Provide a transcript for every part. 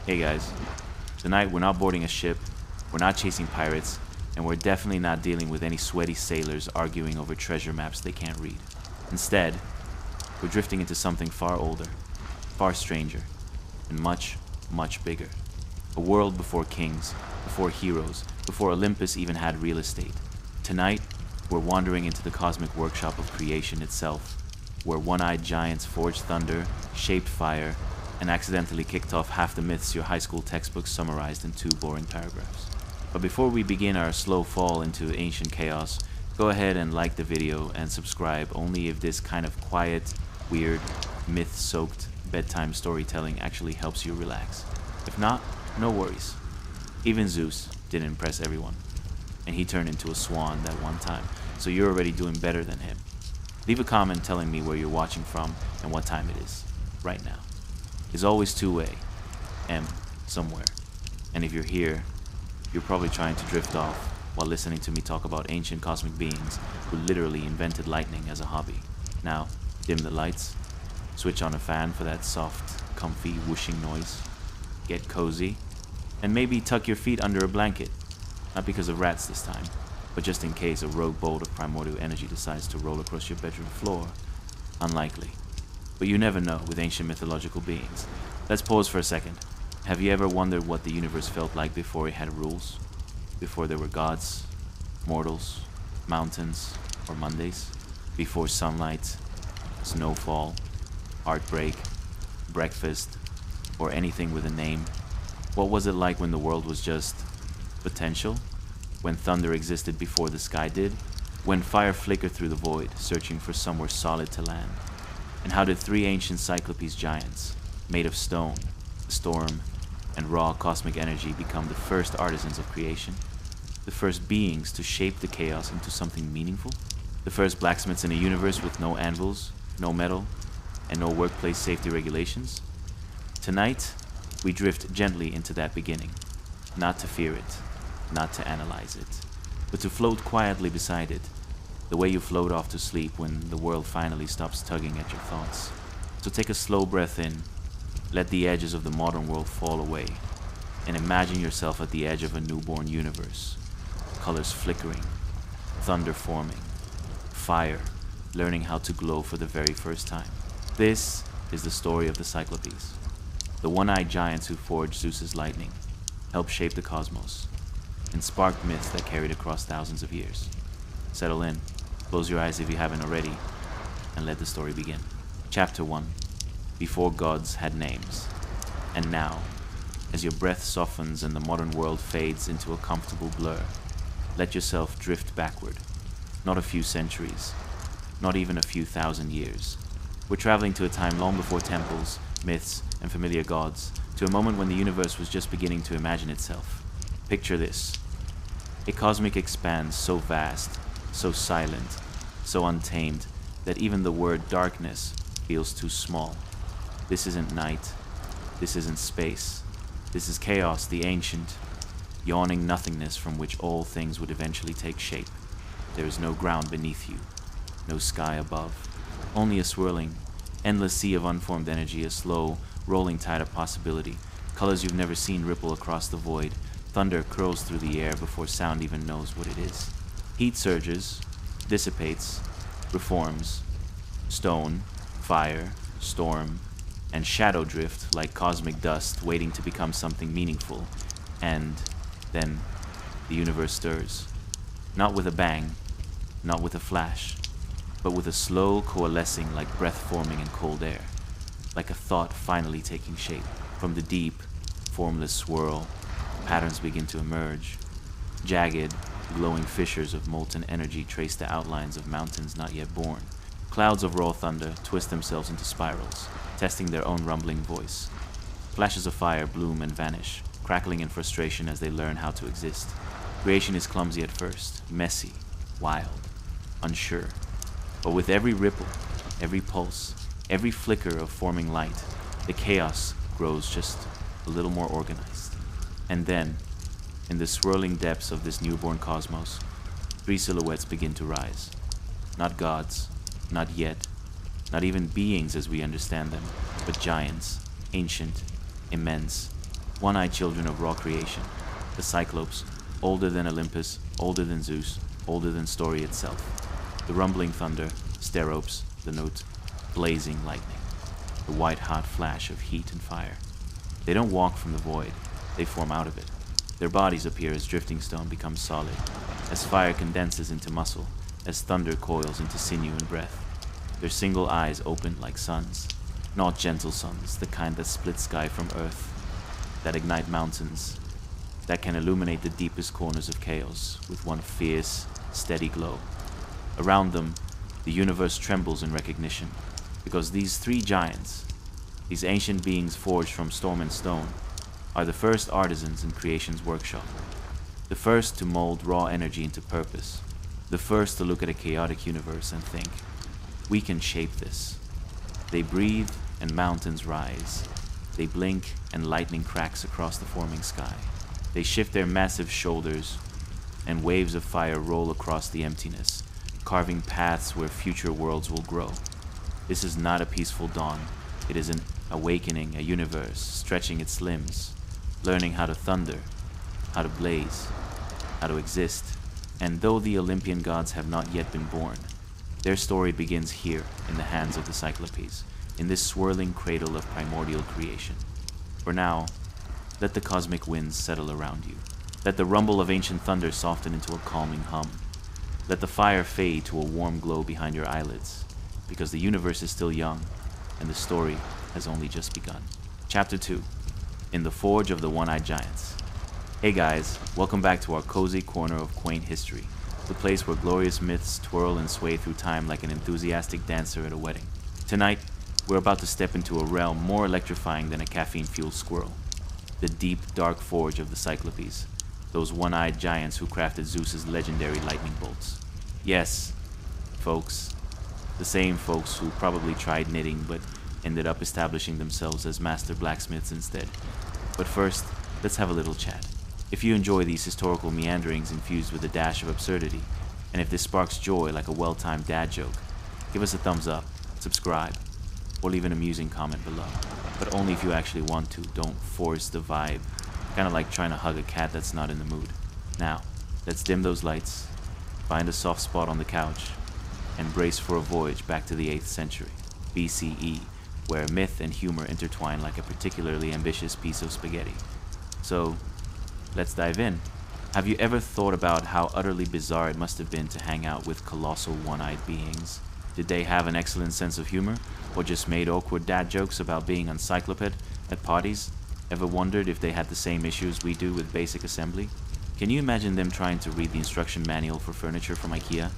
Hey guys, tonight we're not boarding a ship, we're not chasing pirates, and we're definitely not dealing with any sweaty sailors arguing over treasure maps they can't read. Instead, we're drifting into something far older, far stranger, and much, much bigger. A world before kings, before heroes, before Olympus even had real estate. Tonight, we're wandering into the cosmic workshop of creation itself, where one-eyed giants forged thunder, shaped fire, and accidentally kicked off half the myths your high school textbooks summarized in 2 boring paragraphs. But before we begin our slow fall into ancient chaos, go ahead and like the video and subscribe only if this kind of quiet, weird, myth-soaked bedtime storytelling actually helps you relax. If not, no worries. Even Zeus didn't impress everyone, and he turned into a swan that one time, so you're already doing better than him. Leave a comment telling me where you're watching from and what time it is, right now. It's always two-way, M, somewhere. And if you're here, you're probably trying to drift off while listening to me talk about ancient cosmic beings who literally invented lightning as a hobby. Now, dim the lights, switch on a fan for that soft, comfy, whooshing noise, get cozy, and maybe tuck your feet under a blanket. Not because of rats this time, but just in case a rogue bolt of primordial energy decides to roll across your bedroom floor. Unlikely. But you never know with ancient mythological beings. Let's pause for a second. Have you ever wondered what the universe felt like before it had rules? Before there were gods, mortals, mountains, or Mondays? Before sunlight, snowfall, heartbreak, breakfast, or anything with a name? What was it like when the world was just potential? When thunder existed before the sky did? When fire flickered through the void, searching for somewhere solid to land? And how did 3 ancient Cyclopes giants, made of stone, storm, and raw cosmic energy become the first artisans of creation? The first beings to shape the chaos into something meaningful? The first blacksmiths in a universe with no anvils, no metal, and no workplace safety regulations? Tonight, we drift gently into that beginning, not to fear it, not to analyze it, but to float quietly beside it, the way you float off to sleep when the world finally stops tugging at your thoughts. So take a slow breath in, let the edges of the modern world fall away, and imagine yourself at the edge of a newborn universe, colors flickering, thunder forming, fire learning how to glow for the very first time. This is the story of the Cyclopes, the one-eyed giants who forged Zeus's lightning, helped shape the cosmos, and sparked myths that carried across thousands of years. Settle in, close your eyes if you haven't already, and let the story begin. Chapter 1. Before gods had names. And now, as your breath softens and the modern world fades into a comfortable blur, let yourself drift backward. Not a few centuries, not even a few thousand years. We're traveling to a time long before temples, myths, and familiar gods, to a moment when the universe was just beginning to imagine itself. Picture this. A cosmic expanse so vast, so silent, so untamed, that even the word darkness feels too small. This isn't night. This isn't space. This is chaos, the ancient, yawning nothingness from which all things would eventually take shape. There is no ground beneath you, no sky above, only a swirling, endless sea of unformed energy, a slow, rolling tide of possibility, colors you've never seen ripple across the void. Thunder curls through the air before sound even knows what it is. Heat surges, dissipates, reforms. Stone, fire, storm, and shadow drift like cosmic dust waiting to become something meaningful. And then the universe stirs. Not with a bang, not with a flash, but with a slow coalescing like breath forming in cold air. Like a thought finally taking shape. From the deep, formless swirl, patterns begin to emerge. Jagged, glowing fissures of molten energy trace the outlines of mountains not yet born. Clouds of raw thunder twist themselves into spirals, testing their own rumbling voice. Flashes of fire bloom and vanish, crackling in frustration as they learn how to exist. Creation is clumsy at first, messy, wild, unsure. But with every ripple, every pulse, every flicker of forming light, the chaos grows just a little more organized. And then, in the swirling depths of this newborn cosmos, 3 silhouettes begin to rise. Not gods, not yet, not even beings as we understand them, but giants, ancient, immense, one-eyed children of raw creation, the Cyclopes, older than Olympus, older than Zeus, older than story itself. The rumbling thunder, steropes, the note, blazing lightning, the white-hot flash of heat and fire. They don't walk from the void, they form out of it. Their bodies appear as drifting stone becomes solid, as fire condenses into muscle, as thunder coils into sinew and breath. Their single eyes open like suns, not gentle suns, the kind that split sky from earth, that ignite mountains, that can illuminate the deepest corners of chaos with one fierce, steady glow. Around them, the universe trembles in recognition, because these three giants, these ancient beings forged from storm and stone, are the first artisans in creation's workshop, the first to mold raw energy into purpose, the first to look at a chaotic universe and think, we can shape this. They breathe and mountains rise. They blink and lightning cracks across the forming sky. They shift their massive shoulders and waves of fire roll across the emptiness, carving paths where future worlds will grow. This is not a peaceful dawn. It is an awakening, a universe stretching its limbs, learning how to thunder, how to blaze, how to exist. And though the Olympian gods have not yet been born, their story begins here in the hands of the Cyclopes, in this swirling cradle of primordial creation. For now, let the cosmic winds settle around you. Let the rumble of ancient thunder soften into a calming hum. Let the fire fade to a warm glow behind your eyelids, because the universe is still young, and the story has only just begun. Chapter 2. In the Forge of the One-Eyed Giants. Hey guys, welcome back to our cozy corner of quaint history, the place where glorious myths twirl and sway through time like an enthusiastic dancer at a wedding. Tonight, we're about to step into a realm more electrifying than a caffeine-fueled squirrel. The deep, dark forge of the Cyclopes, those one-eyed giants who crafted Zeus's legendary lightning bolts. Yes, folks, the same folks who probably tried knitting but ended up establishing themselves as master blacksmiths instead. But first, let's have a little chat. If you enjoy these historical meanderings infused with a dash of absurdity, and if this sparks joy like a well-timed dad joke, give us a thumbs up, subscribe, or leave an amusing comment below. But only if you actually want to, don't force the vibe. Kinda like trying to hug a cat that's not in the mood. Now, let's dim those lights, find a soft spot on the couch, and brace for a voyage back to the 8th century, BCE, where myth and humor intertwine like a particularly ambitious piece of spaghetti. So, let's dive in. Have you ever thought about how utterly bizarre it must have been to hang out with colossal one-eyed beings? Did they have an excellent sense of humor, or just made awkward dad jokes about being uncycloped at parties? Ever wondered if they had the same issues we do with basic assembly? Can you imagine them trying to read the instruction manual for furniture from IKEA?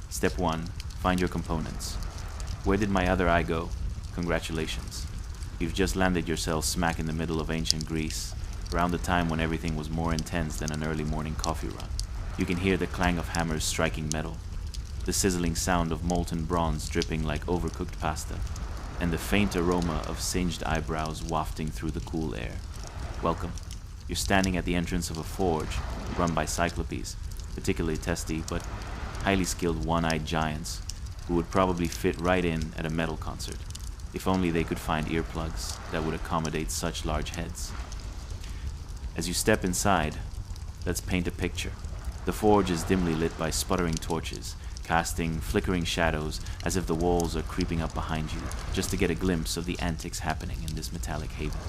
Step 1. Find your components. Where did my other eye go? Congratulations. You've just landed yourself smack in the middle of ancient Greece, around the time when everything was more intense than an early morning coffee run. You can hear the clang of hammers striking metal, the sizzling sound of molten bronze dripping like overcooked pasta, and the faint aroma of singed eyebrows wafting through the cool air. Welcome. You're standing at the entrance of a forge run by Cyclopes, particularly testy but highly skilled one-eyed giants who would probably fit right in at a metal concert, if only they could find earplugs that would accommodate such large heads. As you step inside, let's paint a picture. The forge is dimly lit by sputtering torches, casting flickering shadows as if the walls are creeping up behind you, just to get a glimpse of the antics happening in this metallic haven.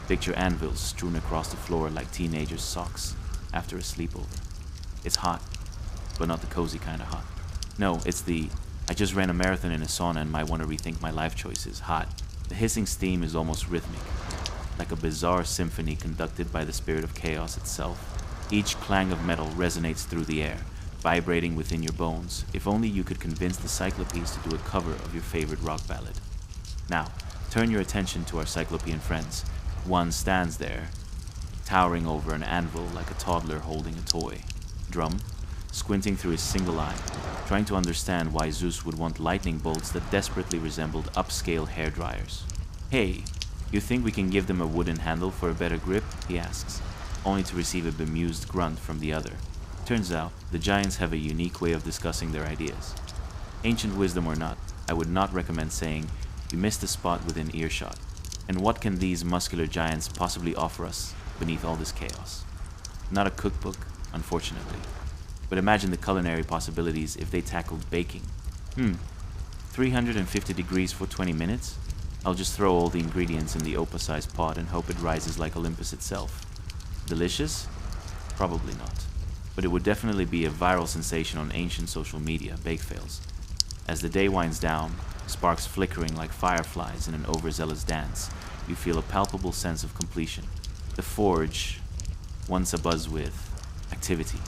Picture anvils strewn across the floor like teenagers' socks after a sleepover. It's hot, but not the cozy kind of hot. No, it's the, I just ran a marathon in a sauna and might want to rethink my life choices hot. The hissing steam is almost rhythmic, like a bizarre symphony conducted by the spirit of chaos itself. Each clang of metal resonates through the air, vibrating within your bones. If only you could convince the Cyclopes to do a cover of your favorite rock ballad. Now, turn your attention to our Cyclopean friends. One stands there, towering over an anvil like a toddler holding a toy. Drum, squinting through his single eye, trying to understand why Zeus would want lightning bolts that desperately resembled upscale hair dryers. Hey, you think we can give them a wooden handle for a better grip? He asks, only to receive a bemused grunt from the other. Turns out, the giants have a unique way of discussing their ideas. Ancient wisdom or not, I would not recommend saying, you missed a spot within earshot. And what can these muscular giants possibly offer us beneath all this chaos. Not a cookbook, unfortunately, but imagine the culinary possibilities if they tackled baking. 350 degrees for 20 minutes? I'll just throw all the ingredients in the Opus-sized pot and hope it rises like Olympus itself. Delicious? Probably not. But it would definitely be a viral sensation on ancient social media, bake fails. As the day winds down, sparks flickering like fireflies in an overzealous dance, you feel a palpable sense of completion. The forge, once abuzz with activity,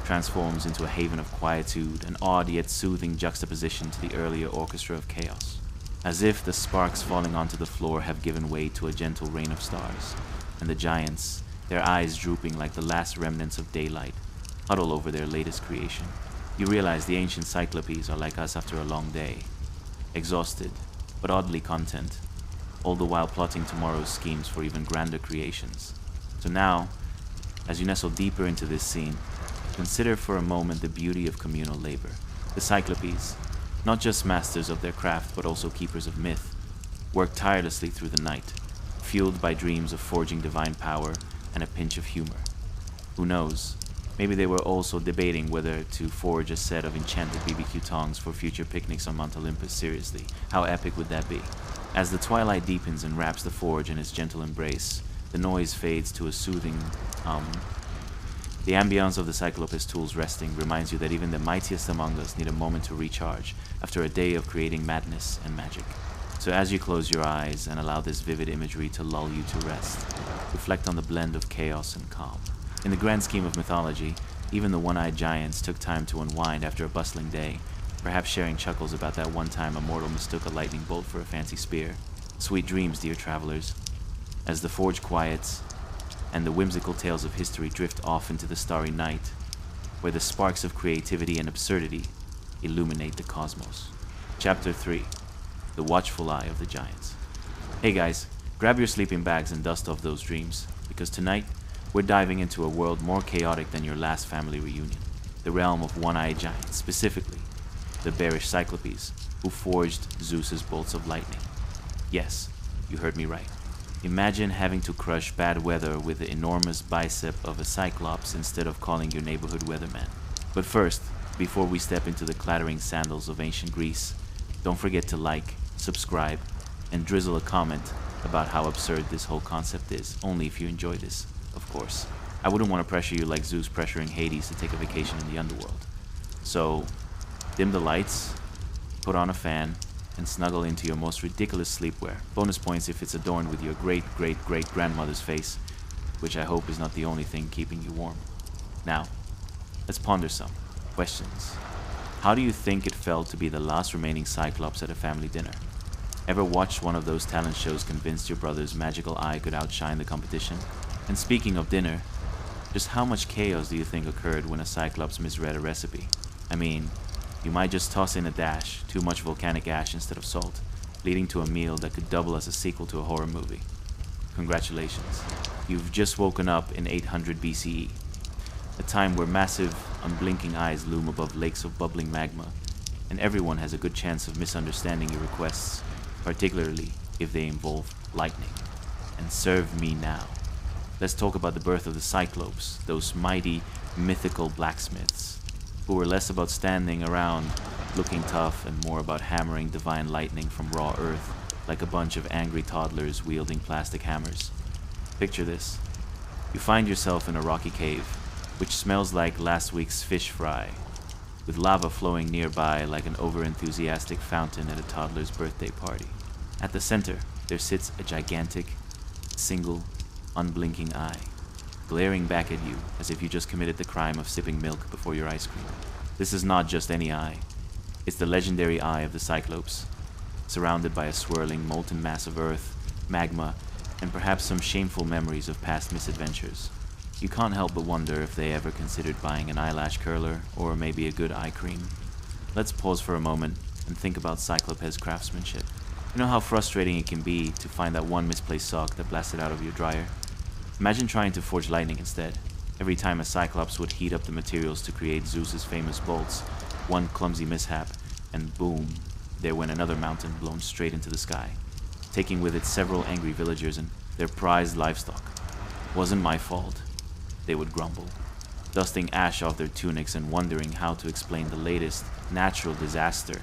transforms into a haven of quietude, an odd yet soothing juxtaposition to the earlier orchestra of chaos. As if the sparks falling onto the floor have given way to a gentle rain of stars, and the giants, their eyes drooping like the last remnants of daylight, huddle over their latest creation. You realize the ancient Cyclopes are like us after a long day, exhausted, but oddly content, all the while plotting tomorrow's schemes for even grander creations. So now, as you nestle deeper into this scene, consider for a moment the beauty of communal labor. The Cyclopes, not just masters of their craft but also keepers of myth, work tirelessly through the night, fueled by dreams of forging divine power and a pinch of humor. Who knows? Maybe they were also debating whether to forge a set of enchanted BBQ tongs for future picnics on Mount Olympus. Seriously, how epic would that be? As the twilight deepens and wraps the forge in its gentle embrace, the noise fades to a soothing The ambience of the Cyclopes tools resting reminds you that even the mightiest among us need a moment to recharge after a day of creating madness and magic. So as you close your eyes and allow this vivid imagery to lull you to rest, reflect on the blend of chaos and calm. In the grand scheme of mythology, even the one-eyed giants took time to unwind after a bustling day, perhaps sharing chuckles about that one time a mortal mistook a lightning bolt for a fancy spear. Sweet dreams, dear travelers. As the forge quiets, and the whimsical tales of history drift off into the starry night, where the sparks of creativity and absurdity illuminate the cosmos. Chapter 3. The Watchful Eye of the Giants. Hey guys, grab your sleeping bags and dust off those dreams, because tonight, we're diving into a world more chaotic than your last family reunion. The realm of one-eyed giants, specifically, the bearish Cyclopes, who forged Zeus's bolts of lightning. Yes, you heard me right. Imagine having to crush bad weather with the enormous bicep of a Cyclops instead of calling your neighborhood weatherman. But first, before we step into the clattering sandals of ancient Greece, don't forget to like, subscribe, and drizzle a comment about how absurd this whole concept is, only if you enjoy this, of course. I wouldn't want to pressure you like Zeus pressuring Hades to take a vacation in the underworld. So, dim the lights, put on a fan, and snuggle into your most ridiculous sleepwear. Bonus points if it's adorned with your great-great-great-grandmother's face, which I hope is not the only thing keeping you warm. Now, let's ponder some questions. How do you think it felt to be the last remaining Cyclops at a family dinner? Ever watched one of those talent shows convinced your brother's magical eye could outshine the competition? And speaking of dinner, just how much chaos do you think occurred when a Cyclops misread a recipe? I mean, you might just toss in a dash, too much volcanic ash instead of salt, leading to a meal that could double as a sequel to a horror movie. Congratulations. You've just woken up in 800 BCE, a time where massive, unblinking eyes loom above lakes of bubbling magma, and everyone has a good chance of misunderstanding your requests, particularly if they involve lightning. And serve me now. Let's talk about the birth of the Cyclopes, those mighty, mythical blacksmiths, who were less about standing around looking tough and more about hammering divine lightning from raw earth like a bunch of angry toddlers wielding plastic hammers. Picture this. You find yourself in a rocky cave, which smells like last week's fish fry, with lava flowing nearby like an over-enthusiastic fountain at a toddler's birthday party. At the center, there sits a gigantic, single, unblinking eye, glaring back at you as if you just committed the crime of sipping milk before your ice cream. This is not just any eye. It's the legendary eye of the Cyclopes, surrounded by a swirling molten mass of earth, magma, and perhaps some shameful memories of past misadventures. You can't help but wonder if they ever considered buying an eyelash curler or maybe a good eye cream. Let's pause for a moment and think about Cyclopes' craftsmanship. You know how frustrating it can be to find that one misplaced sock that blasted out of your dryer? Imagine trying to forge lightning instead. Every time a Cyclops would heat up the materials to create Zeus's famous bolts, one clumsy mishap, and boom, there went another mountain blown straight into the sky, taking with it several angry villagers and their prized livestock. "Wasn't my fault," they would grumble, dusting ash off their tunics and wondering how to explain the latest natural disaster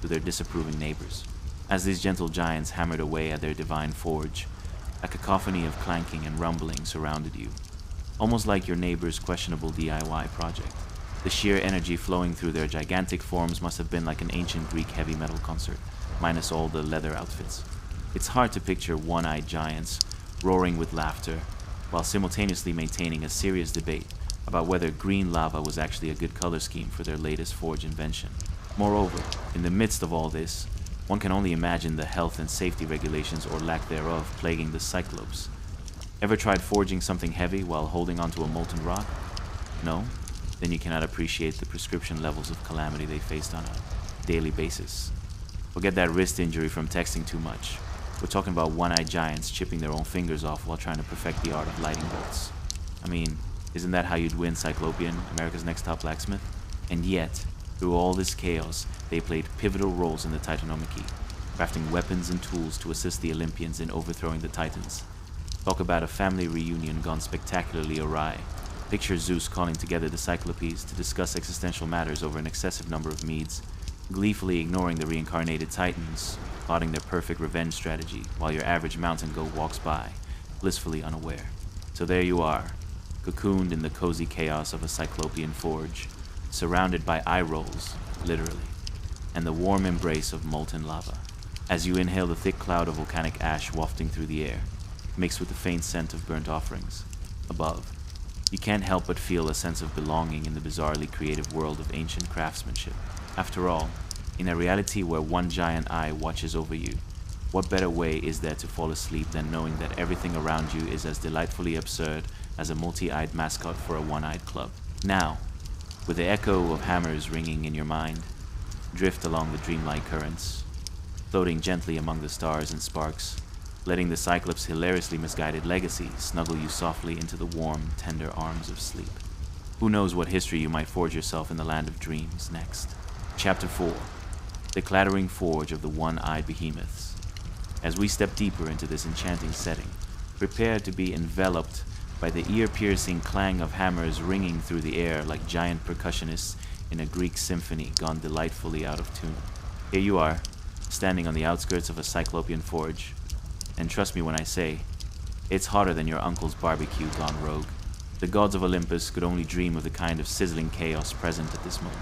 to their disapproving neighbors. As these gentle giants hammered away at their divine forge, a cacophony of clanking and rumbling surrounded you, almost like your neighbor's questionable DIY project. The sheer energy flowing through their gigantic forms must have been like an ancient Greek heavy metal concert, minus all the leather outfits. It's hard to picture one-eyed giants roaring with laughter while simultaneously maintaining a serious debate about whether green lava was actually a good color scheme for their latest forge invention. Moreover, in the midst of all this, one can only imagine the health and safety regulations or lack thereof plaguing the Cyclopes. Ever tried forging something heavy while holding onto a molten rock? No? Then you cannot appreciate the prescription levels of calamity they faced on a daily basis. Forget that wrist injury from texting too much. We're talking about one-eyed giants chipping their own fingers off while trying to perfect the art of lighting bolts. I mean, isn't that how you'd win Cyclopean, America's Next Top Blacksmith? And yet, through all this chaos, they played pivotal roles in the Titanomachy, crafting weapons and tools to assist the Olympians in overthrowing the Titans. Talk about a family reunion gone spectacularly awry. Picture Zeus calling together the Cyclopes to discuss existential matters over an excessive number of meads, gleefully ignoring the reincarnated Titans, plotting their perfect revenge strategy, while your average mountain goat walks by, blissfully unaware. So there you are, cocooned in the cozy chaos of a Cyclopean forge, surrounded by eye rolls, literally, and the warm embrace of molten lava. As you inhale the thick cloud of volcanic ash wafting through the air, mixed with the faint scent of burnt offerings, above, you can't help but feel a sense of belonging in the bizarrely creative world of ancient craftsmanship. After all, in a reality where one giant eye watches over you, what better way is there to fall asleep than knowing that everything around you is as delightfully absurd as a multi-eyed mascot for a one-eyed club? Now, with the echo of hammers ringing in your mind, drift along the dreamlike currents, floating gently among the stars and sparks, letting the Cyclops' hilariously misguided legacy snuggle you softly into the warm, tender arms of sleep. Who knows what history you might forge yourself in the land of dreams next. Chapter 4. The Clattering Forge of the One-Eyed Behemoths. As we step deeper into this enchanting setting, prepare to be enveloped by the ear-piercing clang of hammers ringing through the air like giant percussionists in a Greek symphony gone delightfully out of tune. Here you are, standing on the outskirts of a Cyclopean forge, and trust me when I say, it's hotter than your uncle's barbecue gone rogue. The gods of Olympus could only dream of the kind of sizzling chaos present at this moment.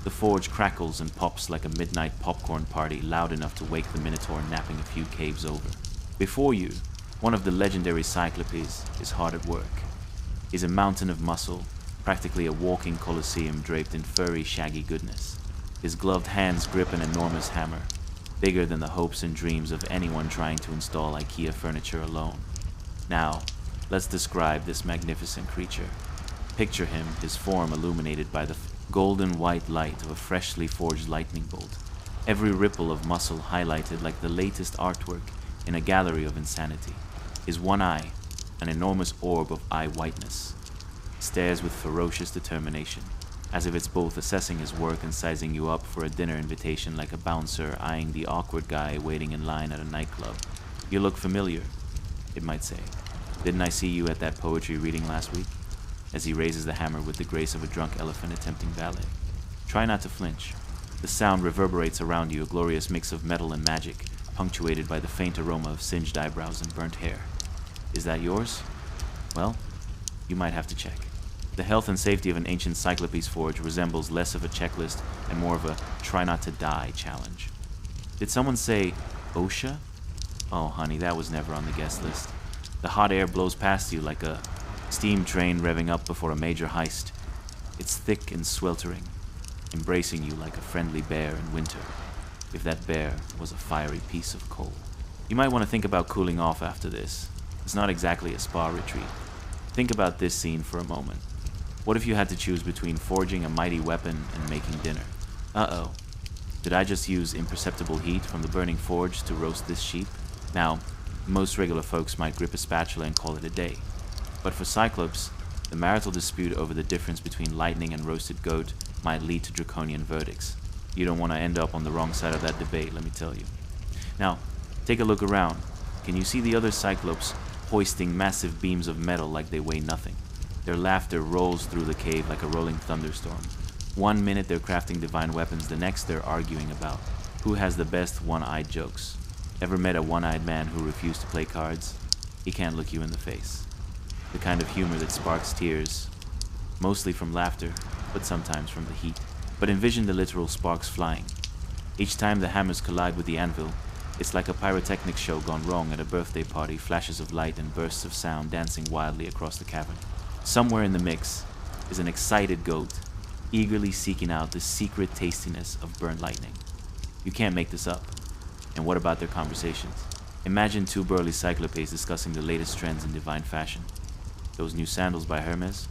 The forge crackles and pops like a midnight popcorn party loud enough to wake the Minotaur napping a few caves over. Before you, one of the legendary Cyclopes is hard at work. He's a mountain of muscle, practically a walking coliseum draped in furry, shaggy goodness. His gloved hands grip an enormous hammer, bigger than the hopes and dreams of anyone trying to install IKEA furniture alone. Now, let's describe this magnificent creature. Picture him, his form illuminated by the golden white light of a freshly forged lightning bolt, every ripple of muscle highlighted like the latest artwork in a gallery of insanity. His one eye, an enormous orb of eye whiteness, stares with ferocious determination, as if it's both assessing his work and sizing you up for a dinner invitation like a bouncer eyeing the awkward guy waiting in line at a nightclub. You look familiar, it might say. Didn't I see you at that poetry reading last week? As he raises the hammer with the grace of a drunk elephant attempting ballet. Try not to flinch. The sound reverberates around you, a glorious mix of metal and magic, punctuated by the faint aroma of singed eyebrows and burnt hair. Is that yours? Well, you might have to check. The health and safety of an ancient Cyclopes forge resembles less of a checklist and more of a try not to die challenge. Did someone say OSHA? Oh honey, that was never on the guest list. The hot air blows past you like a steam train revving up before a major heist. It's thick and sweltering, embracing you like a friendly bear in winter, if that bear was a fiery piece of coal. You might want to think about cooling off after this. It's not exactly a spa retreat. Think about this scene for a moment. What if you had to choose between forging a mighty weapon and making dinner? Uh-oh. Did I just use imperceptible heat from the burning forge to roast this sheep? Now, most regular folks might grip a spatula and call it a day. But for Cyclopes, the marital dispute over the difference between lightning and roasted goat might lead to draconian verdicts. You don't want to end up on the wrong side of that debate, let me tell you. Now, take a look around. Can you see the other Cyclopes hoisting massive beams of metal like they weigh nothing. Their laughter rolls through the cave like a rolling thunderstorm. One minute they're crafting divine weapons, the next they're arguing about who has the best one-eyed jokes. Ever met a one-eyed man who refused to play cards? He can't look you in the face. The kind of humor that sparks tears, mostly from laughter, but sometimes from the heat. But envision the literal sparks flying. Each time the hammers collide with the anvil, it's like a pyrotechnic show gone wrong at a birthday party, flashes of light and bursts of sound dancing wildly across the cavern. Somewhere in the mix is an excited goat, eagerly seeking out the secret tastiness of burnt lightning. You can't make this up. And what about their conversations? Imagine two burly Cyclopes discussing the latest trends in divine fashion. Those new sandals by Hermes?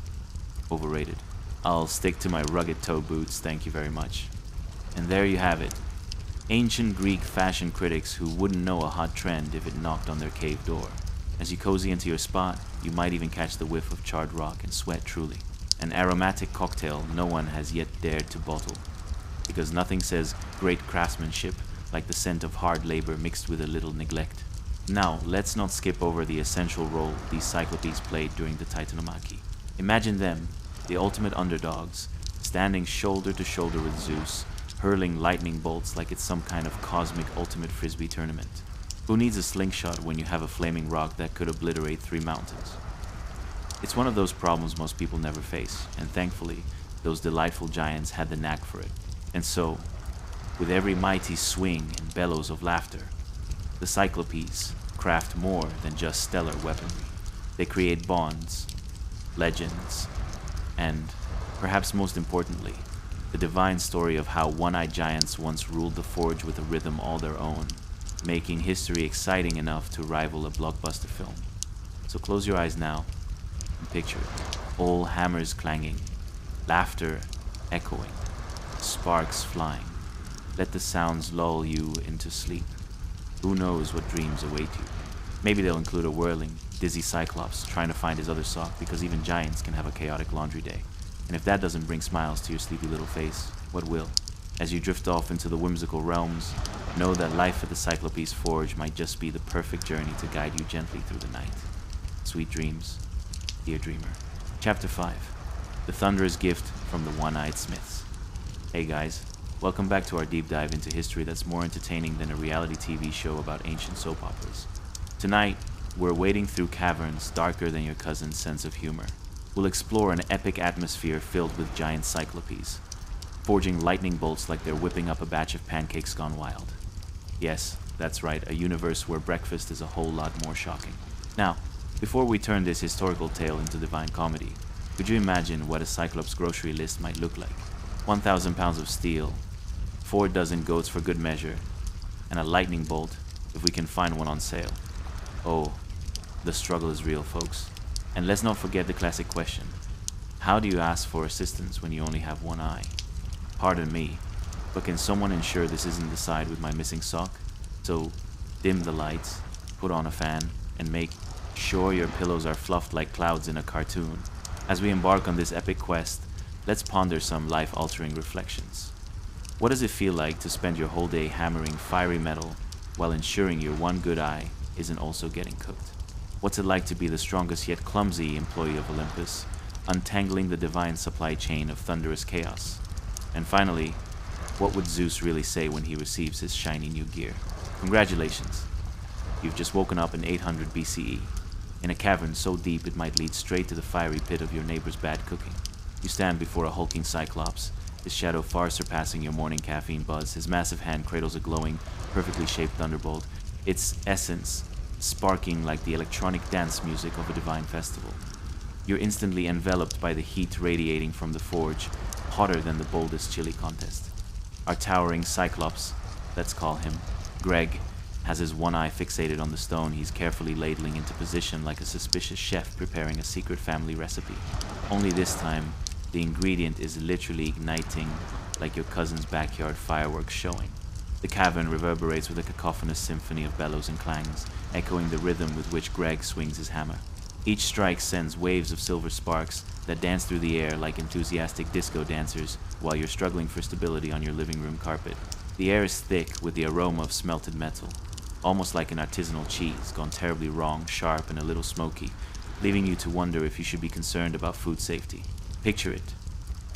Overrated. I'll stick to my rugged toe boots, thank you very much. And there you have it. Ancient Greek fashion critics who wouldn't know a hot trend if it knocked on their cave door. As you cozy into your spot, you might even catch the whiff of charred rock and sweat truly. An aromatic cocktail no one has yet dared to bottle. Because nothing says great craftsmanship like the scent of hard labor mixed with a little neglect. Now, let's not skip over the essential role these Cyclopes played during the Titanomachy. Imagine them, the ultimate underdogs, standing shoulder to shoulder with Zeus, hurling lightning bolts like it's some kind of cosmic ultimate frisbee tournament. Who needs a slingshot when you have a flaming rock that could obliterate 3 mountains? It's one of those problems most people never face, and thankfully, those delightful giants had the knack for it. And so, with every mighty swing and bellows of laughter, the Cyclopes craft more than just stellar weaponry. They create bonds, legends, and, perhaps most importantly, the divine story of how one-eyed giants once ruled the forge with a rhythm all their own, making history exciting enough to rival a blockbuster film. So close your eyes now and picture it. All hammers clanging, laughter echoing, sparks flying. Let the sounds lull you into sleep. Who knows what dreams await you? Maybe they'll include a whirling, dizzy Cyclops trying to find his other sock, because even giants can have a chaotic laundry day. And if that doesn't bring smiles to your sleepy little face, what will? As you drift off into the whimsical realms, know that life at the Cyclopes Forge might just be the perfect journey to guide you gently through the night. Sweet dreams, dear dreamer. Chapter 5. The Thunderous Gift from the One-Eyed Smiths. Hey guys, welcome back to our deep dive into history that's more entertaining than a reality TV show about ancient soap operas. Tonight, we're wading through caverns darker than your cousin's sense of humor. We'll explore an epic atmosphere filled with giant Cyclopes, forging lightning bolts like they're whipping up a batch of pancakes gone wild. Yes, that's right, a universe where breakfast is a whole lot more shocking. Now, before we turn this historical tale into divine comedy, could you imagine what a Cyclops grocery list might look like? 1,000 pounds of steel, 4 dozen goats for good measure, and a lightning bolt if we can find one on sale. Oh, the struggle is real, folks. And let's not forget the classic question. How do you ask for assistance when you only have one eye? Pardon me, but can someone ensure this isn't the side with my missing sock? So, dim the lights, put on a fan, and make sure your pillows are fluffed like clouds in a cartoon. As we embark on this epic quest, let's ponder some life-altering reflections. What does it feel like to spend your whole day hammering fiery metal while ensuring your one good eye isn't also getting cooked? What's it like to be the strongest yet clumsy employee of Olympus, untangling the divine supply chain of thunderous chaos? And finally, what would Zeus really say when he receives his shiny new gear? Congratulations! You've just woken up in 800 BCE, in a cavern so deep it might lead straight to the fiery pit of your neighbor's bad cooking. You stand before a hulking Cyclops, his shadow far surpassing your morning caffeine buzz. His massive hand cradles a glowing, perfectly shaped thunderbolt, its essence sparking like the electronic dance music of a divine festival. You're instantly enveloped by the heat radiating from the forge, hotter than the boldest chili contest. Our towering Cyclops, let's call him Greg, has his one eye fixated on the stone he's carefully ladling into position like a suspicious chef preparing a secret family recipe. Only this time, the ingredient is literally igniting like your cousin's backyard fireworks showing. The cavern reverberates with a cacophonous symphony of bellows and clangs, echoing the rhythm with which Greg swings his hammer. Each strike sends waves of silver sparks that dance through the air like enthusiastic disco dancers while you're struggling for stability on your living room carpet. The air is thick with the aroma of smelted metal, almost like an artisanal cheese, gone terribly wrong, sharp, and a little smoky, leaving you to wonder if you should be concerned about food safety. Picture it.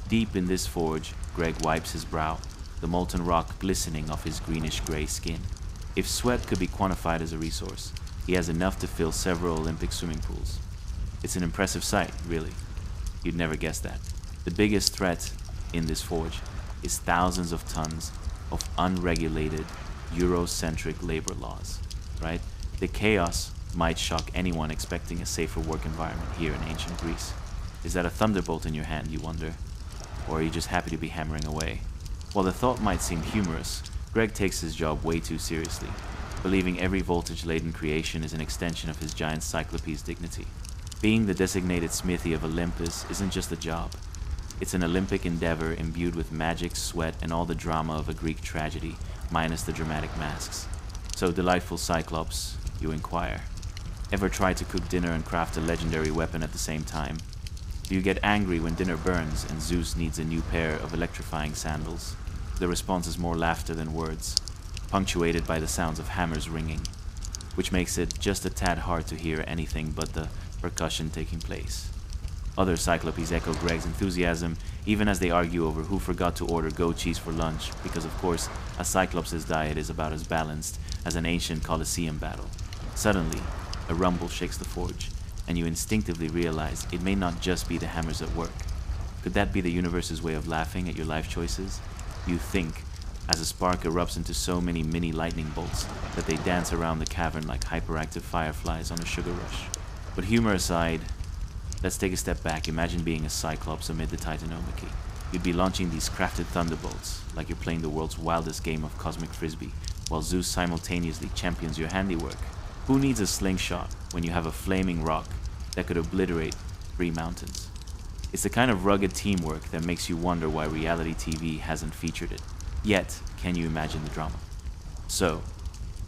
Deep in this forge, Greg wipes his brow, the molten rock glistening off his greenish-gray skin. If sweat could be quantified as a resource, he has enough to fill several Olympic swimming pools. It's an impressive sight, really. You'd never guess that. The biggest threat in this forge is thousands of tons of unregulated, Eurocentric labor laws, right? The chaos might shock anyone expecting a safer work environment here in ancient Greece. Is that a thunderbolt in your hand, you wonder? Or are you just happy to be hammering away? While the thought might seem humorous, Greg takes his job way too seriously, believing every voltage-laden creation is an extension of his giant Cyclopes dignity. Being the designated smithy of Olympus isn't just a job. It's an Olympic endeavor imbued with magic, sweat, and all the drama of a Greek tragedy, minus the dramatic masks. So, delightful Cyclopes, you inquire. Ever try to cook dinner and craft a legendary weapon at the same time? Do you get angry when dinner burns and Zeus needs a new pair of electrifying sandals? The response is more laughter than words, punctuated by the sounds of hammers ringing, which makes it just a tad hard to hear anything but the percussion taking place. Other Cyclopes echo Greg's enthusiasm, even as they argue over who forgot to order goat cheese for lunch, because of course, a Cyclops' diet is about as balanced as an ancient Colosseum battle. Suddenly, a rumble shakes the forge, and you instinctively realize it may not just be the hammers at work. Could that be the universe's way of laughing at your life choices? You think, as a spark erupts into so many mini lightning bolts that they dance around the cavern like hyperactive fireflies on a sugar rush. But humor aside, let's take a step back. Imagine being a Cyclops amid the Titanomachy. You'd be launching these crafted thunderbolts like you're playing the world's wildest game of cosmic frisbee, while Zeus simultaneously champions your handiwork. Who needs a slingshot when you have a flaming rock that could obliterate 3 mountains? It's the kind of rugged teamwork that makes you wonder why reality TV hasn't featured it. Yet, can you imagine the drama? So,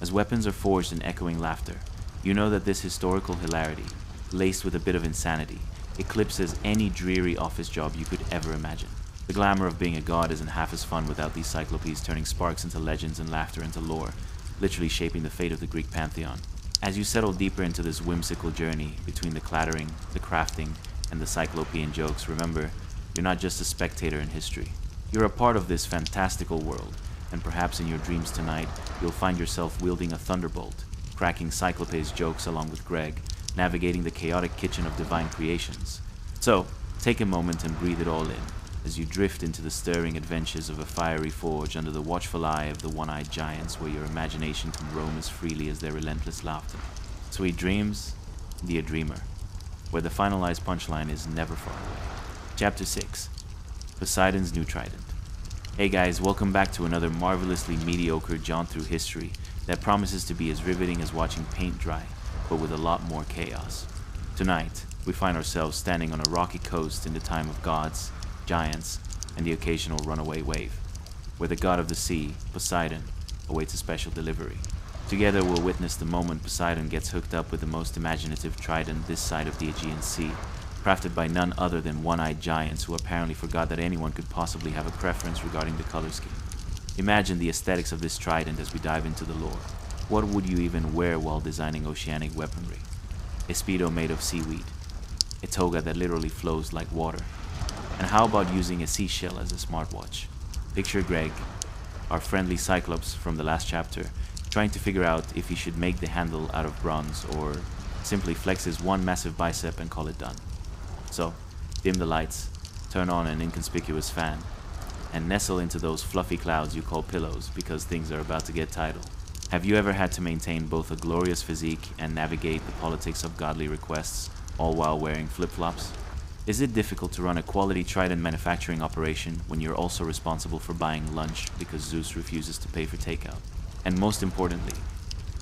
as weapons are forged in echoing laughter, you know that this historical hilarity, laced with a bit of insanity, eclipses any dreary office job you could ever imagine. The glamour of being a god isn't half as fun without these Cyclopes turning sparks into legends and laughter into lore, literally shaping the fate of the Greek pantheon. As you settle deeper into this whimsical journey between the clattering, the crafting, and the Cyclopean jokes, remember, you're not just a spectator in history. You're a part of this fantastical world, and perhaps in your dreams tonight, you'll find yourself wielding a thunderbolt, cracking Cyclopes jokes along with Greg, navigating the chaotic kitchen of divine creations. So, take a moment and breathe it all in, as you drift into the stirring adventures of a fiery forge under the watchful eye of the one-eyed giants where your imagination can roam as freely as their relentless laughter. Sweet dreams, dear dreamer, where the finalized punchline is never far away. Chapter 6. Poseidon's New Trident. Hey guys, welcome back to another marvelously mediocre jaunt through history that promises to be as riveting as watching paint dry, but with a lot more chaos. Tonight, we find ourselves standing on a rocky coast in the time of gods, giants, and the occasional runaway wave, where the god of the sea, Poseidon, awaits a special delivery. Together we'll witness the moment Poseidon gets hooked up with the most imaginative trident this side of the Aegean Sea, crafted by none other than one-eyed giants who apparently forgot that anyone could possibly have a preference regarding the color scheme. Imagine the aesthetics of this trident as we dive into the lore. What would you even wear while designing oceanic weaponry? A speedo made of seaweed, a toga that literally flows like water. And how about using a seashell as a smartwatch? Picture Greg, our friendly Cyclops from the last chapter, trying to figure out if he should make the handle out of bronze or simply flex his one massive bicep and call it done. So, dim the lights, turn on an inconspicuous fan, and nestle into those fluffy clouds you call pillows because things are about to get tidal. Have you ever had to maintain both a glorious physique and navigate the politics of godly requests, all while wearing flip-flops? Is it difficult to run a quality trident manufacturing operation when you're also responsible for buying lunch because Zeus refuses to pay for takeout? And most importantly,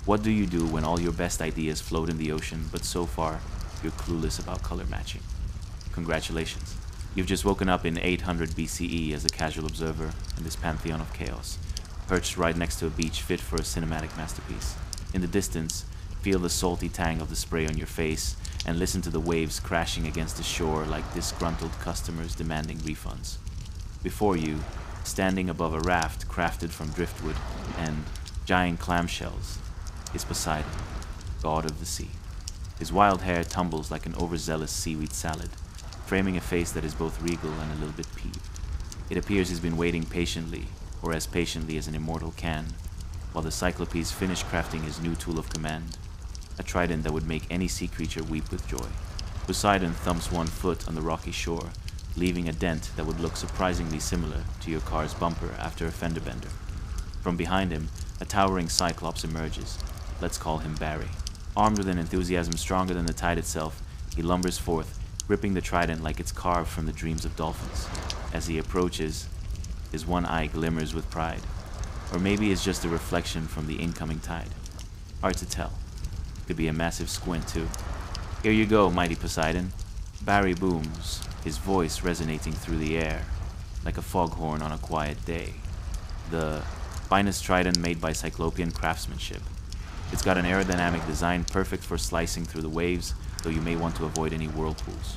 what do you do when all your best ideas float in the ocean, but so far, you're clueless about color matching? Congratulations. You've just woken up in 800 BCE as a casual observer in this pantheon of chaos, perched right next to a beach fit for a cinematic masterpiece. In the distance, feel the salty tang of the spray on your face and listen to the waves crashing against the shore like disgruntled customers demanding refunds. Before you, standing above a raft crafted from driftwood and giant clamshells, is Poseidon, god of the sea. His wild hair tumbles like an overzealous seaweed salad, framing a face that is both regal and a little bit peeved. It appears he's been waiting patiently, or as patiently as an immortal can, while the Cyclopes finished crafting his new tool of command, a trident that would make any sea creature weep with joy. Poseidon thumps one foot on the rocky shore, leaving a dent that would look surprisingly similar to your car's bumper after a fender bender. From behind him, a towering Cyclops emerges. Let's call him Barry. Armed with an enthusiasm stronger than the tide itself, he lumbers forth, gripping the trident like it's carved from the dreams of dolphins. As he approaches, his one eye glimmers with pride. Or maybe it's just a reflection from the incoming tide. Hard to tell. Could be a massive squint too. Here you go, mighty Poseidon. Barry booms, his voice resonating through the air, like a foghorn on a quiet day. The finest trident made by Cyclopean craftsmanship. It's got an aerodynamic design perfect for slicing through the waves, though you may want to avoid any whirlpools.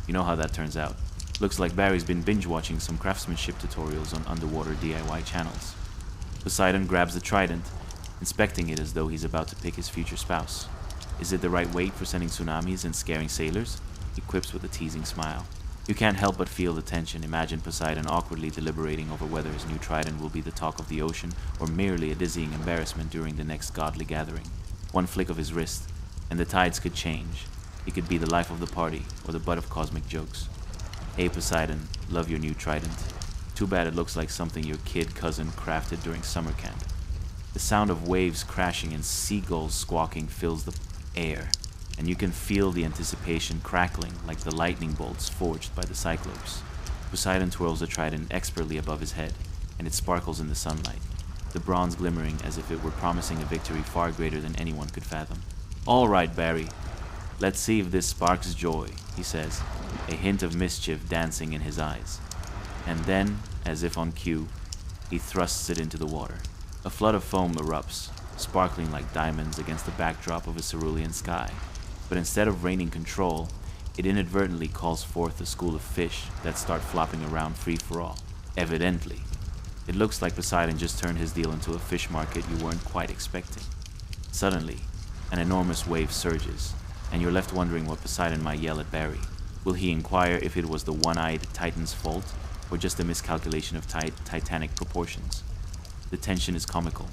You know how that turns out. Looks like Barry's been binge-watching some craftsmanship tutorials on underwater DIY channels. Poseidon grabs the trident, inspecting it as though he's about to pick his future spouse. Is it the right weight for sending tsunamis and scaring sailors? He quips with a teasing smile. You can't help but feel the tension. Imagine Poseidon awkwardly deliberating over whether his new trident will be the talk of the ocean or merely a dizzying embarrassment during the next godly gathering. One flick of his wrist, and the tides could change. He could be the life of the party or the butt of cosmic jokes. Hey Poseidon, love your new trident. Too bad it looks like something your kid cousin crafted during summer camp. The sound of waves crashing and seagulls squawking fills the air, and you can feel the anticipation crackling like the lightning bolts forged by the Cyclopes. Poseidon twirls the trident expertly above his head, and it sparkles in the sunlight, the bronze glimmering as if it were promising a victory far greater than anyone could fathom. All right, Barry. Let's see if this sparks joy, he says, a hint of mischief dancing in his eyes. And then, as if on cue, he thrusts it into the water. A flood of foam erupts, sparkling like diamonds against the backdrop of a cerulean sky. But instead of raining control, it inadvertently calls forth a school of fish that start flopping around free for all. Evidently. It looks like Poseidon just turned his deal into a fish market you weren't quite expecting. Suddenly, an enormous wave surges, and you're left wondering what Poseidon might yell at Barry. Will he inquire if it was the one-eyed Titan's fault, or just a miscalculation of titanic proportions? The tension is comical,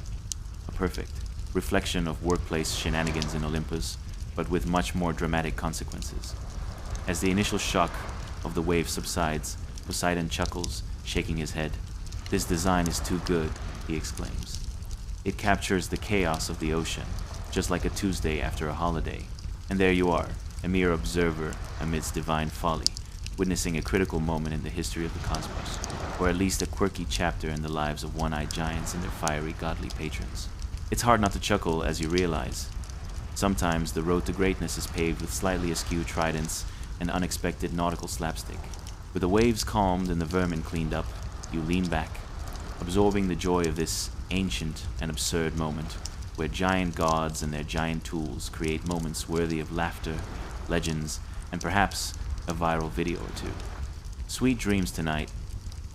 a perfect reflection of workplace shenanigans in Olympus, but with much more dramatic consequences. As the initial shock of the wave subsides, Poseidon chuckles, shaking his head. This design is too good, he exclaims. It captures the chaos of the ocean, just like a Tuesday after a holiday. And there you are, a mere observer amidst divine folly, witnessing a critical moment in the history of the cosmos, or at least a quirky chapter in the lives of one-eyed giants and their fiery godly patrons. It's hard not to chuckle as you realize sometimes the road to greatness is paved with slightly askew tridents and unexpected nautical slapstick. With the waves calmed and the vermin cleaned up, you lean back, absorbing the joy of this ancient and absurd moment, where giant gods and their giant tools create moments worthy of laughter, legends, and perhaps a viral video or two. Sweet dreams tonight,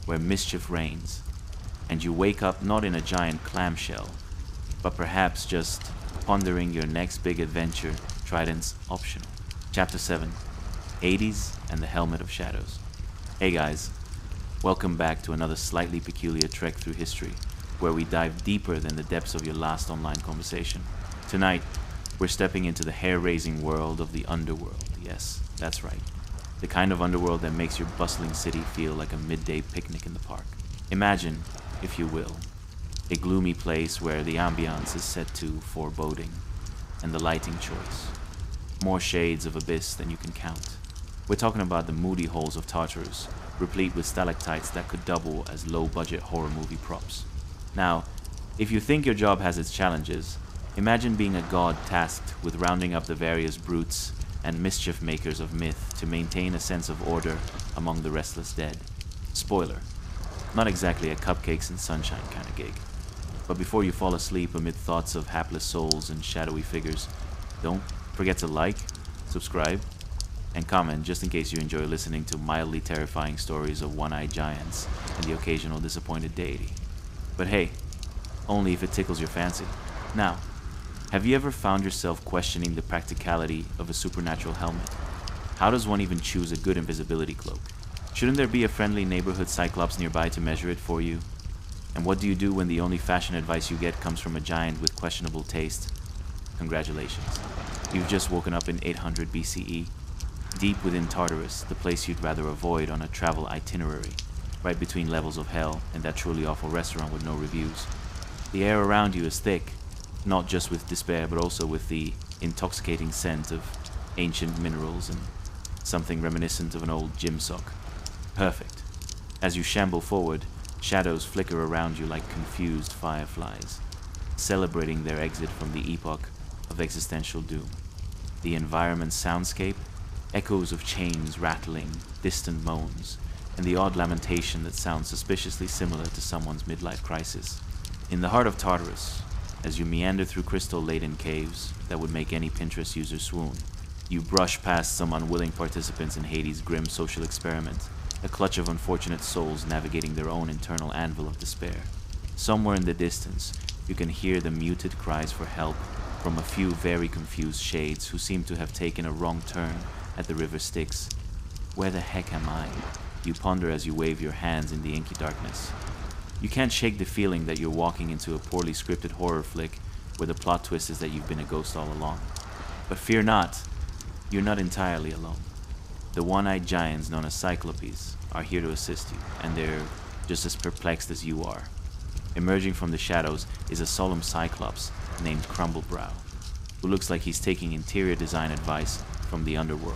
where mischief reigns, and you wake up not in a giant clamshell, but perhaps just pondering your next big adventure, tridents optional. Chapter 7, Hades and the Helmet of Shadows. Hey guys, welcome back to another slightly peculiar trek through history, where we dive deeper than the depths of your last online conversation. Tonight, we're stepping into the hair-raising world of the underworld. Yes, that's right. The kind of underworld that makes your bustling city feel like a midday picnic in the park. Imagine, if you will, a gloomy place where the ambience is set to foreboding, and the lighting choice, more shades of abyss than you can count. We're talking about the moody halls of Tartarus, replete with stalactites that could double as low-budget horror movie props. Now, if you think your job has its challenges, imagine being a god tasked with rounding up the various brutes and mischief makers of myth to maintain a sense of order among the restless dead. Spoiler, not exactly a cupcakes and sunshine kind of gig. But before you fall asleep amid thoughts of hapless souls and shadowy figures, don't forget to like, subscribe, and comment just in case you enjoy listening to mildly terrifying stories of one-eyed giants and the occasional disappointed deity. But hey, only if it tickles your fancy. Now, Have you ever found yourself questioning the practicality of a supernatural helmet? How does one even choose a good invisibility cloak? Shouldn't there be a friendly neighborhood Cyclops nearby to measure it for you? And what do you do when the only fashion advice you get comes from a giant with questionable taste? Congratulations. You've just woken up in 800 BCE, deep within Tartarus, the place you'd rather avoid on a travel itinerary, right between levels of hell and that truly awful restaurant with no reviews. The air around you is thick, not just with despair, but also with the intoxicating scent of ancient minerals and something reminiscent of an old gym sock. Perfect. As you shamble forward, shadows flicker around you like confused fireflies, celebrating their exit from the epoch of existential doom. The environment's soundscape, echoes of chains rattling, distant moans, and the odd lamentation that sounds suspiciously similar to someone's midlife crisis. In the heart of Tartarus, as you meander through crystal-laden caves that would make any Pinterest user swoon, you brush past some unwilling participants in Hades' grim social experiment, a clutch of unfortunate souls navigating their own internal anvil of despair. Somewhere in the distance, you can hear the muted cries for help from a few very confused shades who seem to have taken a wrong turn at the river Styx. Where the heck am I? You ponder as you wave your hands in the inky darkness. You can't shake the feeling that you're walking into a poorly scripted horror flick where the plot twist is that you've been a ghost all along. But fear not, you're not entirely alone. The one-eyed giants known as Cyclopes are here to assist you, and they're just as perplexed as you are. Emerging from the shadows is a solemn Cyclops named Crumblebrow, who looks like he's taking interior design advice from the underworld.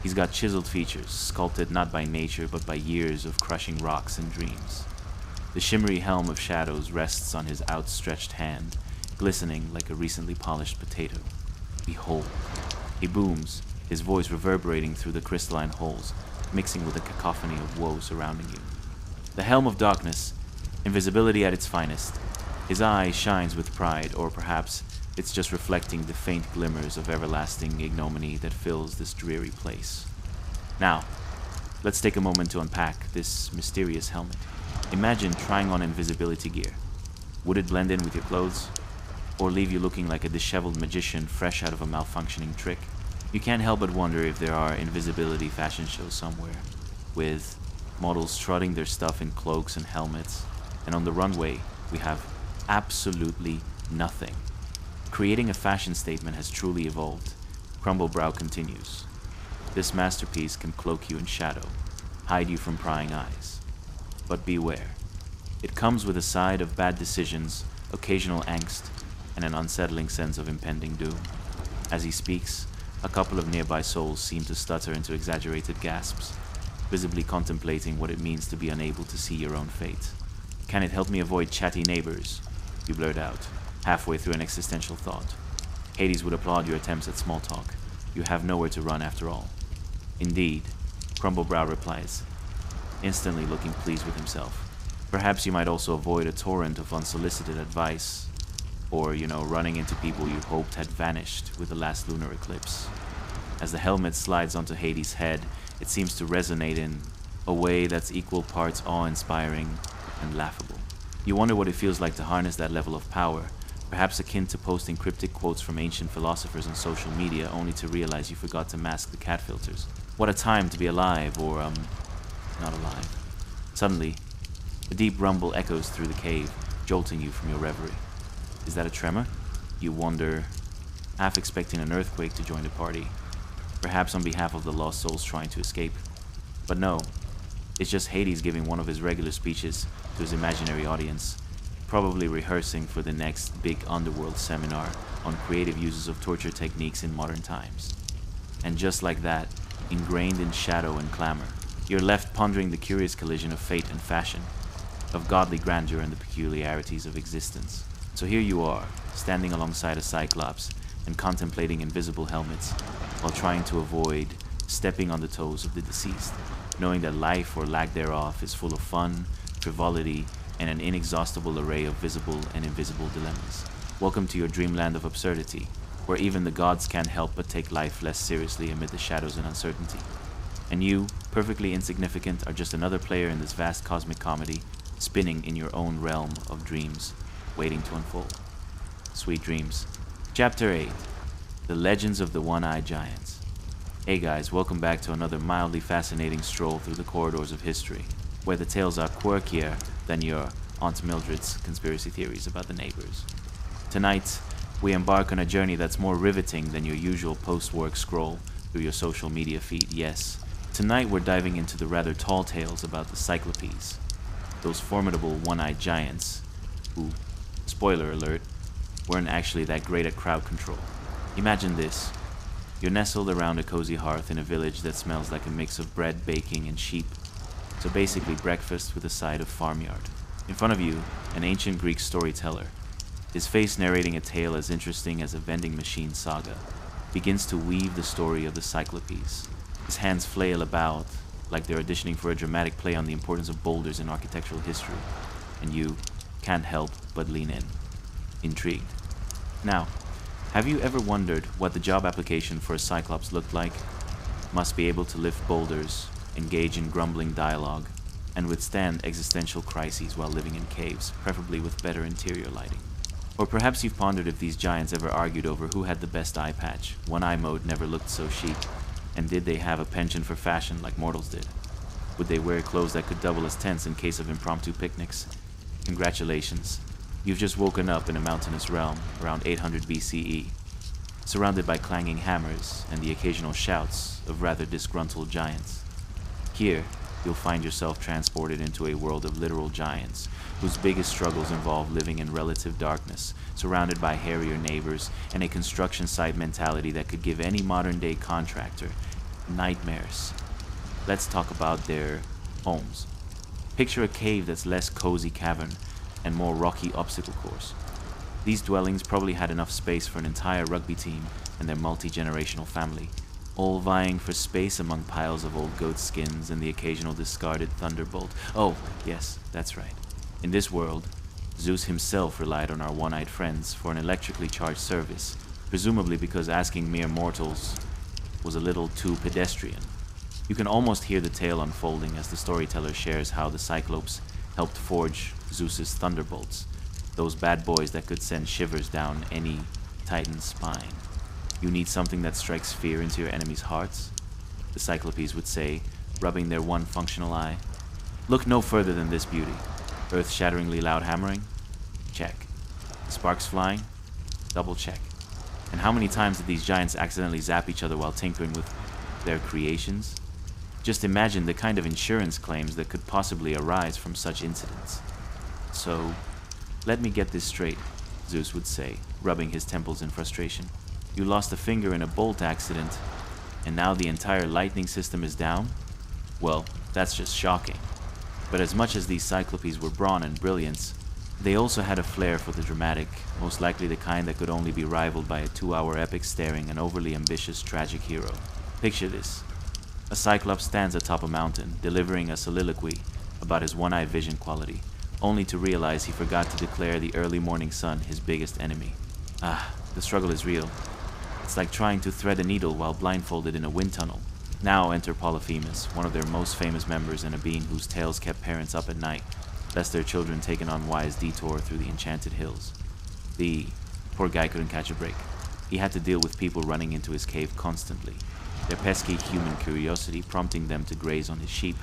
He's got chiseled features, sculpted not by nature but by years of crushing rocks and dreams. The shimmery helm of shadows rests on his outstretched hand, glistening like a recently polished potato. Behold, he booms, his voice reverberating through the crystalline holes, mixing with a cacophony of woe surrounding you. The helm of darkness, invisibility at its finest. His eye shines with pride, or perhaps it's just reflecting the faint glimmers of everlasting ignominy that fills this dreary place. Now, let's take a moment to unpack this mysterious helmet. Imagine trying on invisibility gear. Would it blend in with your clothes? Or leave you looking like a disheveled magician fresh out of a malfunctioning trick? You can't help but wonder if there are invisibility fashion shows somewhere, with models strutting their stuff in cloaks and helmets, and on the runway we have absolutely nothing. Creating a fashion statement has truly evolved. Crumblebrow continues. This masterpiece can cloak you in shadow, hide you from prying eyes. But beware. It comes with a side of bad decisions, occasional angst, and an unsettling sense of impending doom. As he speaks, a couple of nearby souls seem to stutter into exaggerated gasps, visibly contemplating what it means to be unable to see your own fate. Can it help me avoid chatty neighbors? You blurt out, halfway through an existential thought. Hades would applaud your attempts at small talk. You have nowhere to run after all. Indeed, Crumblebrow replies, instantly looking pleased with himself. Perhaps you might also avoid a torrent of unsolicited advice, or, running into people you hoped had vanished with the last lunar eclipse. As the helmet slides onto Hades' head, it seems to resonate in a way that's equal parts awe-inspiring and laughable. You wonder what it feels like to harness that level of power, perhaps akin to posting cryptic quotes from ancient philosophers on social media only to realize you forgot to mask the cat filters. What a time to be alive, or, not alive. Suddenly, a deep rumble echoes through the cave, jolting you from your reverie. Is that a tremor? You wonder, half expecting an earthquake to join the party, perhaps on behalf of the lost souls trying to escape. But no, it's just Hades giving one of his regular speeches to his imaginary audience, probably rehearsing for the next big underworld seminar on creative uses of torture techniques in modern times. And just like that, ingrained in shadow and clamor, you're left pondering the curious collision of fate and fashion, of godly grandeur and the peculiarities of existence. So here you are, standing alongside a Cyclops and contemplating invisible helmets, while trying to avoid stepping on the toes of the deceased, knowing that life or lack thereof is full of fun, frivolity, and an inexhaustible array of visible and invisible dilemmas. Welcome to your dreamland of absurdity, where even the gods can't help but take life less seriously amid the shadows and uncertainty. And you, perfectly insignificant, are just another player in this vast cosmic comedy, spinning in your own realm of dreams, waiting to unfold. Sweet dreams. Chapter 8. The Legends of the One-Eyed Giants. Hey guys, welcome back to another mildly fascinating stroll through the corridors of history, where the tales are quirkier than your Aunt Mildred's conspiracy theories about the neighbors. Tonight, we embark on a journey that's more riveting than your usual post-work scroll through your social media feed. Yes, tonight we're diving into the rather tall tales about the Cyclopes, those formidable one-eyed giants who, spoiler alert, weren't actually that great at crowd control. Imagine this. You're nestled around a cozy hearth in a village that smells like a mix of bread, baking, and sheep. So basically breakfast with a side of farmyard. In front of you, an ancient Greek storyteller, his face narrating a tale as interesting as a vending machine saga, begins to weave the story of the Cyclopes. His hands flail about like they're auditioning for a dramatic play on the importance of boulders in architectural history, and you can't help but lean in, intrigued. Now, have you ever wondered what the job application for a Cyclops looked like? Must be able to lift boulders, engage in grumbling dialogue, and withstand existential crises while living in caves, preferably with better interior lighting. Or perhaps you've pondered if these giants ever argued over who had the best eye patch. One-eye mode never looked so chic. And did they have a penchant for fashion like mortals did? Would they wear clothes that could double as tents in case of impromptu picnics? Congratulations. You've just woken up in a mountainous realm around 800 BCE, surrounded by clanging hammers and the occasional shouts of rather disgruntled giants. Here, you'll find yourself transported into a world of literal giants, whose biggest struggles involve living in relative darkness, surrounded by hairier neighbors, and a construction site mentality that could give any modern-day contractor nightmares. Let's talk about their homes. Picture a cave that's less cozy cavern and more rocky obstacle course. These dwellings probably had enough space for an entire rugby team and their multi-generational family, all vying for space among piles of old goat skins and the occasional discarded thunderbolt. Oh, yes, that's right. In this world, Zeus himself relied on our one-eyed friends for an electrically charged service, presumably because asking mere mortals was a little too pedestrian. You can almost hear the tale unfolding as the storyteller shares how the Cyclopes helped forge Zeus's thunderbolts, those bad boys that could send shivers down any titan's spine. You need something that strikes fear into your enemies' hearts, the Cyclopes would say, rubbing their one functional eye. Look no further than this beauty. Earth-shatteringly loud hammering? Check. Sparks flying? Double check. And how many times did these giants accidentally zap each other while tinkering with their creations? Just imagine the kind of insurance claims that could possibly arise from such incidents. So, let me get this straight, Zeus would say, rubbing his temples in frustration. You lost a finger in a bolt accident, and now the entire lightning system is down? Well, that's just shocking. But as much as these Cyclopes were brawn and brilliance, they also had a flair for the dramatic, most likely the kind that could only be rivaled by a 2-hour epic starring an overly ambitious tragic hero. Picture this. A Cyclops stands atop a mountain, delivering a soliloquy about his one-eyed vision quality, only to realize he forgot to declare the early morning sun his biggest enemy. The struggle is real. It's like trying to thread a needle while blindfolded in a wind tunnel. Now enter Polyphemus, one of their most famous members and a being whose tales kept parents up at night, lest their children take an unwise detour through the enchanted hills. The poor guy couldn't catch a break. He had to deal with people running into his cave constantly, their pesky human curiosity prompting them to graze on his sheep,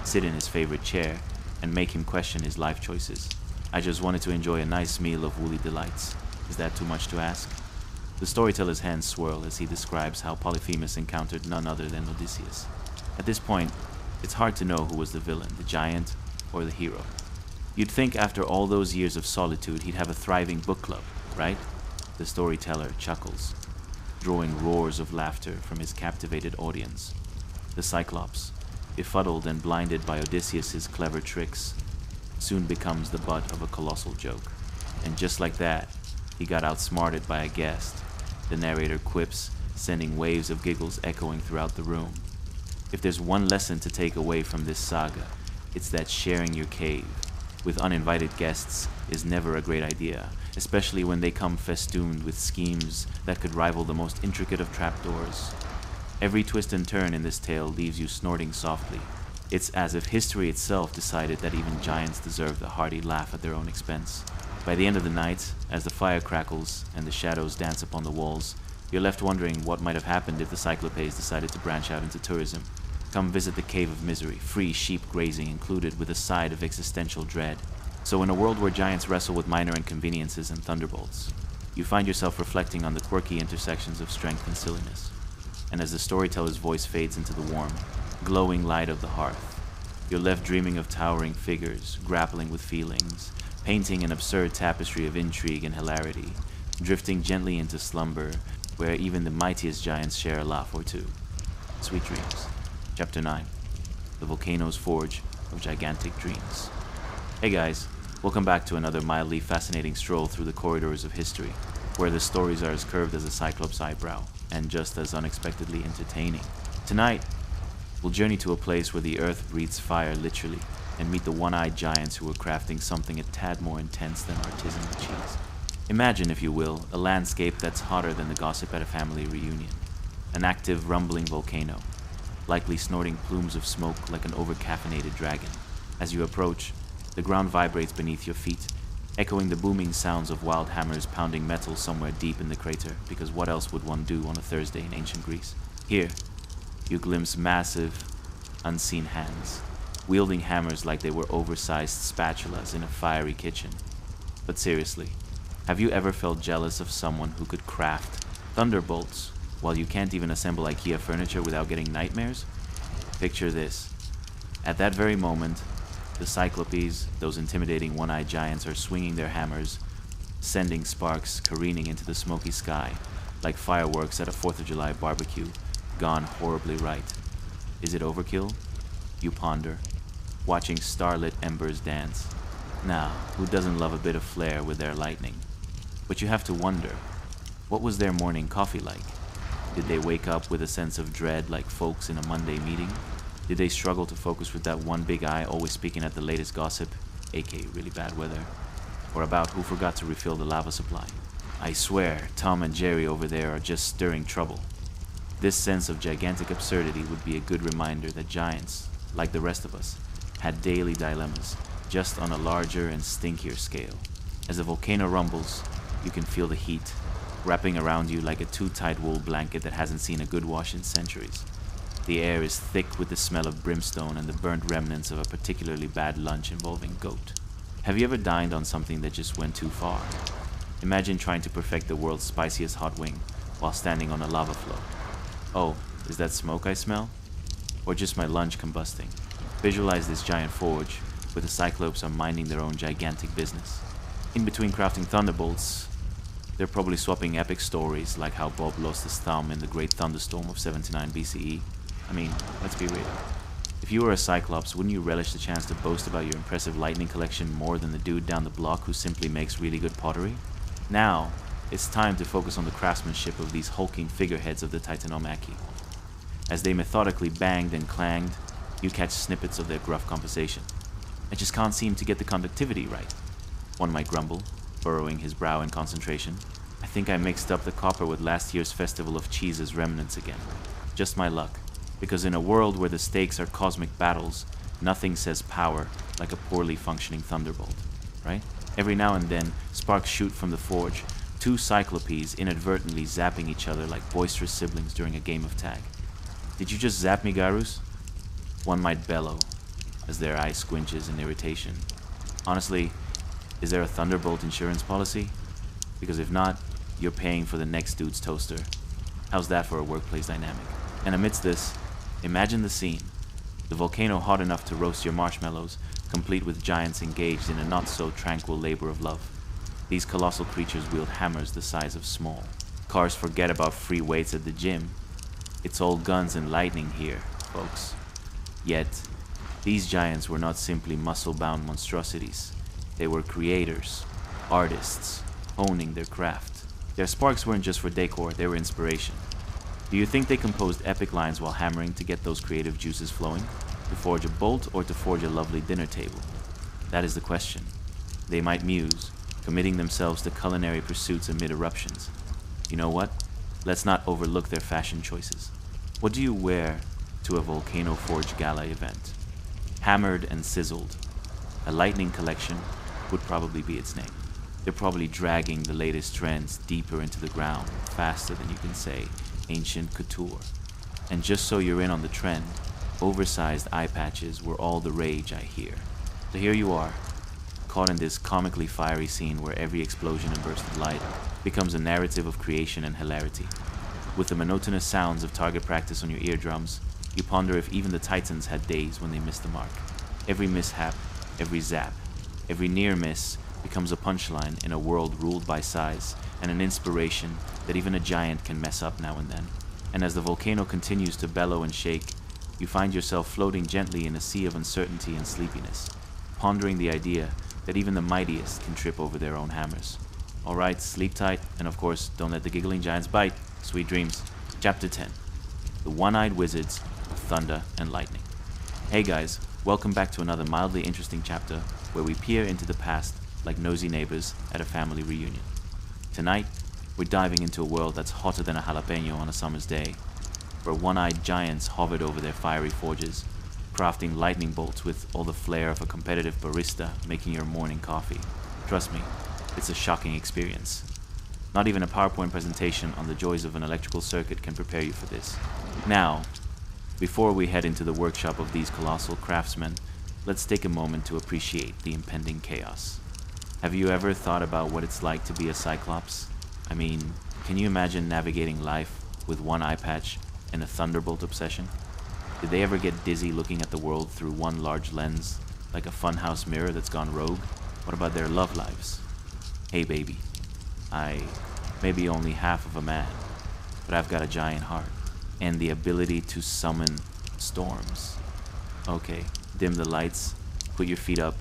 sit in his favorite chair, and make him question his life choices. I just wanted to enjoy a nice meal of woolly delights. Is that too much to ask? The storyteller's hands swirl as he describes how Polyphemus encountered none other than Odysseus. At this point, it's hard to know who was the villain, the giant or the hero. You'd think after all those years of solitude he'd have a thriving book club, right? The storyteller chuckles, drawing roars of laughter from his captivated audience. The Cyclops, befuddled and blinded by Odysseus's clever tricks, soon becomes the butt of a colossal joke. And just like that, he got outsmarted by a guest. The narrator quips, sending waves of giggles echoing throughout the room. If there's one lesson to take away from this saga, it's that sharing your cave with uninvited guests is never a great idea, especially when they come festooned with schemes that could rival the most intricate of trapdoors. Every twist and turn in this tale leaves you snorting softly. It's as if history itself decided that even giants deserve a hearty laugh at their own expense. By the end of the night, as the fire crackles and the shadows dance upon the walls, you're left wondering what might have happened if the Cyclopes decided to branch out into tourism. Come visit the Cave of Misery, free sheep grazing included with a side of existential dread. So in a world where giants wrestle with minor inconveniences and thunderbolts, you find yourself reflecting on the quirky intersections of strength and silliness. And as the storyteller's voice fades into the warm, glowing light of the hearth, you're left dreaming of towering figures, grappling with feelings, painting an absurd tapestry of intrigue and hilarity, drifting gently into slumber, where even the mightiest giants share a laugh or two. Sweet dreams. Chapter 9. The Volcano's Forge of Gigantic Dreams. Hey guys, welcome back to another mildly fascinating stroll through the corridors of history, where the stories are as curved as a Cyclops' eyebrow, and just as unexpectedly entertaining. Tonight, we'll journey to a place where the earth breathes fire literally, and meet the one-eyed giants who are crafting something a tad more intense than artisanal cheese. Imagine, if you will, a landscape that's hotter than the gossip at a family reunion. An active, rumbling volcano, likely snorting plumes of smoke like an over-caffeinated dragon. As you approach, the ground vibrates beneath your feet, echoing the booming sounds of wild hammers pounding metal somewhere deep in the crater, because what else would one do on a Thursday in ancient Greece? Here, you glimpse massive, unseen hands, wielding hammers like they were oversized spatulas in a fiery kitchen. But seriously, have you ever felt jealous of someone who could craft thunderbolts while you can't even assemble IKEA furniture without getting nightmares? Picture this. At that very moment, the Cyclopes, those intimidating one-eyed giants, are swinging their hammers, sending sparks careening into the smoky sky, like fireworks at a 4th of July barbecue, gone horribly right. Is it overkill? You ponder, watching starlit embers dance. Now, who doesn't love a bit of flair with their lightning? But you have to wonder, what was their morning coffee like? Did they wake up with a sense of dread like folks in a Monday meeting? Did they struggle to focus with that one big eye always speaking at the latest gossip, aka really bad weather, or about who forgot to refill the lava supply? I swear, Tom and Jerry over there are just stirring trouble. This sense of gigantic absurdity would be a good reminder that giants, like the rest of us, had daily dilemmas, just on a larger and stinkier scale. As the volcano rumbles, you can feel the heat wrapping around you like a too-tight wool blanket that hasn't seen a good wash in centuries. The air is thick with the smell of brimstone and the burnt remnants of a particularly bad lunch involving goat. Have you ever dined on something that just went too far? Imagine trying to perfect the world's spiciest hot wing while standing on a lava flow. Oh, is that smoke I smell? Or just my lunch combusting? Visualize this giant forge, where the Cyclopes are minding their own gigantic business. In between crafting thunderbolts, they're probably swapping epic stories like how Bob lost his thumb in the Great Thunderstorm of 79 BCE. I mean, let's be real. If you were a Cyclops, wouldn't you relish the chance to boast about your impressive lightning collection more than the dude down the block who simply makes really good pottery? Now, it's time to focus on the craftsmanship of these hulking figureheads of the Titanomachy. As they methodically banged and clanged, you catch snippets of their gruff conversation. I just can't seem to get the conductivity right, one might grumble, furrowing his brow in concentration. I think I mixed up the copper with last year's Festival of Cheese's remnants again. Just my luck, because in a world where the stakes are cosmic battles, nothing says power like a poorly functioning thunderbolt, right? Every now and then, sparks shoot from the forge, two Cyclopes inadvertently zapping each other like boisterous siblings during a game of tag. Did you just zap me, Garus? One might bellow, as their eye squinches in irritation. Honestly, is there a thunderbolt insurance policy? Because if not, you're paying for the next dude's toaster. How's that for a workplace dynamic? And amidst this, imagine the scene. The volcano hot enough to roast your marshmallows, complete with giants engaged in a not-so-tranquil labor of love. These colossal creatures wield hammers the size of small. Cars forget about free weights at the gym. It's all guns and lightning here, folks. Yet, these giants were not simply muscle-bound monstrosities. They were creators, artists, honing their craft. Their sparks weren't just for decor, they were inspiration. Do you think they composed epic lines while hammering to get those creative juices flowing? To forge a bolt or to forge a lovely dinner table? That is the question. They might muse, committing themselves to culinary pursuits amid eruptions. You know what? Let's not overlook their fashion choices. What do you wear to a Volcano Forge gala event? Hammered and sizzled. A lightning collection would probably be its name. They're probably dragging the latest trends deeper into the ground, faster than you can say ancient couture. And just so you're in on the trend, oversized eye patches were all the rage, I hear. So here you are, caught in this comically fiery scene where every explosion and burst of light becomes a narrative of creation and hilarity. With the monotonous sounds of target practice on your eardrums, you ponder if even the Titans had days when they missed the mark. Every mishap, every zap, every near miss becomes a punchline in a world ruled by size, and an inspiration that even a giant can mess up now and then. And as the volcano continues to bellow and shake, you find yourself floating gently in a sea of uncertainty and sleepiness, pondering the idea that even the mightiest can trip over their own hammers. Alright, sleep tight, and of course, don't let the giggling giants bite. Sweet dreams. Chapter 10. The One-Eyed Wizards of Thunder and Lightning. Hey guys, welcome back to another mildly interesting chapter where we peer into the past like nosy neighbors at a family reunion. Tonight, we're diving into a world that's hotter than a jalapeno on a summer's day, where one-eyed giants hovered over their fiery forges, crafting lightning bolts with all the flair of a competitive barista making your morning coffee. Trust me, it's a shocking experience. Not even a PowerPoint presentation on the joys of an electrical circuit can prepare you for this. Now, before we head into the workshop of these colossal craftsmen, let's take a moment to appreciate the impending chaos. Have you ever thought about what it's like to be a Cyclops? I mean, can you imagine navigating life with one eye patch and a thunderbolt obsession? Did they ever get dizzy looking at the world through one large lens, like a funhouse mirror that's gone rogue? What about their love lives? Hey baby, I may be only half of a man, but I've got a giant heart, and the ability to summon storms. Okay, dim the lights, put your feet up,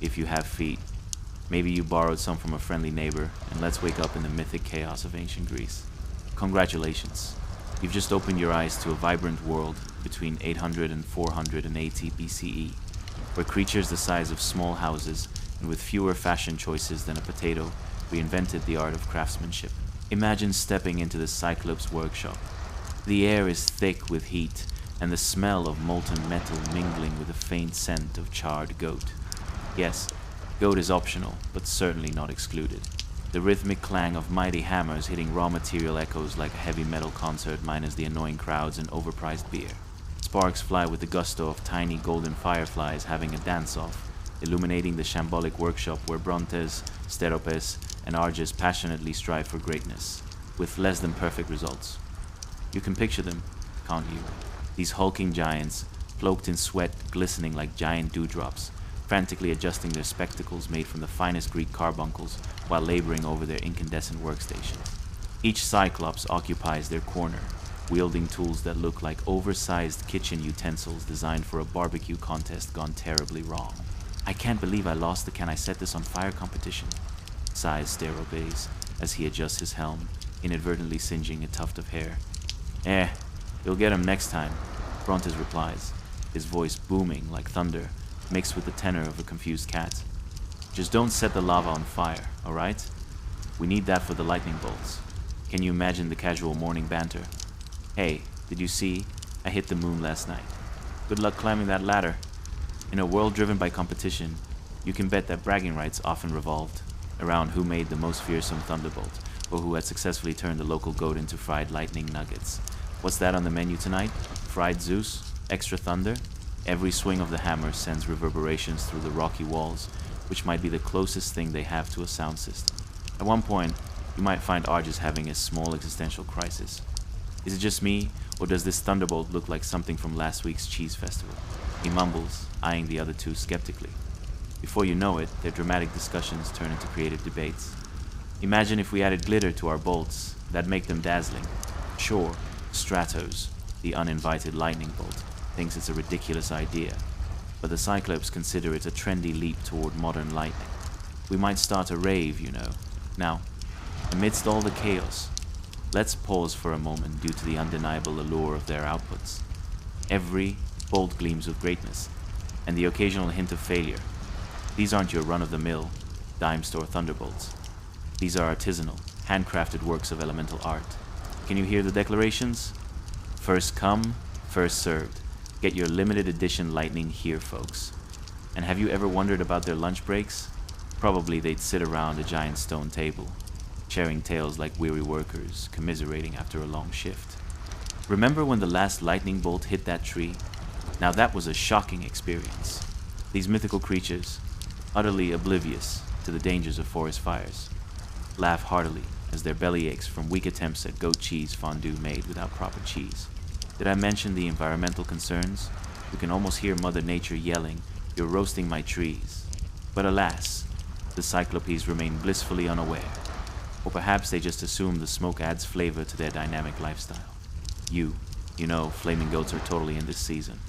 if you have feet. Maybe you borrowed some from a friendly neighbor, and let's wake up in the mythic chaos of ancient Greece. Congratulations, you've just opened your eyes to a vibrant world between 800 and 480 BCE, where creatures the size of small houses and with fewer fashion choices than a potato reinvented the art of craftsmanship. Imagine stepping into the Cyclopes workshop. The air is thick with heat, and the smell of molten metal mingling with a faint scent of charred goat. Yes, goat is optional, but certainly not excluded. The rhythmic clang of mighty hammers hitting raw material echoes like a heavy metal concert minus the annoying crowds and overpriced beer. Sparks fly with the gusto of tiny golden fireflies having a dance-off, illuminating the shambolic workshop where Brontes, Steropes, and Arges passionately strive for greatness, with less than perfect results. You can picture them, can't you? These hulking giants, cloaked in sweat, glistening like giant dewdrops, frantically adjusting their spectacles made from the finest Greek carbuncles while laboring over their incandescent workstations. Each Cyclops occupies their corner, wielding tools that look like oversized kitchen utensils designed for a barbecue contest gone terribly wrong. I can't believe I lost the "can I set this on fire" competition, sighs Steropes as he adjusts his helm, inadvertently singeing a tuft of hair. You'll get him next time, Brontes replies, his voice booming like thunder, mixed with the tenor of a confused cat. Just don't set the lava on fire, alright? We need that for the lightning bolts. Can you imagine the casual morning banter? Hey, did you see? I hit the moon last night. Good luck climbing that ladder. In a world driven by competition, you can bet that bragging rights often revolved around who made the most fearsome thunderbolt, or who had successfully turned the local goat into fried lightning nuggets. What's that on the menu tonight? Fried Zeus? Extra thunder? Every swing of the hammer sends reverberations through the rocky walls, which might be the closest thing they have to a sound system. At one point, you might find Arges having a small existential crisis. Is it just me, or does this thunderbolt look like something from last week's cheese festival? He mumbles, eyeing the other two skeptically. Before you know it, their dramatic discussions turn into creative debates. Imagine if we added glitter to our bolts, that'd make them dazzling. Sure, Stratos, the uninvited lightning bolt, thinks it's a ridiculous idea, but the Cyclopes consider it a trendy leap toward modern lightning. We might start a rave, you know. Now, amidst all the chaos, let's pause for a moment due to the undeniable allure of their outputs. Every bolt gleams with greatness, and the occasional hint of failure. These aren't your run-of-the-mill, dime store thunderbolts. These are artisanal, handcrafted works of elemental art. Can you hear the declarations? First come, first served. Get your limited edition lightning here, folks. And have you ever wondered about their lunch breaks? Probably they'd sit around a giant stone table, sharing tales like weary workers commiserating after a long shift. Remember when the last lightning bolt hit that tree? Now that was a shocking experience. These mythical creatures, utterly oblivious to the dangers of forest fires, laugh heartily as their belly aches from weak attempts at goat cheese fondue made without proper cheese. Did I mention the environmental concerns? You can almost hear Mother Nature yelling, "You're roasting my trees." But alas, the Cyclopes remain blissfully unaware. Or perhaps they just assume the smoke adds flavor to their dynamic lifestyle. You know, flaming goats are totally in this season.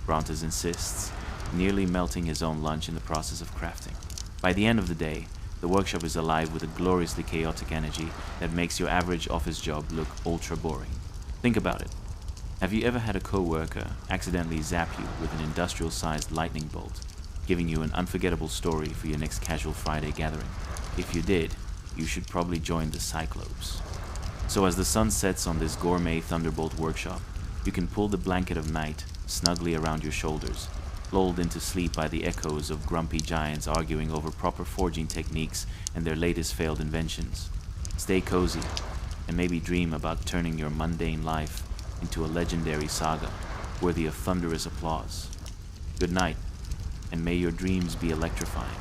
Brontes insists, nearly melting his own lunch in the process of crafting. By the end of the day, the workshop is alive with a gloriously chaotic energy that makes your average office job look ultra boring. Think about it. Have you ever had a coworker accidentally zap you with an industrial-sized lightning bolt, giving you an unforgettable story for your next casual Friday gathering? If you did, you should probably join the Cyclopes. So as the sun sets on this gourmet thunderbolt workshop, you can pull the blanket of night snugly around your shoulders, lulled into sleep by the echoes of grumpy giants arguing over proper forging techniques and their latest failed inventions. Stay cozy, and maybe dream about turning your mundane life into a legendary saga worthy of thunderous applause. Good night, and may your dreams be electrifying,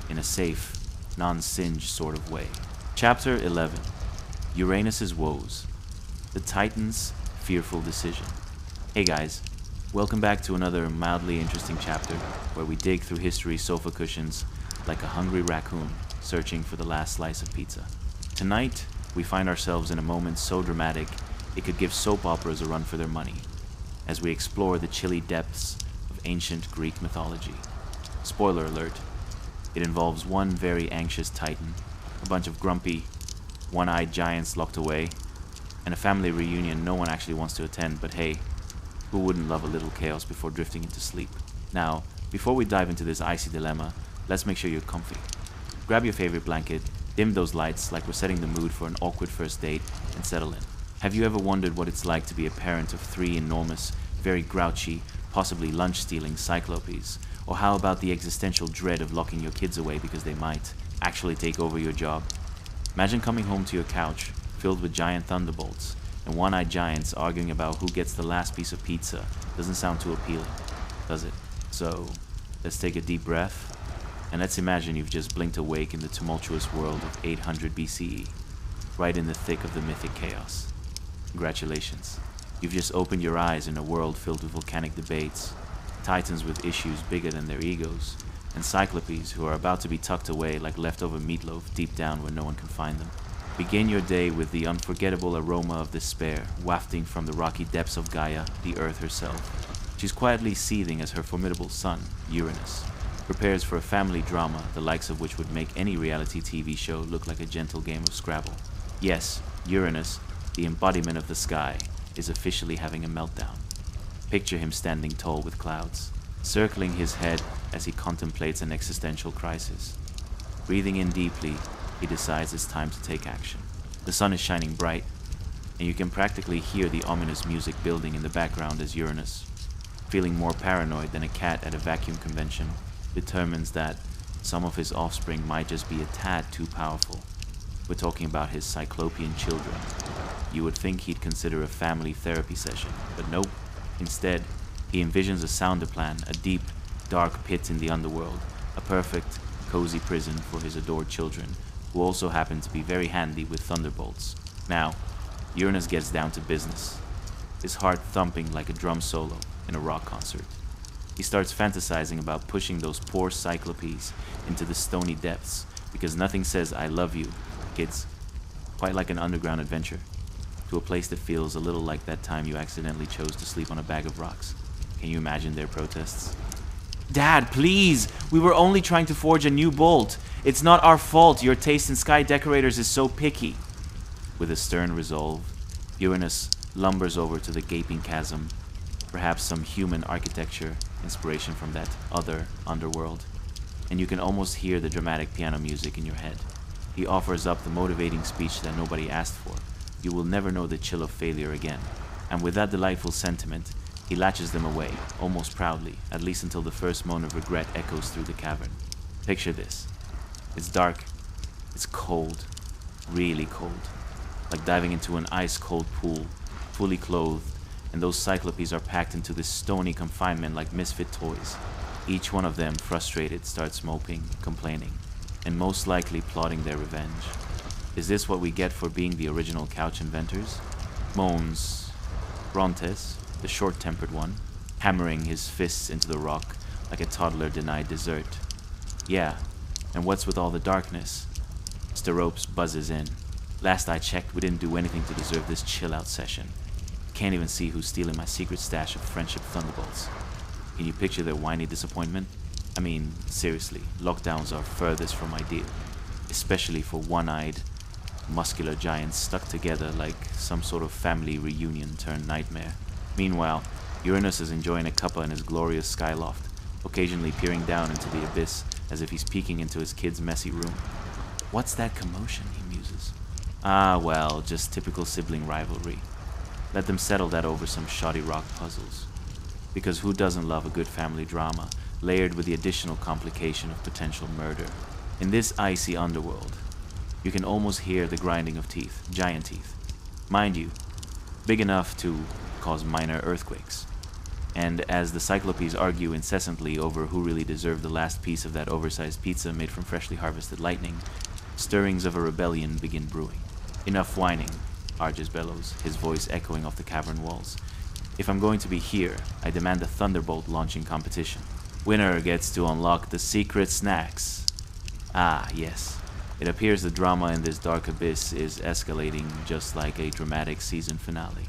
in a safe, non-singe sort of way. Chapter 11. Uranus's Woes. The Titan's Fearful Decision. Hey guys, welcome back to another mildly interesting chapter where we dig through history's sofa cushions like a hungry raccoon searching for the last slice of pizza. Tonight, we find ourselves in a moment so dramatic it could give soap operas a run for their money, as we explore the chilly depths of ancient Greek mythology. Spoiler alert, it involves one very anxious titan, a bunch of grumpy, one-eyed giants locked away, and a family reunion no one actually wants to attend, but hey, who wouldn't love a little chaos before drifting into sleep? Now, before we dive into this icy dilemma, let's make sure you're comfy. Grab your favorite blanket, dim those lights like we're setting the mood for an awkward first date, and settle in. Have you ever wondered what it's like to be a parent of 3 enormous, very grouchy, possibly lunch-stealing Cyclopes? Or how about the existential dread of locking your kids away because they might actually take over your job? Imagine coming home to your couch, filled with giant thunderbolts, and one-eyed giants arguing about who gets the last piece of pizza. Doesn't sound too appealing, does it? So, let's take a deep breath, and let's imagine you've just blinked awake in the tumultuous world of 800 BCE, right in the thick of the mythic chaos. Congratulations. You've just opened your eyes in a world filled with volcanic debates, titans with issues bigger than their egos, and Cyclopes who are about to be tucked away like leftover meatloaf deep down where no one can find them. Begin your day with the unforgettable aroma of despair wafting from the rocky depths of Gaia, the Earth herself. She's quietly seething as her formidable son, Uranus, prepares for a family drama the likes of which would make any reality TV show look like a gentle game of Scrabble. Yes, Uranus, the embodiment of the sky, is officially having a meltdown. Picture him standing tall with clouds, circling his head as he contemplates an existential crisis. Breathing in deeply, he decides it's time to take action. The sun is shining bright, and you can practically hear the ominous music building in the background as Uranus, feeling more paranoid than a cat at a vacuum convention, determines that some of his offspring might just be a tad too powerful. We're talking about his Cyclopean children. You would think he'd consider a family therapy session, but nope. Instead, he envisions a sounder plan, a deep, dark pit in the underworld, a perfect, cozy prison for his adored children, who also happen to be very handy with thunderbolts. Now, Uranus gets down to business, his heart thumping like a drum solo in a rock concert. He starts fantasizing about pushing those poor Cyclopes into the stony depths, because nothing says "I love you," kids, quite like an underground adventure, to a place that feels a little like that time you accidentally chose to sleep on a bag of rocks. Can you imagine their protests? "Dad, please! We were only trying to forge a new bolt. It's not our fault your taste in sky decorators is so picky." With a stern resolve, Uranus lumbers over to the gaping chasm, perhaps some human architecture inspiration from that other underworld, and you can almost hear the dramatic piano music in your head. He offers up the motivating speech that nobody asked for. You will never know the chill of failure again. And with that delightful sentiment, he latches them away, almost proudly, at least until the first moan of regret echoes through the cavern. Picture this. It's dark, it's cold, really cold, like diving into an ice-cold pool, fully clothed, and those Cyclopes are packed into this stony confinement like misfit toys. Each one of them, frustrated, starts moping, complaining, and most likely plotting their revenge. Is this what we get for being the original couch inventors? Moans Brontes, the short-tempered one, hammering his fists into the rock like a toddler denied dessert. Yeah, and what's with all the darkness? Cyclopes buzzes in. Last I checked, we didn't do anything to deserve this chill-out session. Can't even see who's stealing my secret stash of friendship thunderbolts. Can you picture their whiny disappointment? I mean, seriously, lockdowns are furthest from ideal, especially for one-eyed, muscular giants stuck together like some sort of family reunion turned nightmare. Meanwhile, Uranus is enjoying a cuppa in his glorious skyloft, occasionally peering down into the abyss as if he's peeking into his kid's messy room. What's that commotion, he muses. Ah, well, just typical sibling rivalry. Let them settle that over some shoddy rock puzzles. Because who doesn't love a good family drama, layered with the additional complication of potential murder? In this icy underworld, you can almost hear the grinding of teeth, giant teeth. Mind you, big enough to cause minor earthquakes. And as the Cyclopes argue incessantly over who really deserved the last piece of that oversized pizza made from freshly harvested lightning, stirrings of a rebellion begin brewing. Enough whining, Argus bellows, his voice echoing off the cavern walls. If I'm going to be here, I demand a thunderbolt launching competition. Winner gets to unlock the secret snacks. Ah, yes. It appears the drama in this dark abyss is escalating just like a dramatic season finale,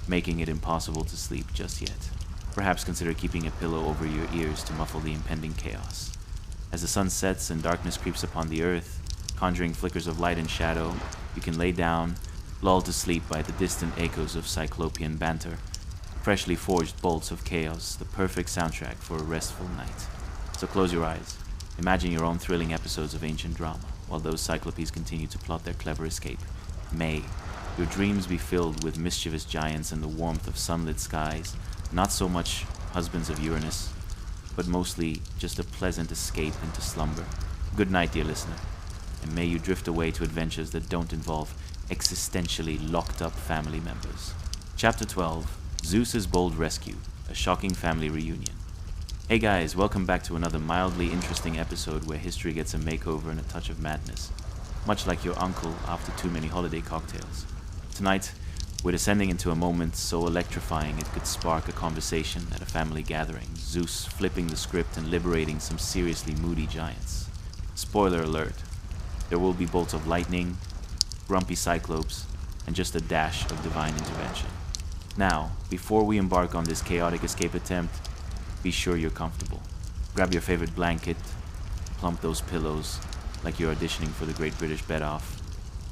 making it impossible to sleep just yet. Perhaps consider keeping a pillow over your ears to muffle the impending chaos. As the sun sets and darkness creeps upon the earth, conjuring flickers of light and shadow, you can lay down, lulled to sleep by the distant echoes of Cyclopean banter, freshly forged bolts of chaos, the perfect soundtrack for a restful night. So close your eyes, imagine your own thrilling episodes of ancient drama, while those Cyclopes continue to plot their clever escape. May your dreams be filled with mischievous giants and the warmth of sunlit skies, not so much husbands of Uranus, but mostly just a pleasant escape into slumber. Good night, dear listener, and may you drift away to adventures that don't involve existentially locked up family members. Chapter 12, Zeus's Bold Rescue, a shocking family reunion. Hey guys, welcome back to another mildly interesting episode where history gets a makeover and a touch of madness, much like your uncle after too many holiday cocktails. Tonight, we're descending into a moment so electrifying it could spark a conversation at a family gathering, Zeus flipping the script and liberating some seriously moody giants. Spoiler alert, there will be bolts of lightning, grumpy Cyclopes, and just a dash of divine intervention. Now, before we embark on this chaotic escape attempt, be sure you're comfortable. Grab your favorite blanket, plump those pillows like you're auditioning for the Great British Bake Off,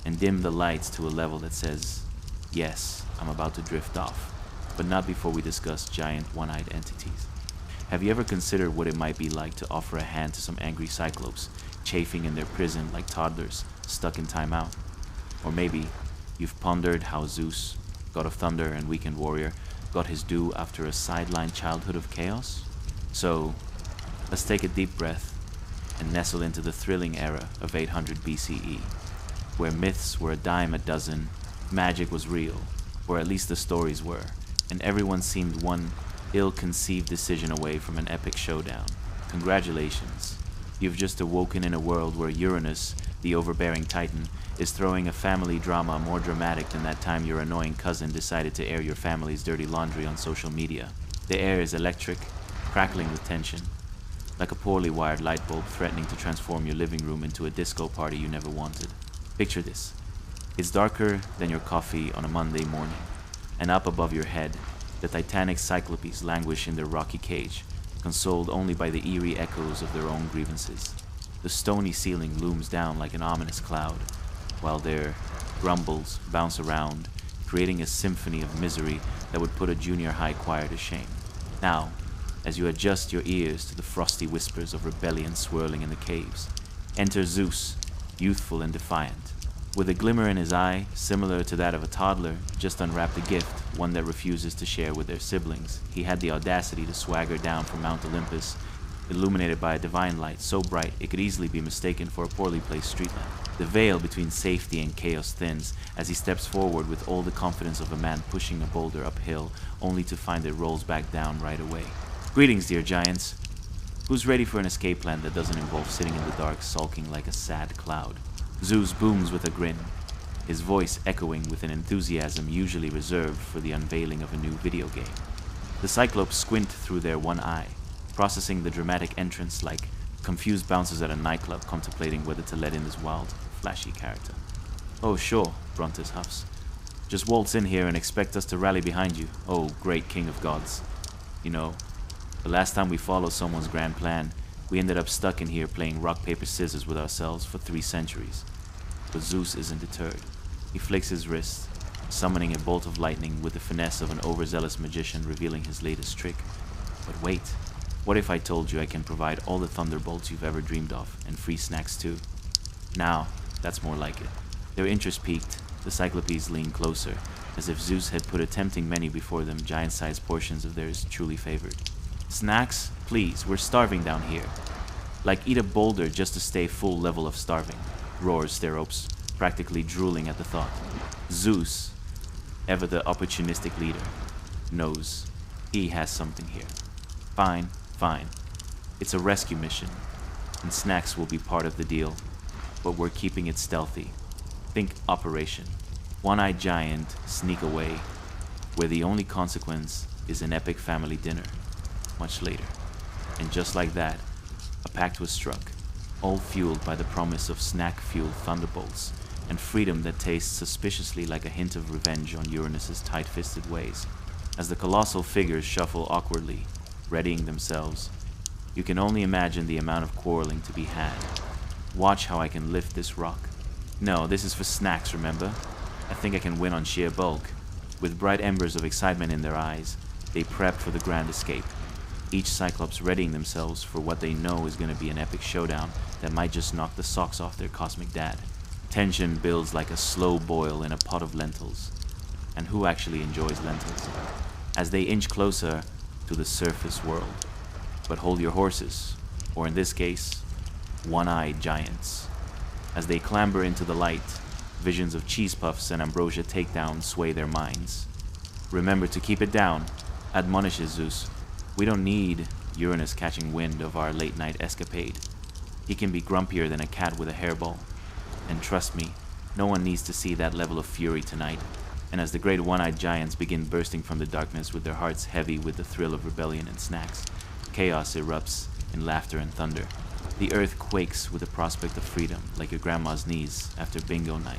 and dim the lights to a level that says, yes, I'm about to drift off, but not before we discuss giant one-eyed entities. Have you ever considered what it might be like to offer a hand to some angry Cyclopes, chafing in their prison like toddlers stuck in timeout? Or maybe you've pondered how Zeus, god of thunder and weekend warrior, got his due after a sidelined childhood of chaos? So, let's take a deep breath and nestle into the thrilling era of 800 BCE, where myths were a dime a dozen, magic was real, or at least the stories were, and everyone seemed one ill-conceived decision away from an epic showdown. Congratulations. You've just awoken in a world where Uranus, the overbearing titan, is throwing a family drama more dramatic than that time your annoying cousin decided to air your family's dirty laundry on social media. The air is electric, crackling with tension, like a poorly wired light bulb threatening to transform your living room into a disco party you never wanted. Picture this. It's darker than your coffee on a Monday morning, and up above your head, the titanic Cyclopes languish in their rocky cage, consoled only by the eerie echoes of their own grievances. The stony ceiling looms down like an ominous cloud, while their grumbles bounce around, creating a symphony of misery that would put a junior high choir to shame. Now, as you adjust your ears to the frosty whispers of rebellion swirling in the caves, enter Zeus, youthful and defiant. With a glimmer in his eye, similar to that of a toddler, just unwrapped a gift, one that refuses to share with their siblings. He had the audacity to swagger down from Mount Olympus, illuminated by a divine light so bright it could easily be mistaken for a poorly placed street lamp. The veil between safety and chaos thins as he steps forward with all the confidence of a man pushing a boulder uphill, only to find it rolls back down right away. Greetings, dear giants. Who's ready for an escape plan that doesn't involve sitting in the dark, sulking like a sad cloud? Zeus booms with a grin, his voice echoing with an enthusiasm usually reserved for the unveiling of a new video game. The Cyclopes squint through their one eye, processing the dramatic entrance like confused bouncers at a nightclub contemplating whether to let in this wild, flashy character. Oh sure, Brontes huffs. Just waltz in here and expect us to rally behind you, oh great king of gods. You know, the last time we followed someone's grand plan, we ended up stuck in here playing rock, paper, scissors with ourselves for 3 centuries. But Zeus isn't deterred. He flicks his wrist, summoning a bolt of lightning with the finesse of an overzealous magician revealing his latest trick. But wait, what if I told you I can provide all the thunderbolts you've ever dreamed of, and free snacks too? Now, that's more like it. Their interest peaked, the Cyclopes leaned closer, as if Zeus had put a tempting menu before them, giant-sized portions of theirs truly favored. Snacks? Please, we're starving down here. Like eat a boulder just to stay full level of starving, roars Steropes, practically drooling at the thought. Zeus, ever the opportunistic leader, knows he has something here. Fine. It's a rescue mission, and snacks will be part of the deal, but we're keeping it stealthy. Think operation. One-eyed giant sneak away, where the only consequence is an epic family dinner, much later. And just like that, a pact was struck, all fueled by the promise of snack-fueled thunderbolts, and freedom that tastes suspiciously like a hint of revenge on Uranus's tight-fisted ways. As the colossal figures shuffle awkwardly, readying themselves, you can only imagine the amount of quarreling to be had. Watch how I can lift this rock. No, this is for snacks, remember? I think I can win on sheer bulk. With bright embers of excitement in their eyes, they prep for the grand escape, each Cyclops readying themselves for what they know is going to be an epic showdown that might just knock the socks off their cosmic dad. Tension builds like a slow boil in a pot of lentils. And who actually enjoys lentils? As they inch closer to the surface world. But hold your horses, or in this case, one-eyed giants. As they clamber into the light, visions of cheese puffs and ambrosia takedowns sway their minds. Remember to keep it down, admonishes Zeus. We don't need Uranus catching wind of our late-night escapade. He can be grumpier than a cat with a hairball. And trust me, no one needs to see that level of fury tonight. And as the great one-eyed giants begin bursting from the darkness with their hearts heavy with the thrill of rebellion and snacks, chaos erupts in laughter and thunder. The earth quakes with the prospect of freedom, like your grandma's knees after bingo night.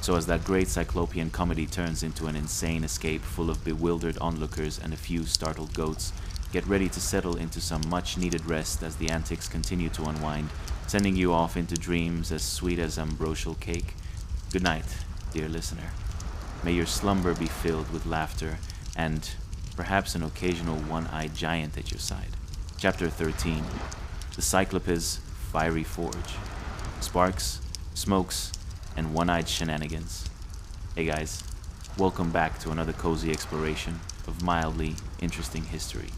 So as that great Cyclopean comedy turns into an insane escape full of bewildered onlookers and a few startled goats, get ready to settle into some much-needed rest as the antics continue to unwind, sending you off into dreams as sweet as ambrosial cake. Good night, dear listener. May your slumber be filled with laughter and perhaps an occasional one-eyed giant at your side. Chapter 13. The Cyclopes' Fiery Forge. Sparks, smokes, and one-eyed shenanigans. Hey guys, welcome back to another cozy exploration of mildly interesting history.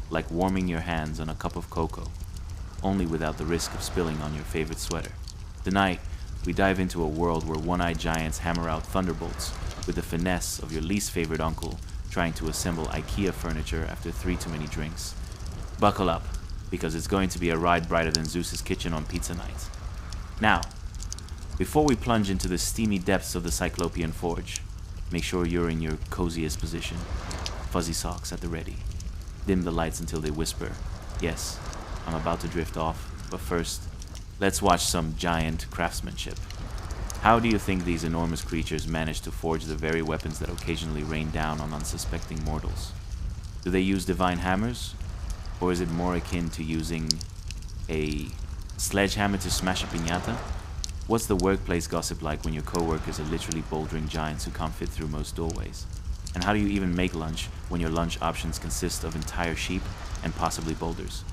Like warming your hands on a cup of cocoa, only without the risk of spilling on your favorite sweater. Tonight, we dive into a world where one-eyed giants hammer out thunderbolts with the finesse of your least favorite uncle trying to assemble IKEA furniture after 3 too many drinks. Buckle up, because it's going to be a ride brighter than Zeus's kitchen on pizza night. Now, before we plunge into the steamy depths of the Cyclopean Forge, make sure you're in your coziest position. Fuzzy socks at the ready. Dim the lights until they whisper, yes, I'm about to drift off, but first, let's watch some giant craftsmanship. How do you think these enormous creatures manage to forge the very weapons that occasionally rain down on unsuspecting mortals? Do they use divine hammers? Or is it more akin to using a sledgehammer to smash a piñata? What's the workplace gossip like when your coworkers are literally bouldering giants who can't fit through most doorways? And how do you even make lunch when your lunch options consist of entire sheep and possibly boulders?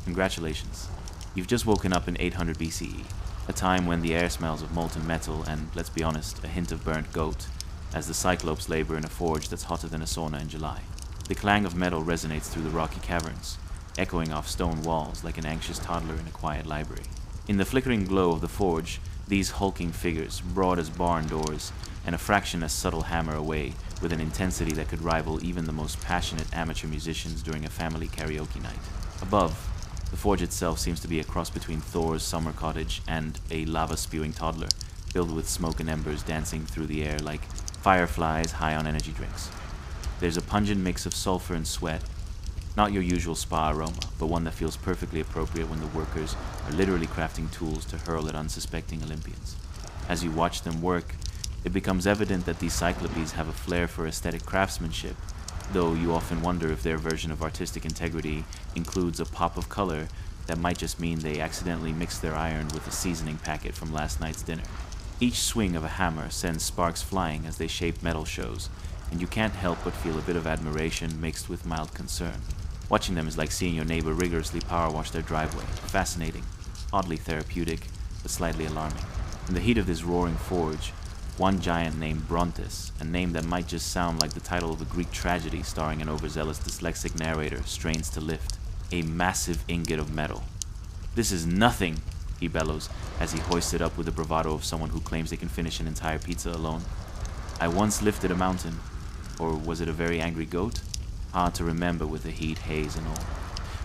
Congratulations. You've just woken up in 800 BCE, a time when the air smells of molten metal and, let's be honest, a hint of burnt goat, as the Cyclopes labor in a forge that's hotter than a sauna in July. The clang of metal resonates through the rocky caverns, echoing off stone walls like an anxious toddler in a quiet library. In the flickering glow of the forge, these hulking figures, broad as barn doors, and a fraction as subtle hammer away, with an intensity that could rival even the most passionate amateur musicians during a family karaoke night. Above, the forge itself seems to be a cross between Thor's summer cottage and a lava-spewing toddler, filled with smoke and embers dancing through the air like fireflies high on energy drinks. There's a pungent mix of sulfur and sweat, not your usual spa aroma, but one that feels perfectly appropriate when the workers are literally crafting tools to hurl at unsuspecting Olympians. As you watch them work, it becomes evident that these Cyclopes have a flair for aesthetic craftsmanship, though you often wonder if their version of artistic integrity includes a pop of color that might just mean they accidentally mixed their iron with a seasoning packet from last night's dinner. Each swing of a hammer sends sparks flying as they shape metal shows, and you can't help but feel a bit of admiration mixed with mild concern. Watching them is like seeing your neighbor rigorously power wash their driveway. Fascinating, oddly therapeutic, but slightly alarming. In the heat of this roaring forge, one giant named Brontes, a name that might just sound like the title of a Greek tragedy starring an overzealous dyslexic narrator, strains to lift a massive ingot of metal. "This is nothing," he bellows as he hoists it up with the bravado of someone who claims they can finish an entire pizza alone. "I once lifted a mountain. Or was it a very angry goat? Hard to remember with the heat, haze, and all."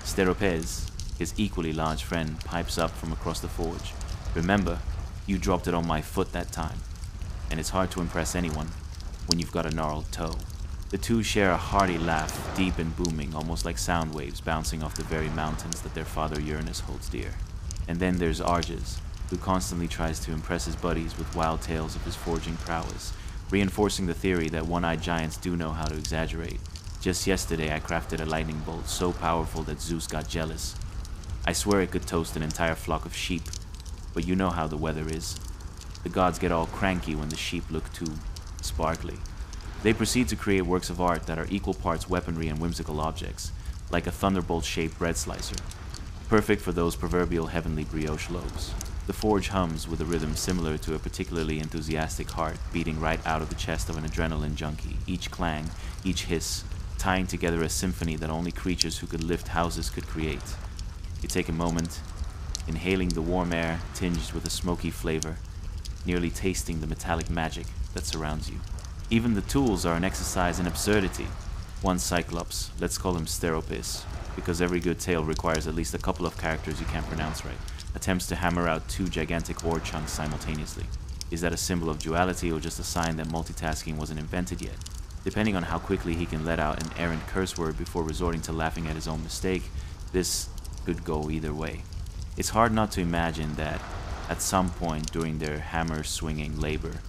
Steropes, his equally large friend, pipes up from across the forge. "Remember, you dropped it on my foot that time. And it's hard to impress anyone when you've got a gnarled toe." The two share a hearty laugh, deep and booming, almost like sound waves bouncing off the very mountains that their father Uranus holds dear. And then there's Arges, who constantly tries to impress his buddies with wild tales of his forging prowess, reinforcing the theory that one-eyed giants do know how to exaggerate. "Just yesterday I crafted a lightning bolt so powerful that Zeus got jealous. I swear it could toast an entire flock of sheep, but you know how the weather is. The gods get all cranky when the sheep look too sparkly." They proceed to create works of art that are equal parts weaponry and whimsical objects, like a thunderbolt-shaped bread slicer, perfect for those proverbial heavenly brioche loaves. The forge hums with a rhythm similar to a particularly enthusiastic heart beating right out of the chest of an adrenaline junkie, each clang, each hiss, tying together a symphony that only creatures who could lift houses could create. You take a moment, inhaling the warm air tinged with a smoky flavor, nearly tasting the metallic magic that surrounds you. Even the tools are an exercise in absurdity. One Cyclops, let's call him Steropes, because every good tale requires at least a couple of characters you can't pronounce right, attempts to hammer out two gigantic ore chunks simultaneously. Is that a symbol of duality or just a sign that multitasking wasn't invented yet? Depending on how quickly he can let out an errant curse word before resorting to laughing at his own mistake, this could go either way. It's hard not to imagine that at some point during their hammer-swinging labor,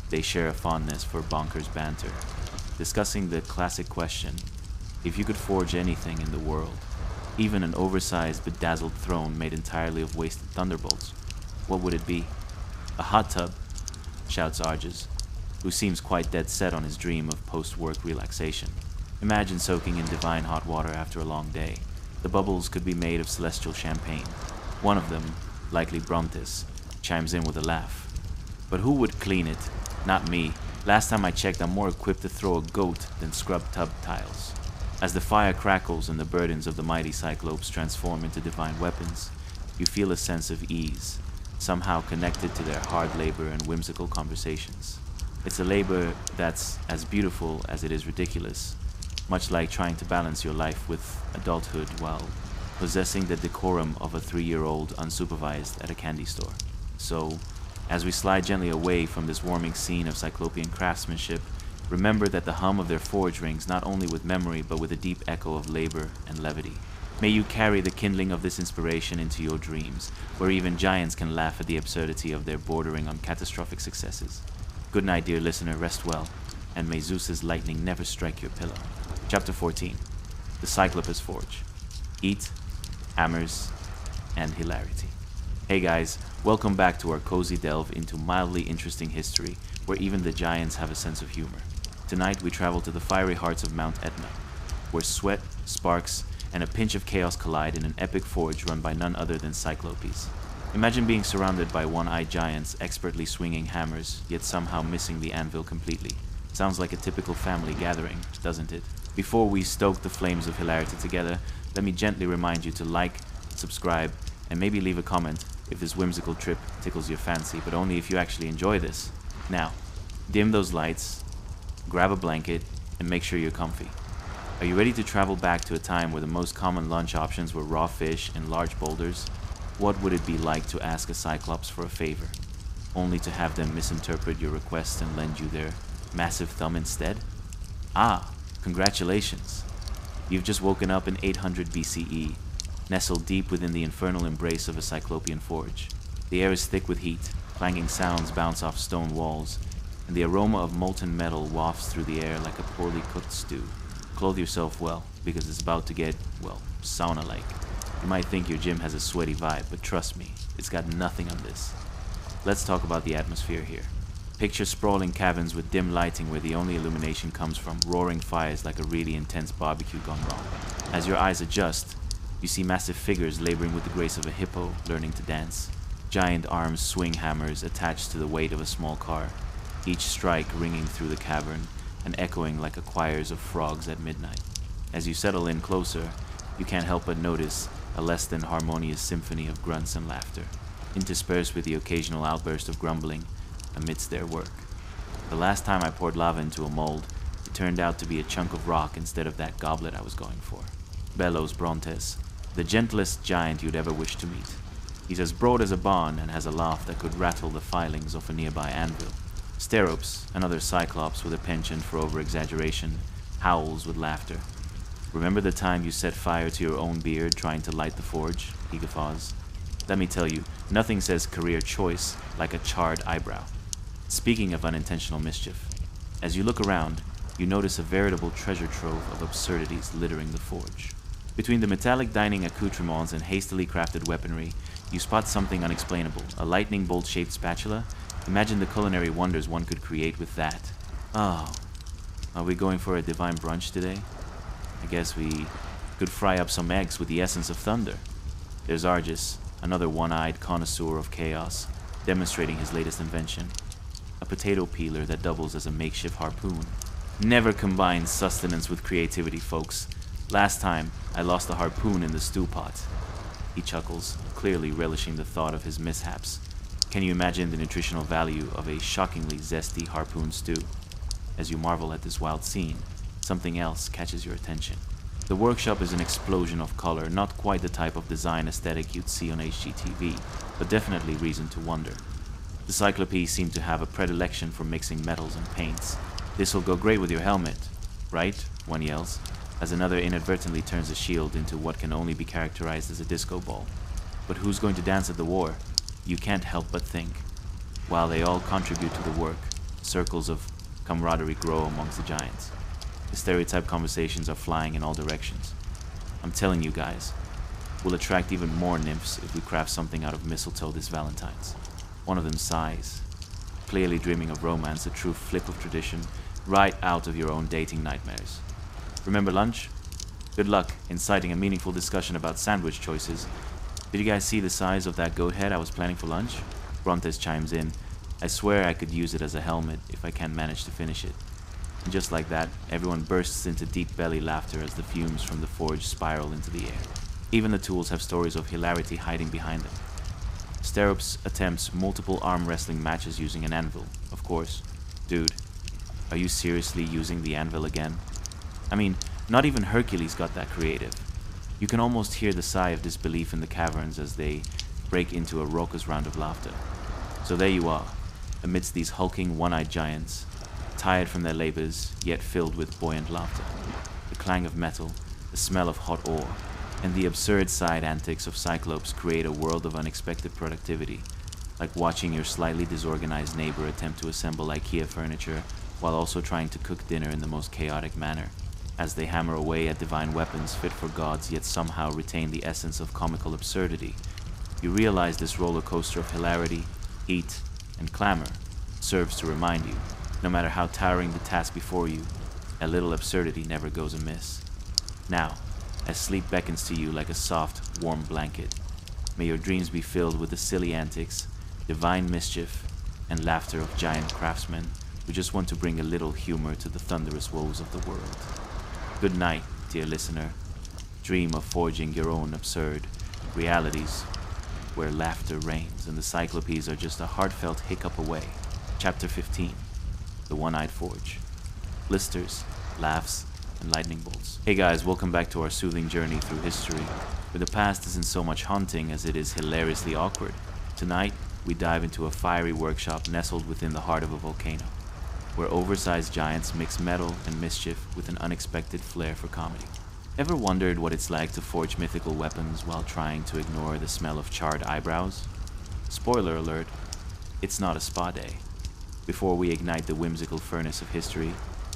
they share a fondness for bonkers banter, discussing the classic question, if you could forge anything in the world, even an oversized, bedazzled throne made entirely of wasted thunderbolts, what would it be? "A hot tub," shouts Arges, who seems quite dead set on his dream of post-work relaxation. Imagine soaking in divine hot water after a long day. The bubbles could be made of celestial champagne. One of them, likely Brontes, chimes in with a laugh. "But who would clean it? Not me. Last time I checked, I'm more equipped to throw a goat than scrub tub tiles." As the fire crackles and the burdens of the mighty Cyclopes transform into divine weapons, you feel a sense of ease, somehow connected to their hard labor and whimsical conversations. It's a labor that's as beautiful as it is ridiculous, much like trying to balance your life with adulthood while possessing the decorum of a 3-year-old unsupervised at a candy store. So, as we slide gently away from this warming scene of Cyclopean craftsmanship, remember that the hum of their forge rings not only with memory but with a deep echo of labor and levity. May you carry the kindling of this inspiration into your dreams, where even giants can laugh at the absurdity of their bordering on catastrophic successes. Good night, dear listener, rest well, and may Zeus's lightning never strike your pillow. Chapter 14. The Cyclopes Forge. Eat, hammers, and hilarity. Hey guys, welcome back to our cozy delve into mildly interesting history, where even the giants have a sense of humor. Tonight we travel to the fiery hearts of Mount Etna, where sweat, sparks, and a pinch of chaos collide in an epic forge run by none other than Cyclopes. Imagine being surrounded by one-eyed giants expertly swinging hammers, yet somehow missing the anvil completely. Sounds like a typical family gathering, doesn't it? Before we stoke the flames of hilarity together, let me gently remind you to like, subscribe, and maybe leave a comment if this whimsical trip tickles your fancy, but only if you actually enjoy this. Now, dim those lights, grab a blanket, and make sure you're comfy. Are you ready to travel back to a time where the most common lunch options were raw fish and large boulders? What would it be like to ask a Cyclops for a favor, only to have them misinterpret your request and lend you their massive thumb instead? Ah, congratulations. You've just woken up in 800 BCE, nestled deep within the infernal embrace of a Cyclopean forge. The air is thick with heat, clanging sounds bounce off stone walls, and the aroma of molten metal wafts through the air like a poorly cooked stew. Clothe yourself well, because it's about to get, well, sauna-like. You might think your gym has a sweaty vibe, but trust me, it's got nothing on this. Let's talk about the atmosphere here. Picture sprawling cabins with dim lighting where the only illumination comes from roaring fires like a really intense barbecue gone wrong. As your eyes adjust, you see massive figures laboring with the grace of a hippo learning to dance. Giant arms swing hammers attached to the weight of a small car, each strike ringing through the cavern and echoing like a choirs of frogs at midnight. As you settle in closer, you can't help but notice a less than harmonious symphony of grunts and laughter, interspersed with the occasional outburst of grumbling amidst their work. The last time I poured lava into a mold, it turned out to be a chunk of rock instead of that goblet I was going for. Bellows Brontes, the gentlest giant you'd ever wish to meet. He's as broad as a barn and has a laugh that could rattle the filings of a nearby anvil. Steropes, another Cyclops with a penchant for over-exaggeration, howls with laughter. Remember the time you set fire to your own beard trying to light the forge? He guffaws. Let me tell you, nothing says career choice like a charred eyebrow. Speaking of unintentional mischief, as you look around, you notice a veritable treasure trove of absurdities littering the forge. Between the metallic dining accoutrements and hastily crafted weaponry, you spot something unexplainable, a lightning bolt-shaped spatula. Imagine the culinary wonders one could create with that. Oh, are we going for a divine brunch today? I guess we could fry up some eggs with the essence of thunder. There's Argus, another one-eyed connoisseur of chaos, demonstrating his latest invention. A potato peeler that doubles as a makeshift harpoon. Never combine sustenance with creativity, folks. Last time, I lost a harpoon in the stew pot. He chuckles, clearly relishing the thought of his mishaps. Can you imagine the nutritional value of a shockingly zesty harpoon stew? As you marvel at this wild scene, something else catches your attention. The workshop is an explosion of color, not quite the type of design aesthetic you'd see on HGTV, but definitely reason to wonder. The Cyclopes seem to have a predilection for mixing metals and paints. This'll go great with your helmet, right? One yells, as another inadvertently turns a shield into what can only be characterized as a disco ball. But who's going to dance at the war? You can't help but think. While they all contribute to the work, circles of camaraderie grow amongst the giants. The stereotype conversations are flying in all directions. I'm telling you guys, we'll attract even more nymphs if we craft something out of mistletoe this Valentine's. One of them sighs, clearly dreaming of romance, a true flip of tradition, right out of your own dating nightmares. Remember lunch? Good luck inciting a meaningful discussion about sandwich choices. Did you guys see the size of that goat head I was planning for lunch? Brontes chimes in. I swear I could use it as a helmet if I can't manage to finish it. And just like that, everyone bursts into deep belly laughter as the fumes from the forge spiral into the air. Even the tools have stories of hilarity hiding behind them. Steropes attempts multiple arm wrestling matches using an anvil, of course. Dude, are you seriously using the anvil again? I mean, not even Hercules got that creative. You can almost hear the sigh of disbelief in the caverns as they break into a raucous round of laughter. So there you are, amidst these hulking one-eyed giants, tired from their labors, yet filled with buoyant laughter. The clang of metal, the smell of hot ore, and the absurd side antics of Cyclopes create a world of unexpected productivity, like watching your slightly disorganized neighbor attempt to assemble IKEA furniture while also trying to cook dinner in the most chaotic manner. As they hammer away at divine weapons fit for gods yet somehow retain the essence of comical absurdity, you realize this roller coaster of hilarity, heat, and clamor serves to remind you, no matter how towering the task before you, a little absurdity never goes amiss. Now, as sleep beckons to you like a soft, warm blanket, may your dreams be filled with the silly antics, divine mischief, and laughter of giant craftsmen who just want to bring a little humor to the thunderous woes of the world. Good night, dear listener. Dream of forging your own absurd realities where laughter reigns and the Cyclopes are just a heartfelt hiccup away. Chapter 15. The One-Eyed Forge. Blisters, laughs, and lightning bolts. Hey guys, welcome back to our soothing journey through history, where the past isn't so much haunting as it is hilariously awkward. Tonight, we dive into a fiery workshop nestled within the heart of a volcano, where oversized giants mix metal and mischief with an unexpected flair for comedy. Ever wondered what it's like to forge mythical weapons while trying to ignore the smell of charred eyebrows? Spoiler alert, it's not a spa day. Before we ignite the whimsical furnace of history,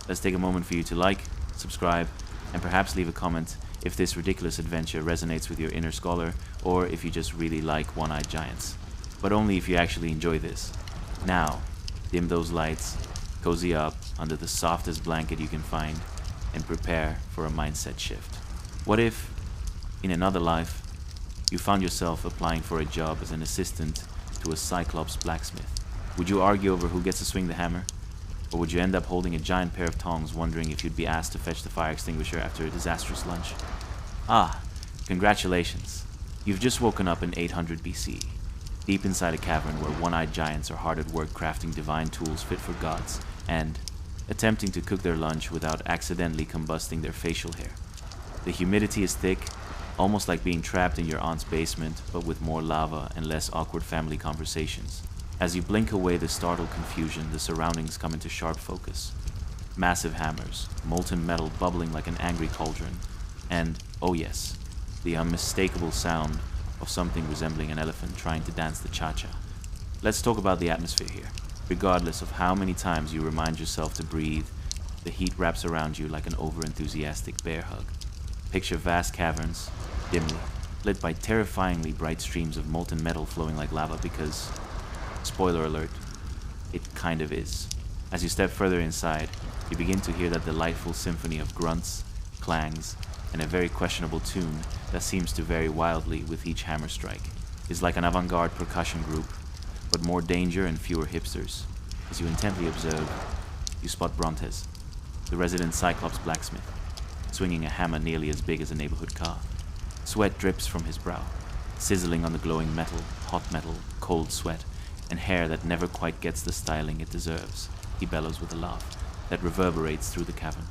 let's take a moment for you to like, subscribe, and perhaps leave a comment if this ridiculous adventure resonates with your inner scholar, or if you just really like one-eyed giants. But only if you actually enjoy this. Now, dim those lights, cozy up under the softest blanket you can find, and prepare for a mindset shift. What if, in another life, you found yourself applying for a job as an assistant to a Cyclops blacksmith? Would you argue over who gets to swing the hammer? Or would you end up holding a giant pair of tongs wondering if you'd be asked to fetch the fire extinguisher after a disastrous lunch? Ah, congratulations. You've just woken up in 800 BC, deep inside a cavern where one-eyed giants are hard at work crafting divine tools fit for gods, and attempting to cook their lunch without accidentally combusting their facial hair. The humidity is thick, almost like being trapped in your aunt's basement, but with more lava and less awkward family conversations. As you blink away the startled confusion, the surroundings come into sharp focus. Massive hammers, molten metal bubbling like an angry cauldron, and, oh yes, the unmistakable sound of something resembling an elephant trying to dance the cha-cha. Let's talk about the atmosphere here. Regardless of how many times you remind yourself to breathe, the heat wraps around you like an over-enthusiastic bear hug. Picture vast caverns, dimly, lit by terrifyingly bright streams of molten metal flowing like lava because, spoiler alert, it kind of is. As you step further inside, you begin to hear that delightful symphony of grunts, clangs, and a very questionable tune that seems to vary wildly with each hammer strike. It's like an avant-garde percussion group, but more danger and fewer hipsters. As you intently observe, you spot Brontes, the resident Cyclops blacksmith, swinging a hammer nearly as big as a neighborhood car. Sweat drips from his brow, sizzling on the glowing metal, hot metal, cold sweat, and hair that never quite gets the styling it deserves. He bellows with a laugh that reverberates through the cavern.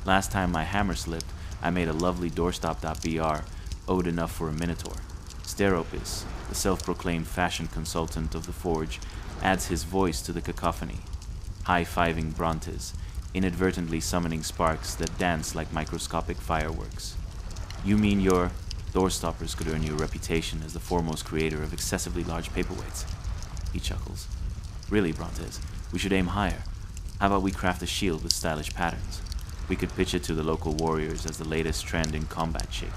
Last time my hammer slipped, I made a lovely doorstop.br owed enough for a minotaur. Steropis, the self-proclaimed fashion consultant of the forge, adds his voice to the cacophony, high-fiving Brontes, inadvertently summoning sparks that dance like microscopic fireworks. You mean your doorstoppers could earn you a reputation as the foremost creator of excessively large paperweights? He chuckles. Really, Brontes, we should aim higher. How about we craft a shield with stylish patterns? We could pitch it to the local warriors as the latest trend in combat chic.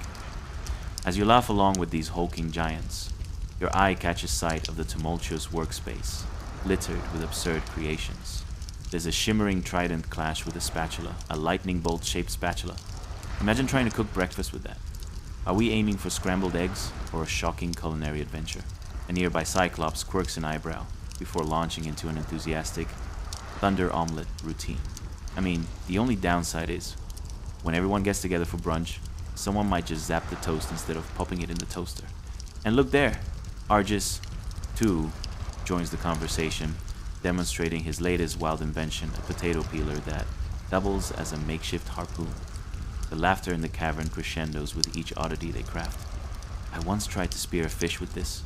As you laugh along with these hulking giants, your eye catches sight of the tumultuous workspace, littered with absurd creations. There's a shimmering trident clash with a spatula, a lightning bolt-shaped spatula. Imagine trying to cook breakfast with that. Are we aiming for scrambled eggs or a shocking culinary adventure? A nearby Cyclops quirks an eyebrow before launching into an enthusiastic thunder omelet routine. I mean, the only downside is, when everyone gets together for brunch, someone might just zap the toast instead of popping it in the toaster. And look there, Argus, too, joins the conversation, demonstrating his latest wild invention, a potato peeler that doubles as a makeshift harpoon. The laughter in the cavern crescendos with each oddity they craft. I once tried to spear a fish with this,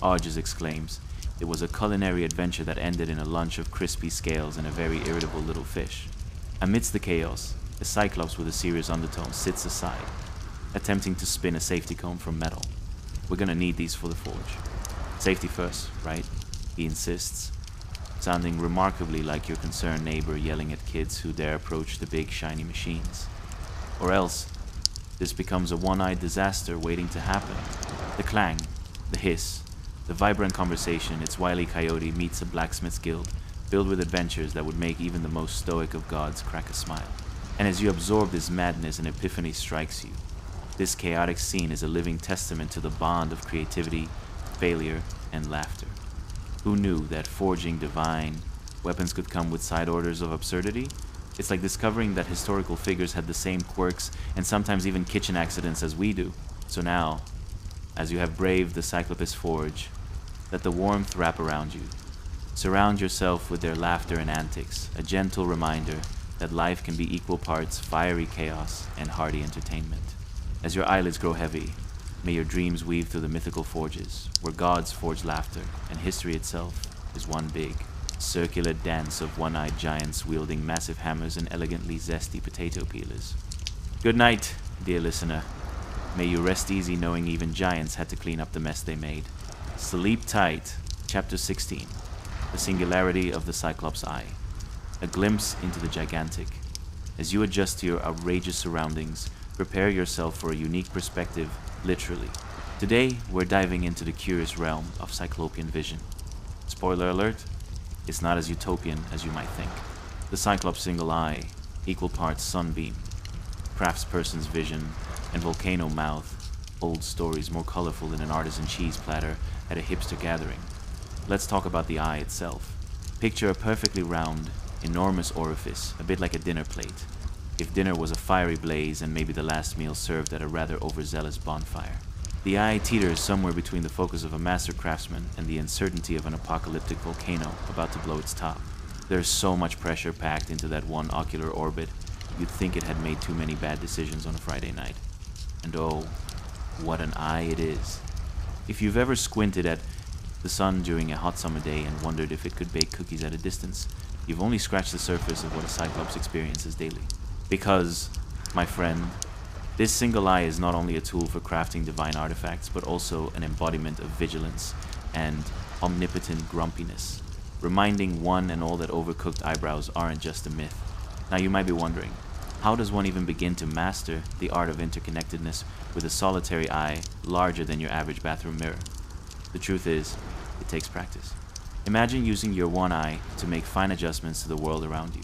Argus exclaims. It was a culinary adventure that ended in a lunch of crispy scales and a very irritable little fish. Amidst the chaos, the Cyclops with a serious undertone sits aside, attempting to spin a safety cone from metal. We're gonna need these for the forge. Safety first, right? He insists, sounding remarkably like your concerned neighbor yelling at kids who dare approach the big shiny machines. Or else, this becomes a one-eyed disaster waiting to happen. The clang, the hiss, the vibrant conversation, its wily coyote meets a blacksmith's guild, filled with adventures that would make even the most stoic of gods crack a smile. And as you absorb this madness, an epiphany strikes you. This chaotic scene is a living testament to the bond of creativity, failure, and laughter. Who knew that forging divine weapons could come with side orders of absurdity? It's like discovering that historical figures had the same quirks and sometimes even kitchen accidents as we do. So now, as you have braved the Cyclopes forge, let the warmth wrap around you. Surround yourself with their laughter and antics, a gentle reminder that life can be equal parts fiery chaos and hearty entertainment. As your eyelids grow heavy, may your dreams weave through the mythical forges, where gods forge laughter, and history itself is one big, circular dance of one-eyed giants wielding massive hammers and elegantly zesty potato peelers. Good night, dear listener. May you rest easy knowing even giants had to clean up the mess they made. Sleep tight. Chapter 16. The Singularity of the Cyclops' Eye. A glimpse into the gigantic. As you adjust to your outrageous surroundings, prepare yourself for a unique perspective, literally. Today, we're diving into the curious realm of Cyclopean vision. Spoiler alert, it's not as utopian as you might think. The Cyclops' single eye, equal parts sunbeam, craftsperson's vision, and volcano mouth, old stories more colorful than an artisan cheese platter at a hipster gathering. Let's talk about the eye itself. Picture a perfectly round, enormous orifice, a bit like a dinner plate. If dinner was a fiery blaze and maybe the last meal served at a rather overzealous bonfire. The eye teeters somewhere between the focus of a master craftsman and the uncertainty of an apocalyptic volcano about to blow its top. There's so much pressure packed into that one ocular orbit, you'd think it had made too many bad decisions on a Friday night. And oh, what an eye it is. If you've ever squinted at the sun during a hot summer day and wondered if it could bake cookies at a distance, you've only scratched the surface of what a Cyclops experiences daily. Because, my friend, this single eye is not only a tool for crafting divine artifacts, but also an embodiment of vigilance and omnipotent grumpiness, reminding one and all that overcooked eyebrows aren't just a myth. Now you might be wondering, how does one even begin to master the art of interconnectedness with a solitary eye larger than your average bathroom mirror? The truth is, it takes practice. Imagine using your one eye to make fine adjustments to the world around you.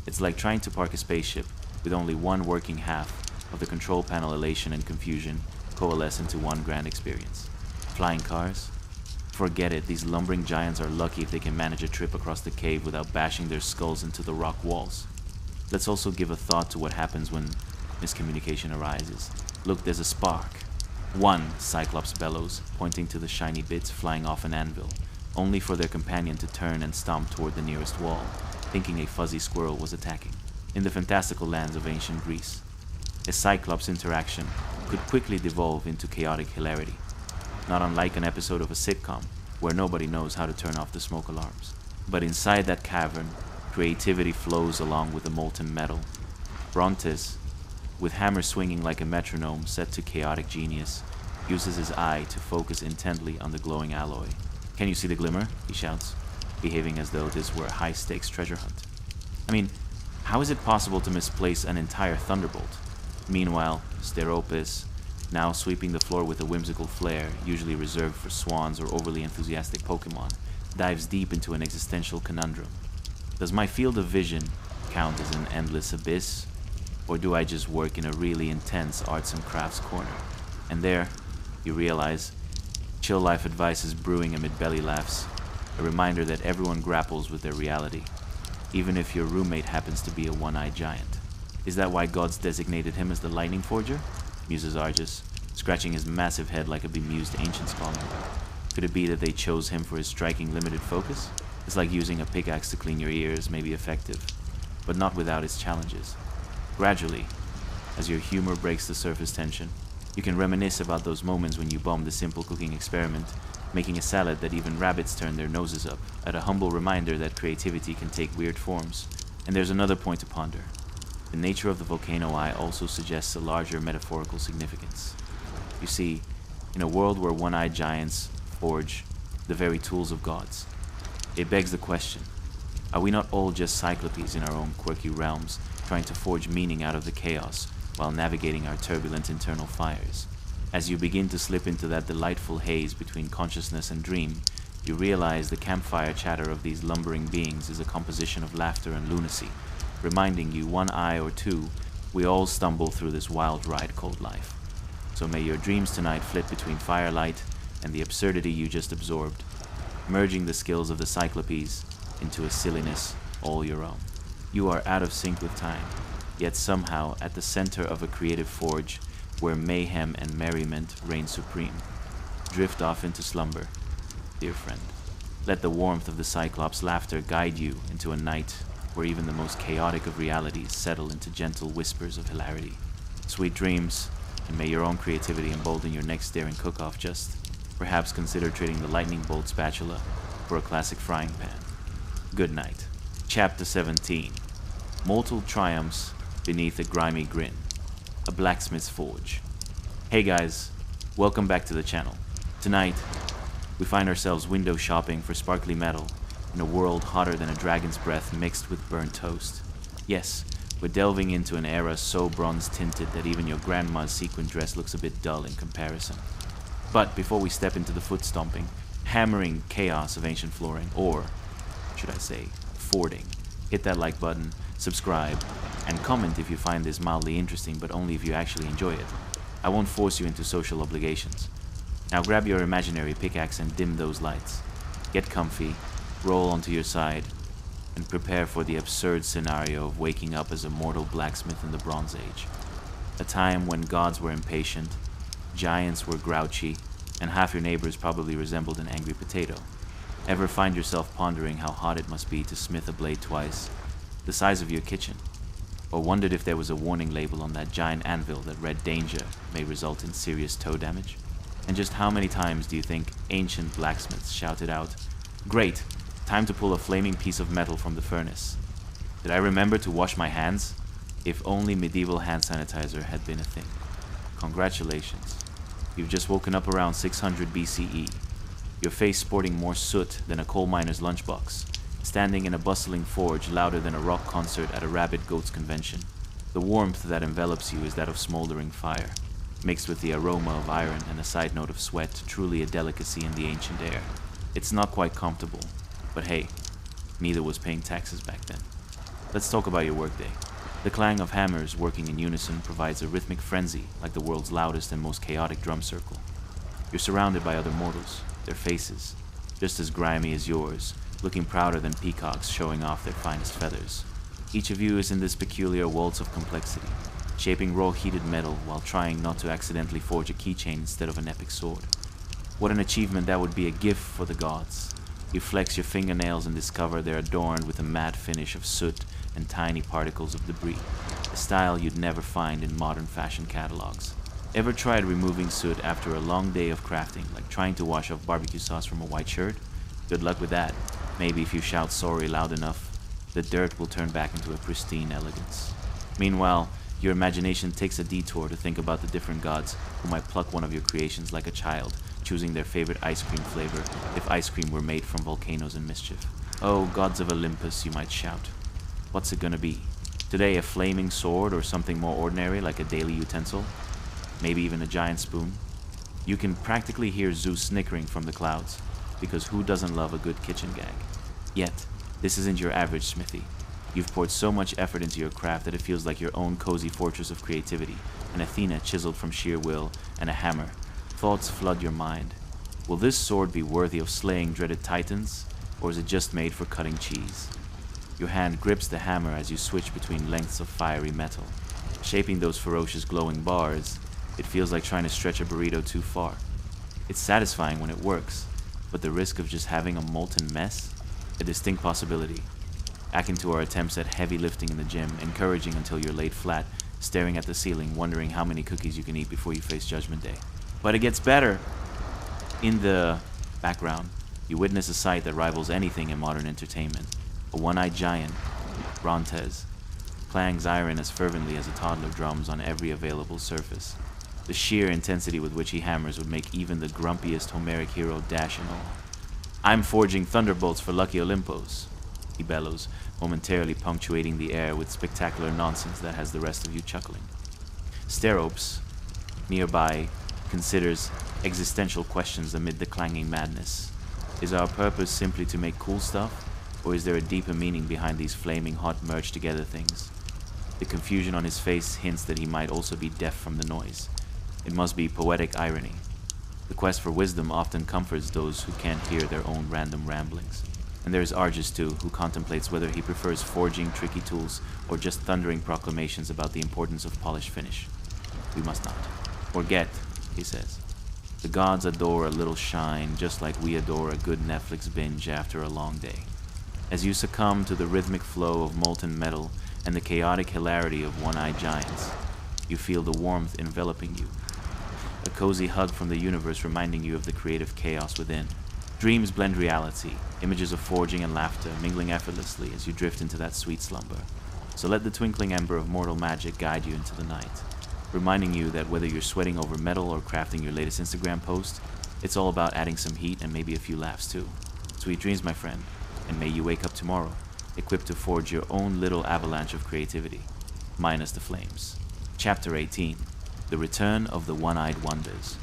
It's like trying to park a spaceship with only one working half of the control panel elation and confusion coalesce into one grand experience. Flying cars? Forget it, these lumbering giants are lucky if they can manage a trip across the cave without bashing their skulls into the rock walls. Let's also give a thought to what happens when miscommunication arises. Look, there's a spark. One, Cyclops bellows, pointing to the shiny bits flying off an anvil, only for their companion to turn and stomp toward the nearest wall, thinking a fuzzy squirrel was attacking. In the fantastical lands of ancient Greece, a Cyclops interaction could quickly devolve into chaotic hilarity, not unlike an episode of a sitcom where nobody knows how to turn off the smoke alarms. But inside that cavern, creativity flows along with the molten metal. Brontes, with hammer swinging like a metronome set to chaotic genius, uses his eye to focus intently on the glowing alloy. "Can you see the glimmer?" he shouts, behaving as though this were a high-stakes treasure hunt. I mean, how is it possible to misplace an entire thunderbolt? Meanwhile, Steropis, now sweeping the floor with a whimsical flair, usually reserved for swans or overly enthusiastic Pokemon, dives deep into an existential conundrum. Does my field of vision count as an endless abyss? Or do I just work in a really intense arts and crafts corner? And there, you realize, chill life advice is brewing amid belly laughs, a reminder that everyone grapples with their reality, even if your roommate happens to be a one-eyed giant. Is that why gods designated him as the lightning forger? Muses Argus, scratching his massive head like a bemused ancient scholar. Could it be that they chose him for his striking limited focus? It's like using a pickaxe to clean your ears may be effective, but not without its challenges. Gradually, as your humor breaks the surface tension, you can reminisce about those moments when you bombed a simple cooking experiment, making a salad that even rabbits turn their noses up, at a humble reminder that creativity can take weird forms. And there's another point to ponder. The nature of the volcano eye also suggests a larger metaphorical significance. You see, in a world where one-eyed giants forge the very tools of gods, it begs the question, are we not all just Cyclopes in our own quirky realms, trying to forge meaning out of the chaos while navigating our turbulent internal fires? As you begin to slip into that delightful haze between consciousness and dream, you realize the campfire chatter of these lumbering beings is a composition of laughter and lunacy, reminding you one eye or two, we all stumble through this wild ride called life. So may your dreams tonight flit between firelight and the absurdity you just absorbed, merging the skills of the Cyclopes into a silliness all your own. You are out of sync with time, yet somehow at the center of a creative forge where mayhem and merriment reign supreme. Drift off into slumber, dear friend. Let the warmth of the Cyclops' laughter guide you into a night where even the most chaotic of realities settle into gentle whispers of hilarity. Sweet dreams, and may your own creativity embolden your next daring cook-off. Just perhaps consider trading the lightning bolt spatula for a classic frying pan. Good night. Chapter 17. Mortal triumphs beneath a grimy grin. A blacksmith's forge. Hey guys, welcome back to the channel. Tonight, we find ourselves window shopping for sparkly metal in a world hotter than a dragon's breath mixed with burnt toast. Yes, we're delving into an era so bronze-tinted that even your grandma's sequin dress looks a bit dull in comparison. But before we step into the foot-stomping, hammering chaos of ancient flooring, or should I say, fording, hit that like button, subscribe, and comment if you find this mildly interesting, but only if you actually enjoy it. I won't force you into social obligations. Now grab your imaginary pickaxe and dim those lights. Get comfy, roll onto your side, and prepare for the absurd scenario of waking up as a mortal blacksmith in the Bronze Age. A time when gods were impatient, giants were grouchy, and half your neighbors probably resembled an angry potato. Ever find yourself pondering how hot it must be to smith a blade twice, the size of your kitchen? Or wondered if there was a warning label on that giant anvil that read danger may result in serious toe damage? And just how many times do you think ancient blacksmiths shouted out, "Great, time to pull a flaming piece of metal from the furnace. Did I remember to wash my hands?" If only medieval hand sanitizer had been a thing. Congratulations. You've just woken up around 600 BCE, your face sporting more soot than a coal miner's lunchbox, standing in a bustling forge louder than a rock concert at a rabid goats convention. The warmth that envelops you is that of smoldering fire, mixed with the aroma of iron and a side note of sweat, truly a delicacy in the ancient air. It's not quite comfortable, but hey, neither was paying taxes back then. Let's talk about your workday. The clang of hammers working in unison provides a rhythmic frenzy like the world's loudest and most chaotic drum circle. You're surrounded by other mortals, their faces, just as grimy as yours, looking prouder than peacocks showing off their finest feathers. Each of you is in this peculiar waltz of complexity, shaping raw heated metal while trying not to accidentally forge a keychain instead of an epic sword. What an achievement that would be, a gift for the gods. You flex your fingernails and discover they're adorned with a matte finish of soot and tiny particles of debris, a style you'd never find in modern fashion catalogs. Ever tried removing soot after a long day of crafting, like trying to wash off barbecue sauce from a white shirt? Good luck with that. Maybe if you shout sorry loud enough, the dirt will turn back into a pristine elegance. Meanwhile, your imagination takes a detour to think about the different gods who might pluck one of your creations like a child, choosing their favorite ice cream flavor if ice cream were made from volcanoes and mischief. Oh, gods of Olympus, you might shout. What's it gonna be? Today a flaming sword or something more ordinary like a daily utensil? Maybe even a giant spoon? You can practically hear Zeus snickering from the clouds, because who doesn't love a good kitchen gag? Yet, this isn't your average smithy. You've poured so much effort into your craft that it feels like your own cozy fortress of creativity, an Athena chiseled from sheer will, and a hammer. Thoughts flood your mind. Will this sword be worthy of slaying dreaded titans, or is it just made for cutting cheese? Your hand grips the hammer as you switch between lengths of fiery metal. Shaping those ferocious glowing bars, it feels like trying to stretch a burrito too far. It's satisfying when it works, but the risk of just having a molten mess? A distinct possibility. Back into our attempts at heavy lifting in the gym, encouraging until you're laid flat, staring at the ceiling, wondering how many cookies you can eat before you face Judgment Day. But it gets better! In the background, you witness a sight that rivals anything in modern entertainment. A one-eyed giant, Rontes, clangs iron as fervently as a toddler drums on every available surface. The sheer intensity with which he hammers would make even the grumpiest Homeric hero dash in awe. "I'm forging thunderbolts for lucky Olympus," he bellows, momentarily punctuating the air with spectacular nonsense that has the rest of you chuckling. Steropes, nearby, considers existential questions amid the clanging madness. Is our purpose simply to make cool stuff, or is there a deeper meaning behind these flaming hot merged together things? The confusion on his face hints that he might also be deaf from the noise. It must be poetic irony. The quest for wisdom often comforts those who can't hear their own random ramblings. And there is Argus too, who contemplates whether he prefers forging tricky tools or just thundering proclamations about the importance of polished finish. We must not forget, he says. The gods adore a little shine, just like we adore a good Netflix binge after a long day. As you succumb to the rhythmic flow of molten metal and the chaotic hilarity of one-eyed giants, you feel the warmth enveloping you. A cozy hug from the universe reminding you of the creative chaos within. Dreams blend reality, images of forging and laughter mingling effortlessly as you drift into that sweet slumber. So let the twinkling ember of mortal magic guide you into the night, reminding you that whether you're sweating over metal or crafting your latest Instagram post, it's all about adding some heat and maybe a few laughs too. Sweet dreams, my friend, and may you wake up tomorrow, equipped to forge your own little avalanche of creativity, minus the flames. Chapter 18, The Return of the One-Eyed Wonders.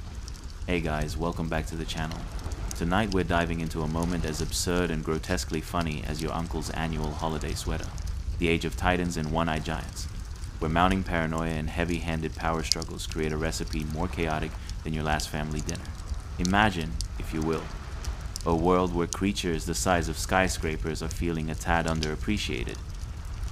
Hey guys, welcome back to the channel. Tonight we're diving into a moment as absurd and grotesquely funny as your uncle's annual holiday sweater, the Age of Titans and One-Eyed Giants, where mounting paranoia and heavy-handed power struggles create a recipe more chaotic than your last family dinner. Imagine, if you will, a world where creatures the size of skyscrapers are feeling a tad underappreciated.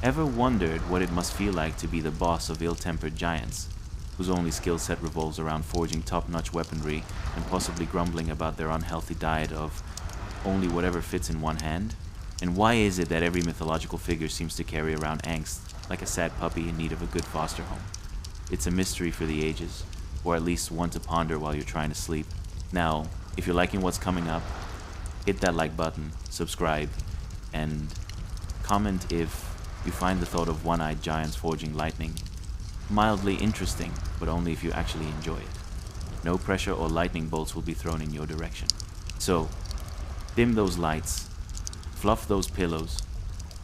Ever wondered what it must feel like to be the boss of ill-tempered giants, whose only skill set revolves around forging top-notch weaponry and possibly grumbling about their unhealthy diet of only whatever fits in one hand? And why is it that every mythological figure seems to carry around angst, like a sad puppy in need of a good foster home? It's a mystery for the ages, or at least one to ponder while you're trying to sleep. Now, if you're liking what's coming up, hit that like button, subscribe, and comment if you find the thought of one-eyed giants forging lightning mildly interesting, but only if you actually enjoy it. No pressure or lightning bolts will be thrown in your direction. So, dim those lights, fluff those pillows,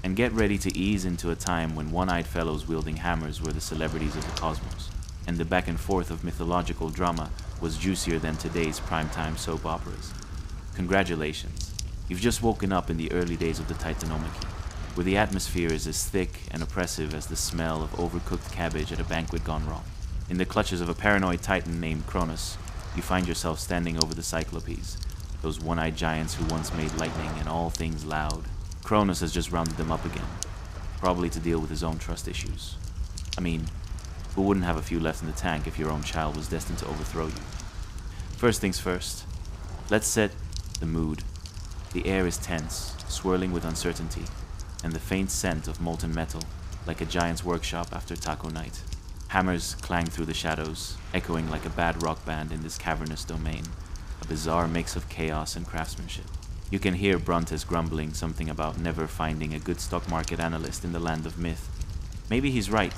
and get ready to ease into a time when one-eyed fellows wielding hammers were the celebrities of the cosmos, and the back and forth of mythological drama was juicier than today's primetime soap operas. Congratulations, you've just woken up in the early days of the Titanomachy, where the atmosphere is as thick and oppressive as the smell of overcooked cabbage at a banquet gone wrong. In the clutches of a paranoid titan named Cronus, you find yourself standing over the Cyclopes, those one-eyed giants who once made lightning and all things loud. Cronus has just rounded them up again, probably to deal with his own trust issues. I mean, who wouldn't have a few left in the tank if your own child was destined to overthrow you? First things first, let's set the mood. The air is tense, swirling with uncertainty, and the faint scent of molten metal, like a giant's workshop after taco night. Hammers clang through the shadows, echoing like a bad rock band in this cavernous domain, a bizarre mix of chaos and craftsmanship. You can hear Brontes grumbling something about never finding a good stock market analyst in the land of myth. Maybe he's right,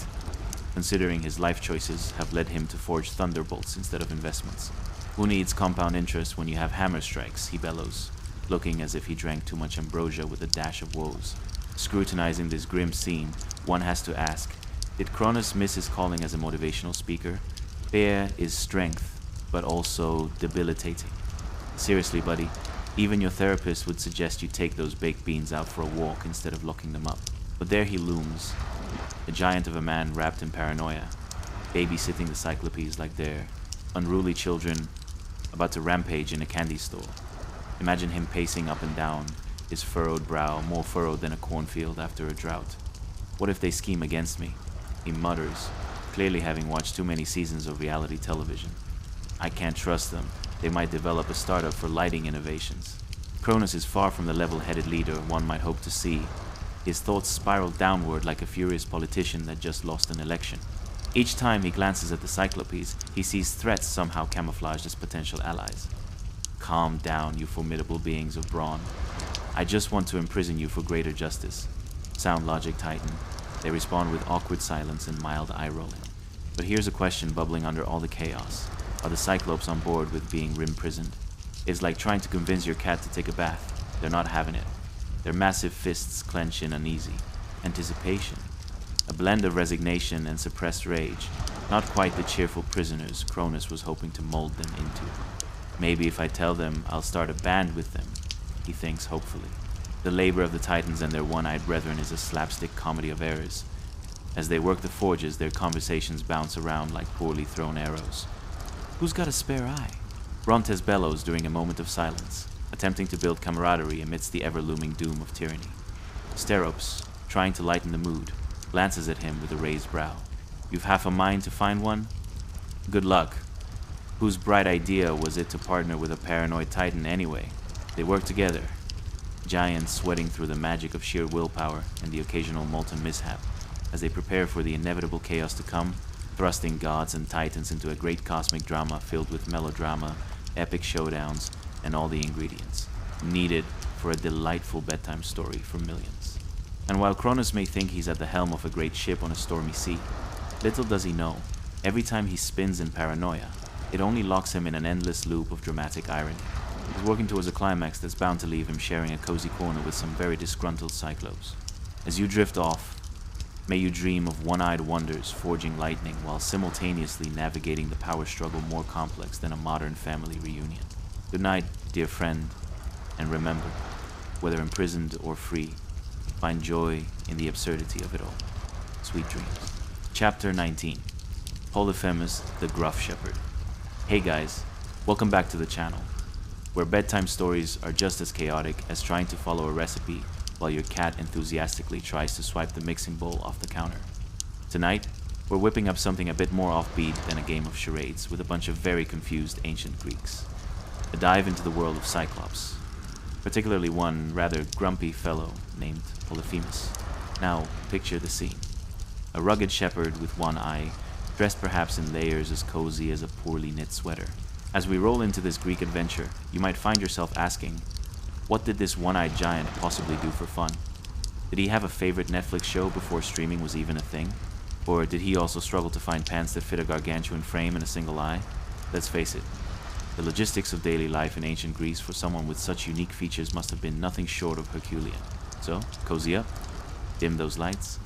considering his life choices have led him to forge thunderbolts instead of investments. Who needs compound interest when you have hammer strikes, he bellows, looking as if he drank too much ambrosia with a dash of woes. Scrutinizing this grim scene, one has to ask, did Cronus miss his calling as a motivational speaker? Fear is strength, but also debilitating. Seriously, buddy, even your therapist would suggest you take those baked beans out for a walk instead of locking them up. But there he looms, a giant of a man wrapped in paranoia, babysitting the Cyclopes like they're unruly children about to rampage in a candy store. Imagine him pacing up and down, his furrowed brow more furrowed than a cornfield after a drought. What if they scheme against me? He mutters, clearly having watched too many seasons of reality television. I can't trust them. They might develop a startup for lighting innovations. Cronus is far from the level-headed leader one might hope to see. His thoughts spiral downward like a furious politician that just lost an election. Each time he glances at the Cyclopes, he sees threats somehow camouflaged as potential allies. Calm down, you formidable beings of brawn. I just want to imprison you for greater justice. Sound logic, Titan. They respond with awkward silence and mild eye-rolling. But here's a question bubbling under all the chaos. Are the Cyclopes on board with being rim-prisoned? It's like trying to convince your cat to take a bath. They're not having it. Their massive fists clench in uneasy. Anticipation. A blend of resignation and suppressed rage. Not quite the cheerful prisoners Cronus was hoping to mold them into. Maybe if I tell them I'll start a band with them, he thinks hopefully. The labor of the Titans and their one-eyed brethren is a slapstick comedy of errors. As they work the forges, their conversations bounce around like poorly thrown arrows. Who's got a spare eye? Brontes bellows during a moment of silence. attempting to build camaraderie amidst the ever-looming doom of tyranny. Steropes, trying to lighten the mood, glances at him with a raised brow. You've half a mind to find one? Good luck. Whose bright idea was it to partner with a paranoid titan anyway? They work together, giants sweating through the magic of sheer willpower and the occasional molten mishap, as they prepare for the inevitable chaos to come, thrusting gods and titans into a great cosmic drama filled with melodrama, epic showdowns, and all the ingredients needed for a delightful bedtime story for millions. And while Cronus may think he's at the helm of a great ship on a stormy sea, little does he know, every time he spins in paranoia, it only locks him in an endless loop of dramatic irony. He's working towards a climax that's bound to leave him sharing a cozy corner with some very disgruntled Cyclopes. As you drift off, may you dream of one-eyed wonders forging lightning while simultaneously navigating the power struggle more complex than a modern family reunion. Good night, dear friend, and remember, whether imprisoned or free, find joy in the absurdity of it all. Sweet dreams. Chapter 19. Polyphemus the Gruff Shepherd. Hey guys, welcome back to the channel, where bedtime stories are just as chaotic as trying to follow a recipe while your cat enthusiastically tries to swipe the mixing bowl off the counter. Tonight, we're whipping up something a bit more offbeat than a game of charades with a bunch of very confused ancient Greeks. A dive into the world of Cyclopes, particularly one rather grumpy fellow named Polyphemus. Now, picture the scene. A rugged shepherd with one eye, dressed perhaps in layers as cozy as a poorly knit sweater. As we roll into this Greek adventure, you might find yourself asking, what did this one-eyed giant possibly do for fun? Did he have a favorite Netflix show before streaming was even a thing? Or did he also struggle to find pants that fit a gargantuan frame and a single eye? Let's face it, the logistics of daily life in ancient Greece for someone with such unique features must have been nothing short of Herculean. So, cozy up, dim those lights,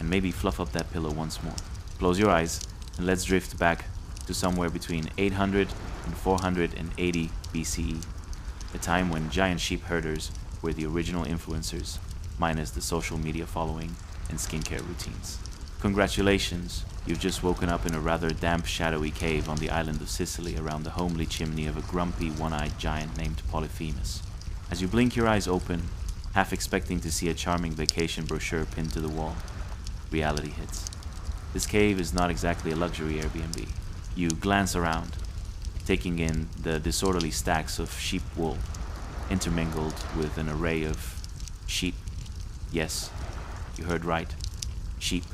and maybe fluff up that pillow once more. Close your eyes, and let's drift back to somewhere between 800 and 480 BCE, a time when giant sheep herders were the original influencers, minus the social media following and skincare routines. Congratulations, you've just woken up in a rather damp, shadowy cave on the island of Sicily around the homely chimney of a grumpy, one-eyed giant named Polyphemus. As you blink your eyes open, half expecting to see a charming vacation brochure pinned to the wall, reality hits. This cave is not exactly a luxury Airbnb. You glance around, taking in the disorderly stacks of sheep wool, intermingled with an array of sheep. Yes, you heard right. Sheep.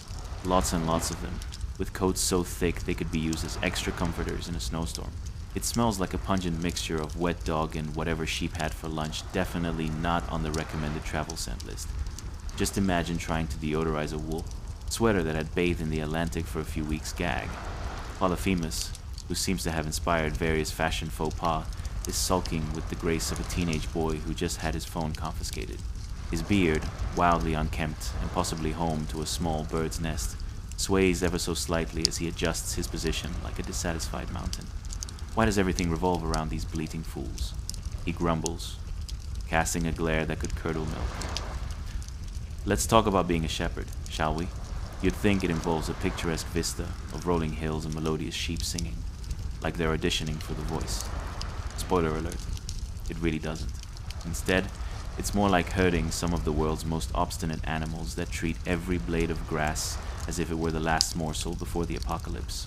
Lots and lots of them, with coats so thick they could be used as extra comforters in a snowstorm. It smells like a pungent mixture of wet dog and whatever sheep had for lunch, definitely not on the recommended travel scent list. Just imagine trying to deodorize a wool sweater that had bathed in the Atlantic for a few weeks gag. Polyphemus, who seems to have inspired various fashion faux pas, is sulking with the grace of a teenage boy who just had his phone confiscated. His beard, wildly unkempt and possibly home to a small bird's nest, sways ever so slightly as he adjusts his position like a dissatisfied mountain. Why does everything revolve around these bleating fools? He grumbles, casting a glare that could curdle milk. Let's talk about being a shepherd, shall we? You'd think it involves a picturesque vista of rolling hills and melodious sheep singing, like they're auditioning for The Voice. Spoiler alert, it really doesn't. Instead, it's more like herding some of the world's most obstinate animals that treat every blade of grass as if it were the last morsel before the apocalypse.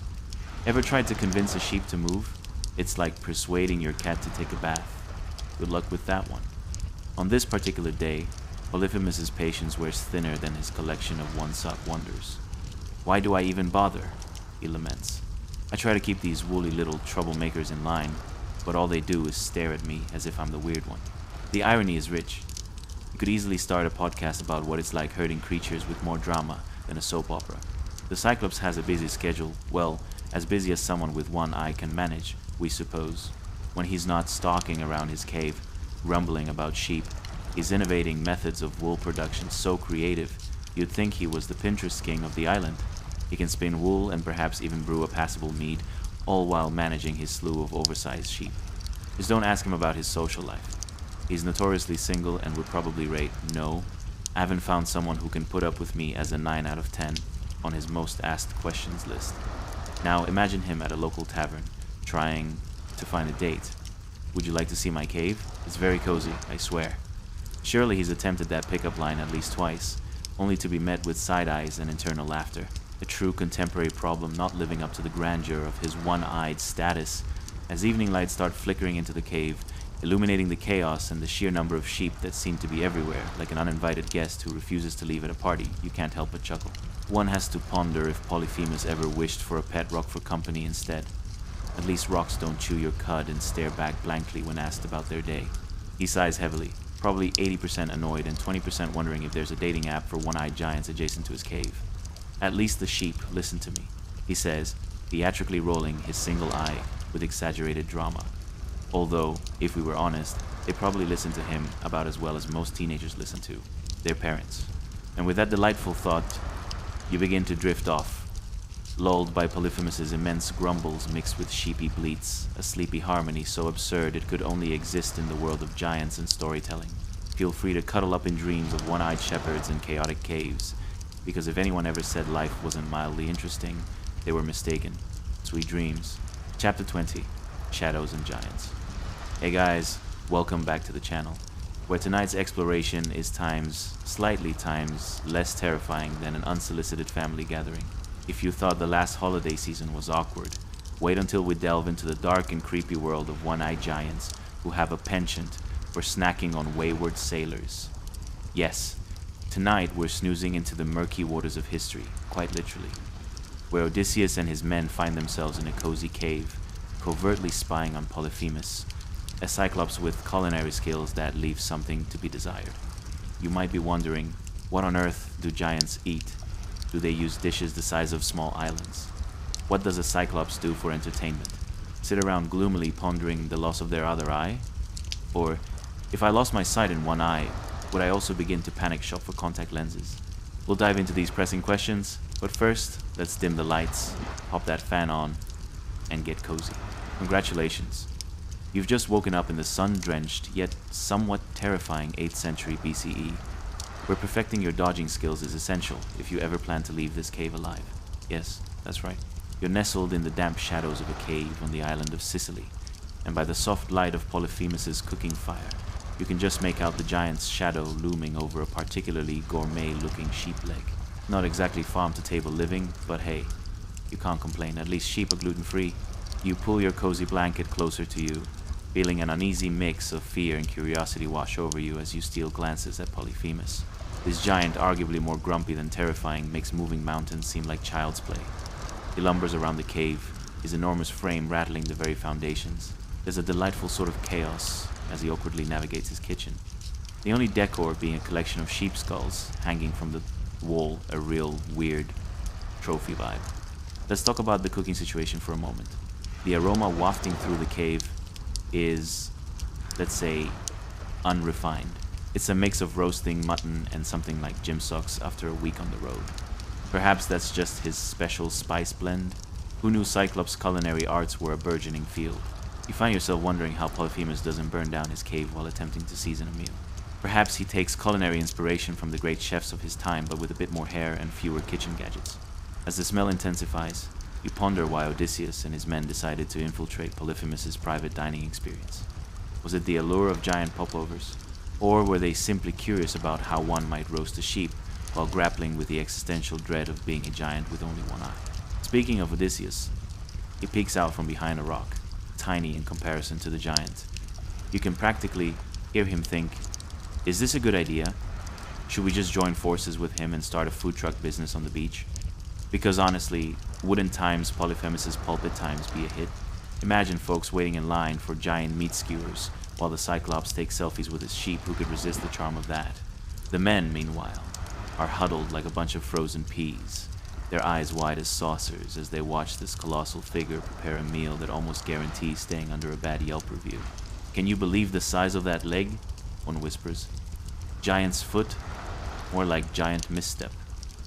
Ever tried to convince a sheep to move? It's like persuading your cat to take a bath. Good luck with that one. On this particular day, Polyphemus's patience wears thinner than his collection of one-shot wonders. Why do I even bother? He laments. I try to keep these woolly little troublemakers in line, but all they do is stare at me as if I'm the weird one. The irony is rich. You could easily start a podcast about what it's like herding creatures with more drama than a soap opera. The Cyclops has a busy schedule, well, as busy as someone with one eye can manage, we suppose. When he's not stalking around his cave, grumbling about sheep, he's innovating methods of wool production so creative, you'd think he was the Pinterest king of the island. He can spin wool and perhaps even brew a passable mead, all while managing his slew of oversized sheep. Just don't ask him about his social life. He's notoriously single and would probably rate no. I haven't found someone who can put up with me as a 9 out of 10 on his most asked questions list. Now imagine him at a local tavern, trying to find a date. Would you like to see my cave? It's very cozy, I swear. Surely he's attempted that pickup line at least twice, only to be met with side eyes and internal laughter. A true contemporary problem not living up to the grandeur of his one-eyed status. As evening lights start flickering into the cave, illuminating the chaos and the sheer number of sheep that seem to be everywhere, like an uninvited guest who refuses to leave at a party, you can't help but chuckle. One has to ponder if Polyphemus ever wished for a pet rock for company instead. At least rocks don't chew your cud and stare back blankly when asked about their day. He sighs heavily, probably 80% annoyed and 20% wondering if there's a dating app for one-eyed giants adjacent to his cave. At least the sheep listen to me, he says, theatrically rolling his single eye with exaggerated drama. Although, if we were honest, they probably listen to him about as well as most teenagers listen to their parents. And with that delightful thought, you begin to drift off, lulled by Polyphemus's immense grumbles mixed with sheepy bleats, a sleepy harmony so absurd it could only exist in the world of giants and storytelling. Feel free to cuddle up in dreams of one-eyed shepherds and chaotic caves, because if anyone ever said life wasn't mildly interesting, they were mistaken. Sweet dreams. Chapter 20, Shadows and Giants. Hey guys, welcome back to the channel, where tonight's exploration is slightly times less terrifying than an unsolicited family gathering. If you thought the last holiday season was awkward, wait until we delve into the dark and creepy world of one-eyed giants who have a penchant for snacking on wayward sailors. Yes, tonight we're snoozing into the murky waters of history, quite literally, where Odysseus and his men find themselves in a cozy cave, covertly spying on Polyphemus, a Cyclops with culinary skills that leave something to be desired. You might be wondering, what on earth do giants eat? Do they use dishes the size of small islands? What does a Cyclops do for entertainment? Sit around gloomily pondering the loss of their other eye? Or, if I lost my sight in one eye, would I also begin to panic shop for contact lenses? We'll dive into these pressing questions, but first, let's dim the lights, pop that fan on, and get cozy. Congratulations. You've just woken up in the sun-drenched, yet somewhat terrifying 8th century BCE, where perfecting your dodging skills is essential if you ever plan to leave this cave alive. Yes, that's right. You're nestled in the damp shadows of a cave on the island of Sicily, and by the soft light of Polyphemus's cooking fire, you can just make out the giant's shadow looming over a particularly gourmet-looking sheep leg. Not exactly farm-to-table living, but hey, you can't complain. At least sheep are gluten-free. You pull your cozy blanket closer to you, feeling an uneasy mix of fear and curiosity wash over you as you steal glances at Polyphemus. This giant, arguably more grumpy than terrifying, makes moving mountains seem like child's play. He lumbers around the cave, his enormous frame rattling the very foundations. There's a delightful sort of chaos as he awkwardly navigates his kitchen, the only decor being a collection of sheep skulls hanging from the wall, a real weird trophy vibe. Let's talk about the cooking situation for a moment. The aroma wafting through the cave is, let's say, unrefined. It's a mix of roasting mutton and something like gym socks after a week on the road. Perhaps that's just his special spice blend. Who knew Cyclops' culinary arts were a burgeoning field? You find yourself wondering how Polyphemus doesn't burn down his cave while attempting to season a meal. Perhaps he takes culinary inspiration from the great chefs of his time, but with a bit more hair and fewer kitchen gadgets. As the smell intensifies, you ponder why Odysseus and his men decided to infiltrate Polyphemus's private dining experience. Was it the allure of giant popovers? Or were they simply curious about how one might roast a sheep while grappling with the existential dread of being a giant with only one eye? Speaking of Odysseus, he peeks out from behind a rock, tiny in comparison to the giant. You can practically hear him think, is this a good idea? Should we just join forces with him and start a food truck business on the beach? Because honestly, wouldn't Times Polyphemus's pulpit times be a hit? Imagine folks waiting in line for giant meat skewers while the Cyclops takes selfies with his sheep. Who could resist the charm of that? The men, meanwhile, are huddled like a bunch of frozen peas, their eyes wide as saucers as they watch this colossal figure prepare a meal that almost guarantees staying under a bad Yelp review. Can you believe the size of that leg? One whispers. Giant's foot? More like giant misstep.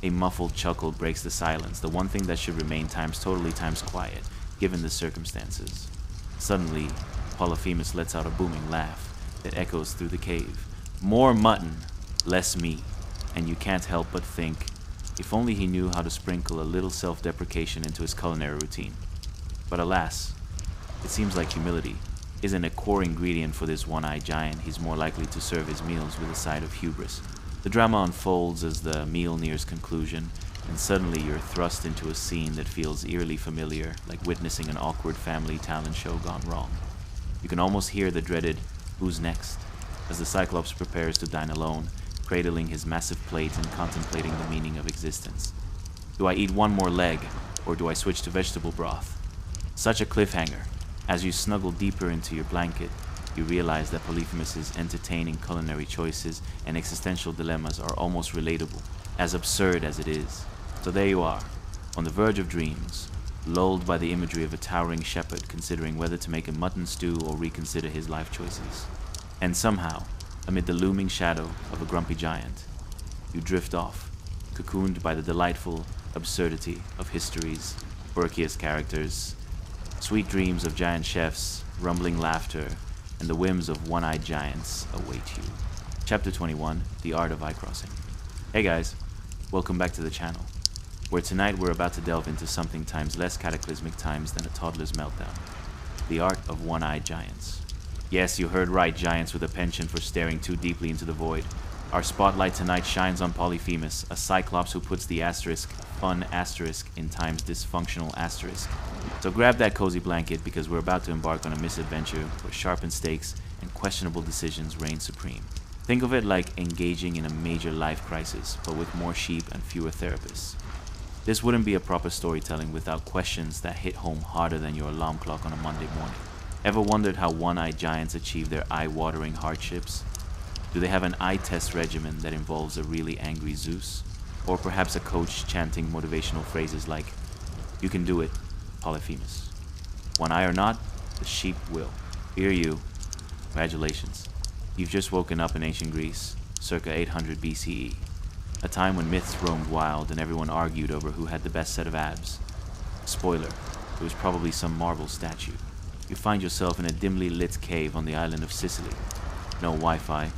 A muffled chuckle breaks the silence, the one thing that should remain times quiet, given the circumstances. Suddenly, Polyphemus lets out a booming laugh that echoes through the cave. More mutton, less me. And you can't help but think, if only he knew how to sprinkle a little self-deprecation into his culinary routine. But alas, it seems like humility, isn't a core ingredient for this one-eyed giant, he's more likely to serve his meals with a side of hubris. The drama unfolds as the meal nears conclusion, and suddenly you're thrust into a scene that feels eerily familiar, like witnessing an awkward family talent show gone wrong. You can almost hear the dreaded, "Who's next?" as the Cyclops prepares to dine alone, cradling his massive plate and contemplating the meaning of existence. Do I eat one more leg, or do I switch to vegetable broth? Such a cliffhanger. As you snuggle deeper into your blanket, you realize that Polyphemus's entertaining culinary choices and existential dilemmas are almost relatable, as absurd as it is. So there you are, on the verge of dreams, lulled by the imagery of a towering shepherd considering whether to make a mutton stew or reconsider his life choices. And somehow, amid the looming shadow of a grumpy giant, you drift off, cocooned by the delightful absurdity of history's quirkiest characters, sweet dreams of giant chefs, rumbling laughter, and the whims of one-eyed giants await you. Chapter 21, The Art of Eye Crossing. Hey guys, welcome back to the channel, where tonight we're about to delve into something times less cataclysmic times than a toddler's meltdown. The art of one-eyed giants. Yes, you heard right, giants with a penchant for staring too deeply into the void. Our spotlight tonight shines on Polyphemus, a Cyclops who puts the asterisk, fun asterisk, in time's dysfunctional asterisk. So grab that cozy blanket because we're about to embark on a misadventure where sharpened stakes and questionable decisions reign supreme. Think of it like engaging in a major life crisis, but with more sheep and fewer therapists. This wouldn't be a proper storytelling without questions that hit home harder than your alarm clock on a Monday morning. Ever wondered how one-eyed giants achieve their eye-watering hardships? Do they have an eye test regimen that involves a really angry Zeus? Or perhaps a coach chanting motivational phrases like, "You can do it, Polyphemus. One eye or not, the sheep will." Hear you. Congratulations. You've just woken up in ancient Greece, circa 800 BCE, a time when myths roamed wild and everyone argued over who had the best set of abs. Spoiler, it was probably some marble statue. You find yourself in a dimly lit cave on the island of Sicily. No Wi-Fi,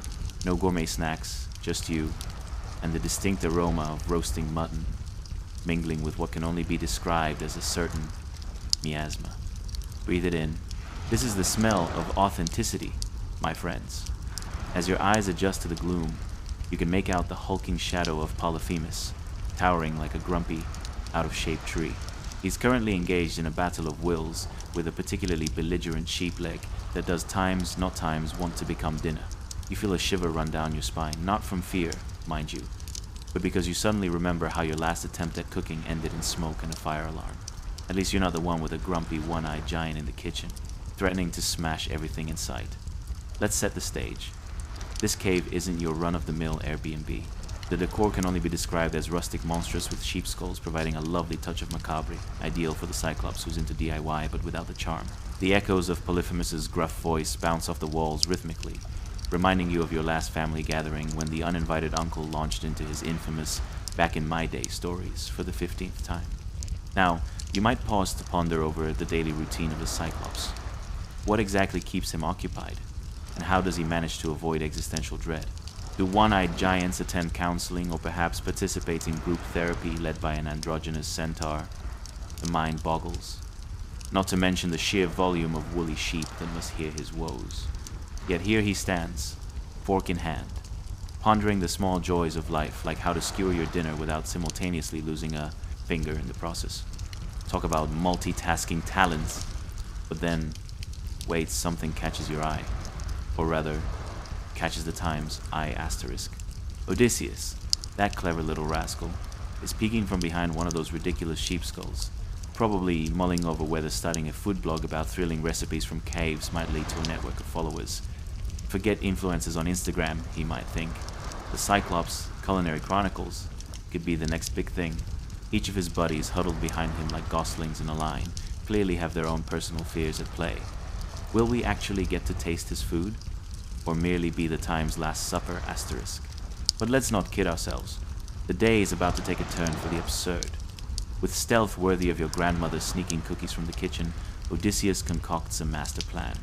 no gourmet snacks, just you, and the distinct aroma of roasting mutton, mingling with what can only be described as a certain miasma. Breathe it in. This is the smell of authenticity, my friends. As your eyes adjust to the gloom, you can make out the hulking shadow of Polyphemus, towering like a grumpy, out-of-shape tree. He's currently engaged in a battle of wills with a particularly belligerent sheep leg that does times, not times, want to become dinner. You feel a shiver run down your spine, not from fear, mind you, but because you suddenly remember how your last attempt at cooking ended in smoke and a fire alarm. At least you're not the one with a grumpy one-eyed giant in the kitchen, threatening to smash everything in sight. Let's set the stage. This cave isn't your run-of-the-mill Airbnb. The decor can only be described as rustic monstrous with sheep skulls providing a lovely touch of macabre, ideal for the Cyclops who's into DIY but without the charm. The echoes of Polyphemus's gruff voice bounce off the walls rhythmically, reminding you of your last family gathering when the uninvited uncle launched into his infamous back in my day stories for the 15th time. Now, you might pause to ponder over the daily routine of the Cyclops. What exactly keeps him occupied? And how does he manage to avoid existential dread? Do one-eyed giants attend counseling or perhaps participate in group therapy led by an androgynous centaur? The mind boggles. Not to mention the sheer volume of woolly sheep that must hear his woes. Yet here he stands, fork in hand, pondering the small joys of life, like how to skewer your dinner without simultaneously losing a finger in the process. Talk about multitasking talents. But then, wait, something catches your eye. Or rather, catches the time's eye asterisk. Odysseus, that clever little rascal, is peeking from behind one of those ridiculous sheep skulls, probably mulling over whether starting a food blog about thrilling recipes from caves might lead to a network of followers. Forget influencers on Instagram, he might think. The Cyclops Culinary Chronicles could be the next big thing. Each of his buddies huddled behind him like goslings in a line clearly have their own personal fears at play. Will we actually get to taste his food? Or merely be the time's last supper asterisk? But let's not kid ourselves. The day is about to take a turn for the absurd. With stealth worthy of your grandmother sneaking cookies from the kitchen, Odysseus concocts a master plan.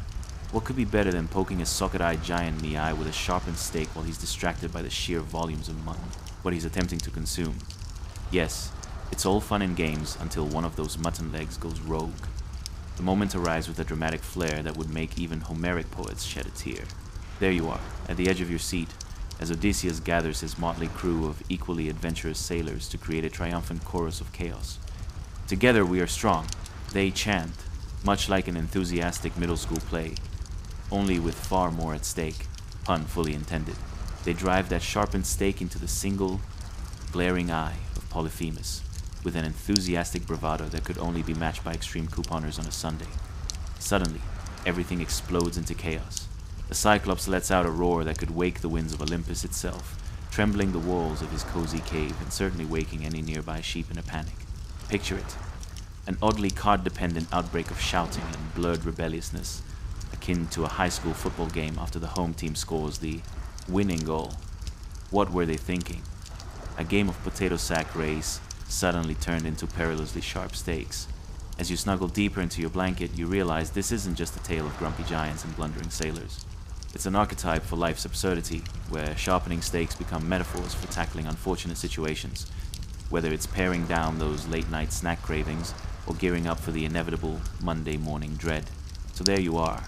What could be better than poking a socket-eyed giant in the eye with a sharpened stake while he's distracted by the sheer volumes of mutton, what he's attempting to consume? Yes, it's all fun and games until one of those mutton legs goes rogue. The moment arrives with a dramatic flair that would make even Homeric poets shed a tear. There you are, at the edge of your seat, as Odysseus gathers his motley crew of equally adventurous sailors to create a triumphant chorus of chaos. Together we are strong, they chant, much like an enthusiastic middle school play, only with far more at stake, pun fully intended. They drive that sharpened stake into the single, glaring eye of Polyphemus, with an enthusiastic bravado that could only be matched by extreme couponers on a Sunday. Suddenly, everything explodes into chaos. The Cyclops lets out a roar that could wake the winds of Olympus itself, trembling the walls of his cozy cave and certainly waking any nearby sheep in a panic. Picture it. An oddly card-dependent outbreak of shouting and blurred rebelliousness, akin to a high school football game after the home team scores the winning goal. What were they thinking? A game of potato sack race suddenly turned into perilously sharp stakes. As you snuggle deeper into your blanket, you realize this isn't just a tale of grumpy giants and blundering sailors. It's an archetype for life's absurdity, where sharpening stakes become metaphors for tackling unfortunate situations, whether it's paring down those late-night snack cravings or gearing up for the inevitable Monday morning dread. So there you are,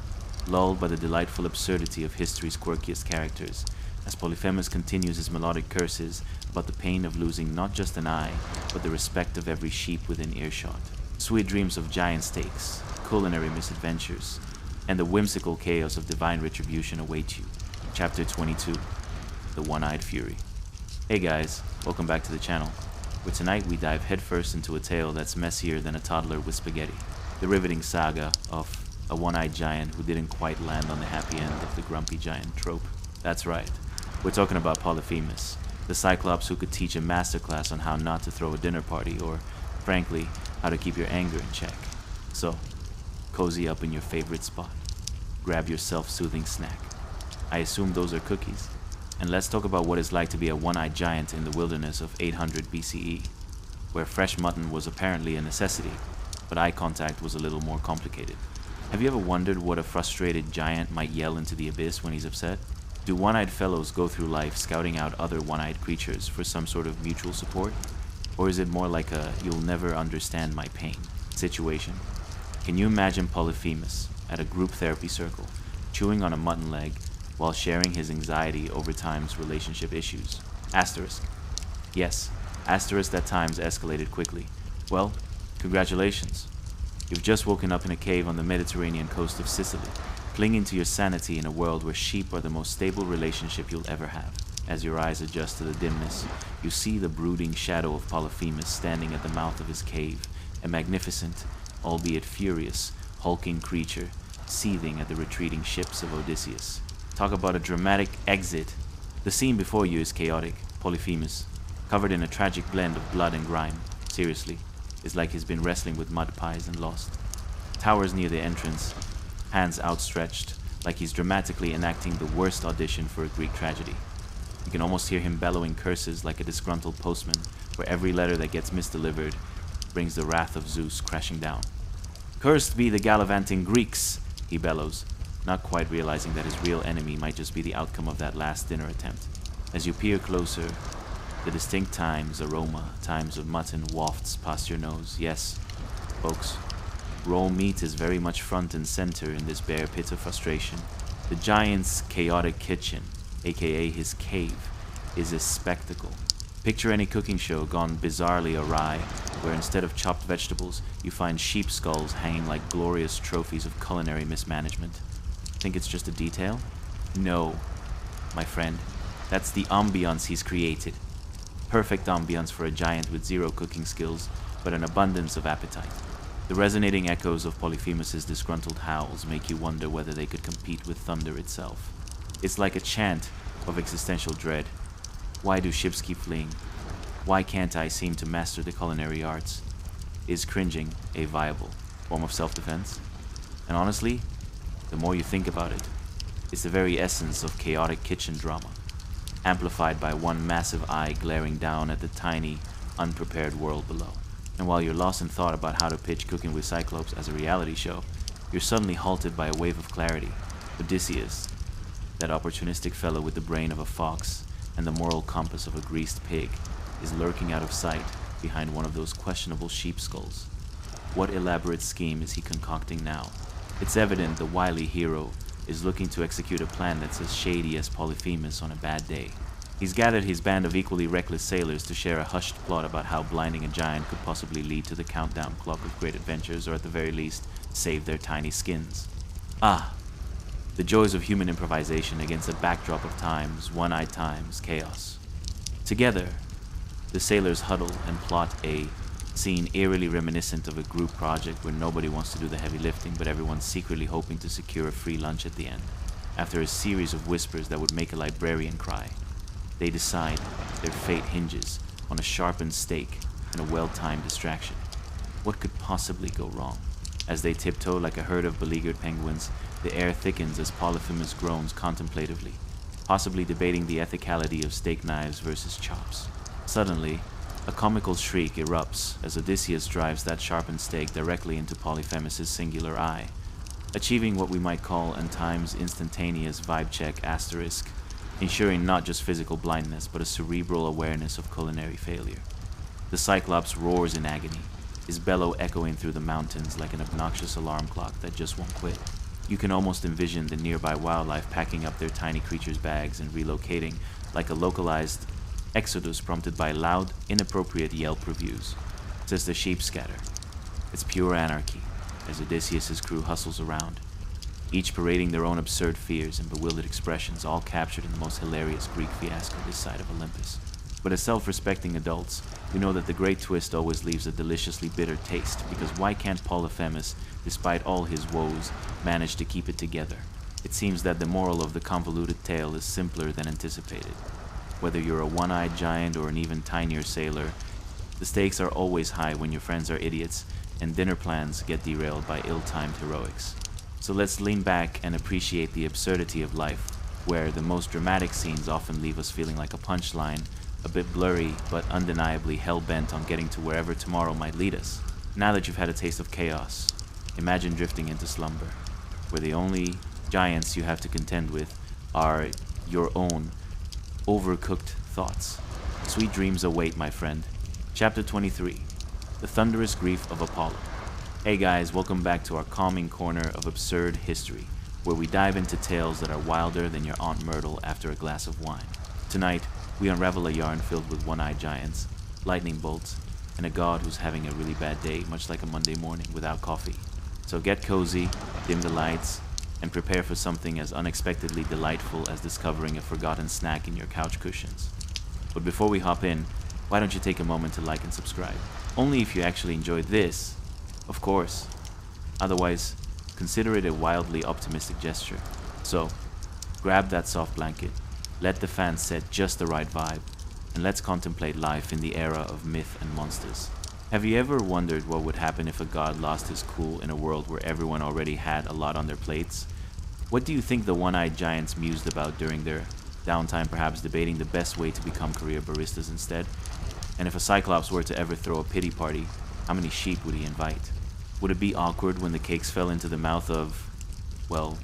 lulled by the delightful absurdity of history's quirkiest characters, as Polyphemus continues his melodic curses about the pain of losing not just an eye, but the respect of every sheep within earshot. Sweet dreams of giant stakes, culinary misadventures, and the whimsical chaos of divine retribution await you. Chapter 22, The One-Eyed Fury. Hey guys, welcome back to the channel, where tonight we dive headfirst into a tale that's messier than a toddler with spaghetti. The riveting saga of a one-eyed giant who didn't quite land on the happy end of the grumpy giant trope. That's right, we're talking about Polyphemus, the Cyclops who could teach a masterclass on how not to throw a dinner party, or, frankly, how to keep your anger in check. So, cozy up in your favorite spot. Grab your self-soothing snack. I assume those are cookies. And let's talk about what it's like to be a one-eyed giant in the wilderness of 800 BCE, where fresh mutton was apparently a necessity, but eye contact was a little more complicated. Have you ever wondered what a frustrated giant might yell into the abyss when he's upset? Do one-eyed fellows go through life scouting out other one-eyed creatures for some sort of mutual support? Or is it more like a "you'll never understand my pain" situation? Can you imagine Polyphemus at a group therapy circle, chewing on a mutton leg while sharing his anxiety over time's relationship issues? Asterisk. Yes, asterisk that times escalated quickly. Well, congratulations. You've just woken up in a cave on the Mediterranean coast of Sicily, clinging to your sanity in a world where sheep are the most stable relationship you'll ever have. As your eyes adjust to the dimness, you see the brooding shadow of Polyphemus standing at the mouth of his cave, a magnificent, albeit furious, hulking creature, seething at the retreating ships of Odysseus. Talk about a dramatic exit. The scene before you is chaotic. Polyphemus, covered in a tragic blend of blood and grime, seriously, is like he's been wrestling with mud pies and lost. Towers near the entrance, hands outstretched, like he's dramatically enacting the worst audition for a Greek tragedy. You can almost hear him bellowing curses like a disgruntled postman, where every letter that gets misdelivered brings the wrath of Zeus crashing down. "Cursed be the gallivanting Greeks," he bellows, not quite realizing that his real enemy might just be the outcome of that last dinner attempt. As you peer closer, the distinct times of mutton wafts past your nose. Yes, folks, raw meat is very much front and center in this bare pit of frustration. The giant's chaotic kitchen, aka his cave, is a spectacle. Picture any cooking show gone bizarrely awry, where instead of chopped vegetables, you find sheep skulls hanging like glorious trophies of culinary mismanagement. Think it's just a detail? No, my friend. That's the ambience he's created. Perfect ambience for a giant with zero cooking skills, but an abundance of appetite. The resonating echoes of Polyphemus's disgruntled howls make you wonder whether they could compete with thunder itself. It's like a chant of existential dread. Why do ships keep fleeing? Why can't I seem to master the culinary arts? Is cringing a viable form of self-defense? And honestly, the more you think about it, it's the very essence of chaotic kitchen drama, amplified by one massive eye glaring down at the tiny, unprepared world below. And while you're lost in thought about how to pitch Cooking with Cyclopes as a reality show, you're suddenly halted by a wave of clarity. Odysseus, that opportunistic fellow with the brain of a fox and the moral compass of a greased pig, is lurking out of sight behind one of those questionable sheep skulls. What elaborate scheme is he concocting now? It's evident the wily hero is looking to execute a plan that's as shady as Polyphemus on a bad day. He's gathered his band of equally reckless sailors to share a hushed plot about how blinding a giant could possibly lead to the countdown clock of great adventures, or at the very least, save their tiny skins. Ah, the joys of human improvisation against a backdrop of times, one-eyed times, chaos. Together, the sailors huddle and plot a scene eerily reminiscent of a group project where nobody wants to do the heavy lifting, but everyone's secretly hoping to secure a free lunch at the end. After a series of whispers that would make a librarian cry, they decide their fate hinges on a sharpened stake and a well-timed distraction. What could possibly go wrong? As they tiptoe like a herd of beleaguered penguins, the air thickens as Polyphemus groans contemplatively, possibly debating the ethicality of steak knives versus chops. Suddenly, a comical shriek erupts as Odysseus drives that sharpened stake directly into Polyphemus's singular eye, achieving what we might call an times instantaneous vibe check asterisk, ensuring not just physical blindness but a cerebral awareness of culinary failure. The Cyclops roars in agony, his bellow echoing through the mountains like an obnoxious alarm clock that just won't quit. You can almost envision the nearby wildlife packing up their tiny creatures' bags and relocating like a localized exodus prompted by loud, inappropriate Yelp reviews. As the sheep scatter, it's pure anarchy as Odysseus' crew hustles around, each parading their own absurd fears and bewildered expressions, all captured in the most hilarious Greek fiasco this side of Olympus. But as self-respecting adults, we know that the great twist always leaves a deliciously bitter taste, because why can't Polyphemus, despite all his woes, manage to keep it together? It seems that the moral of the convoluted tale is simpler than anticipated. Whether you're a one-eyed giant or an even tinier sailor, the stakes are always high when your friends are idiots and dinner plans get derailed by ill-timed heroics. So let's lean back and appreciate the absurdity of life, where the most dramatic scenes often leave us feeling like a punchline, a bit blurry, but undeniably hell-bent on getting to wherever tomorrow might lead us. Now that you've had a taste of chaos, imagine drifting into slumber, where the only giants you have to contend with are your own overcooked thoughts. Sweet dreams await, my friend. Chapter 23, The Thunderous Grief of Apollo. Hey guys, welcome back to our calming corner of absurd history, where we dive into tales that are wilder than your Aunt Myrtle after a glass of wine. Tonight, we unravel a yarn filled with one-eyed giants, lightning bolts, and a god who's having a really bad day, much like a Monday morning without coffee. So get cozy, dim the lights, and prepare for something as unexpectedly delightful as discovering a forgotten snack in your couch cushions. But before we hop in, why don't you take a moment to like and subscribe? Only if you actually enjoyed this, of course. Otherwise, consider it a wildly optimistic gesture. So, grab that soft blanket, let the fan set just the right vibe, and let's contemplate life in the era of myth and monsters. Have you ever wondered what would happen if a god lost his cool in a world where everyone already had a lot on their plates? What do you think the one-eyed giants mused about during their downtime, perhaps debating the best way to become career baristas instead? And if a Cyclops were to ever throw a pity party, how many sheep would he invite? Would it be awkward when the cakes fell into the mouth of, well,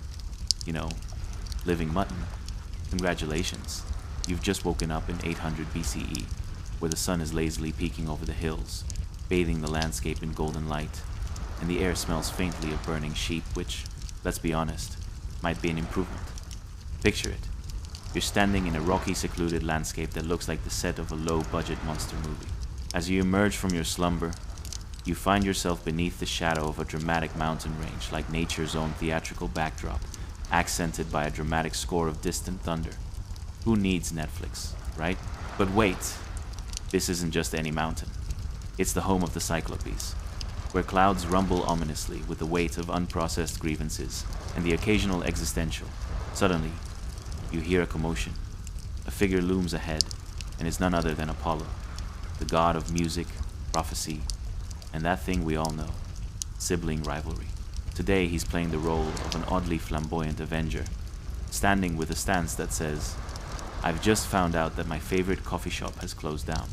living mutton? Congratulations, you've just woken up in 800 BCE, where the sun is lazily peeking over the hills, bathing the landscape in golden light, and the air smells faintly of burning sheep, which, let's be honest, might be an improvement. Picture it. You're standing in a rocky, secluded landscape that looks like the set of a low-budget monster movie. As you emerge from your slumber, you find yourself beneath the shadow of a dramatic mountain range, like nature's own theatrical backdrop, accented by a dramatic score of distant thunder. Who needs Netflix, right? But wait, this isn't just any mountain. It's the home of the Cyclopes, where clouds rumble ominously with the weight of unprocessed grievances and the occasional existential. Suddenly, you hear a commotion. A figure looms ahead, and is none other than Apollo, the god of music, prophecy, and that thing we all know, sibling rivalry. Today he's playing the role of an oddly flamboyant avenger, standing with a stance that says, "I've just found out that my favorite coffee shop has closed down."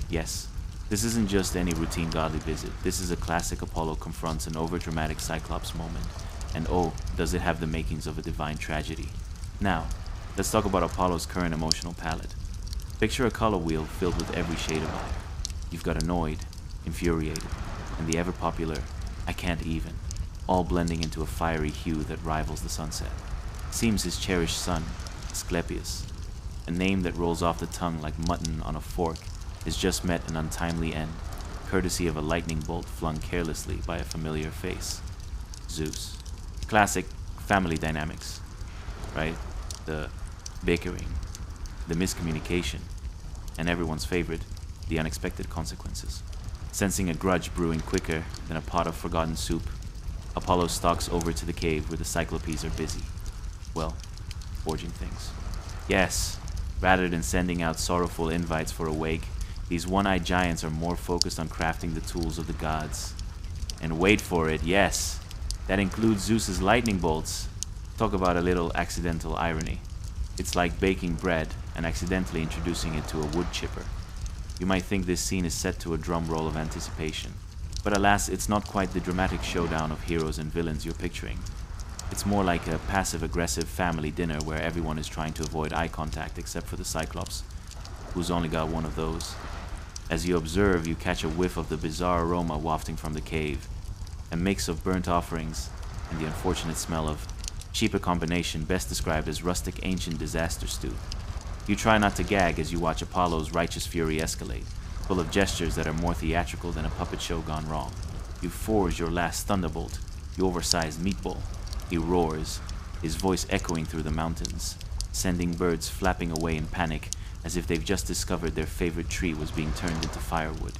Yes, this isn't just any routine godly visit. This is a classic Apollo confronts an overdramatic Cyclops moment, and oh, does it have the makings of a divine tragedy. Now, let's talk about Apollo's current emotional palette. Picture a color wheel filled with every shade of eye. You've got annoyed, infuriated, and the ever-popular I Can't Even, all blending into a fiery hue that rivals the sunset. Seems his cherished son, Asclepius, a name that rolls off the tongue like mutton on a fork, has just met an untimely end, courtesy of a lightning bolt flung carelessly by a familiar face, Zeus. Classic family dynamics, right? The bickering, the miscommunication, and everyone's favorite, the unexpected consequences. Sensing a grudge brewing quicker than a pot of forgotten soup, Apollo stalks over to the cave where the Cyclopes are busy. Well, forging things. Yes, rather than sending out sorrowful invites for a wake, these one-eyed giants are more focused on crafting the tools of the gods. And wait for it, yes, that includes Zeus's lightning bolts. Talk about a little accidental irony. It's like baking bread and accidentally introducing it to a wood chipper. You might think this scene is set to a drum roll of anticipation, but alas, it's not quite the dramatic showdown of heroes and villains you're picturing. It's more like a passive-aggressive family dinner where everyone is trying to avoid eye contact except for the Cyclops, who's only got one of those. As you observe, you catch a whiff of the bizarre aroma wafting from the cave, a mix of burnt offerings and the unfortunate smell of cheaper combination best described as rustic ancient disaster stew. You try not to gag as you watch Apollo's righteous fury escalate, full of gestures that are more theatrical than a puppet show gone wrong. You forge your last thunderbolt, the oversized meatball. He roars, his voice echoing through the mountains, sending birds flapping away in panic as if they've just discovered their favorite tree was being turned into firewood.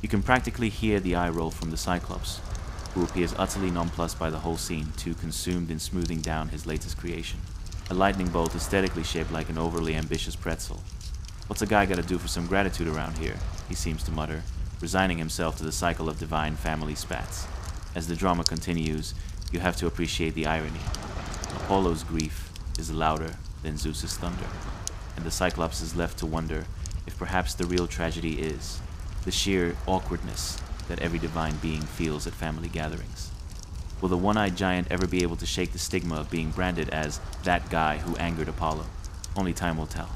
You can practically hear the eye roll from the Cyclops, who appears utterly nonplussed by the whole scene, too consumed in smoothing down his latest creation. A lightning bolt aesthetically shaped like an overly ambitious pretzel. What's a guy gotta do for some gratitude around here, he seems to mutter, resigning himself to the cycle of divine family spats. As the drama continues, you have to appreciate the irony. Apollo's grief is louder than Zeus's thunder, and the Cyclops is left to wonder if perhaps the real tragedy is the sheer awkwardness that every divine being feels at family gatherings. Will the one-eyed giant ever be able to shake the stigma of being branded as that guy who angered Apollo? Only time will tell.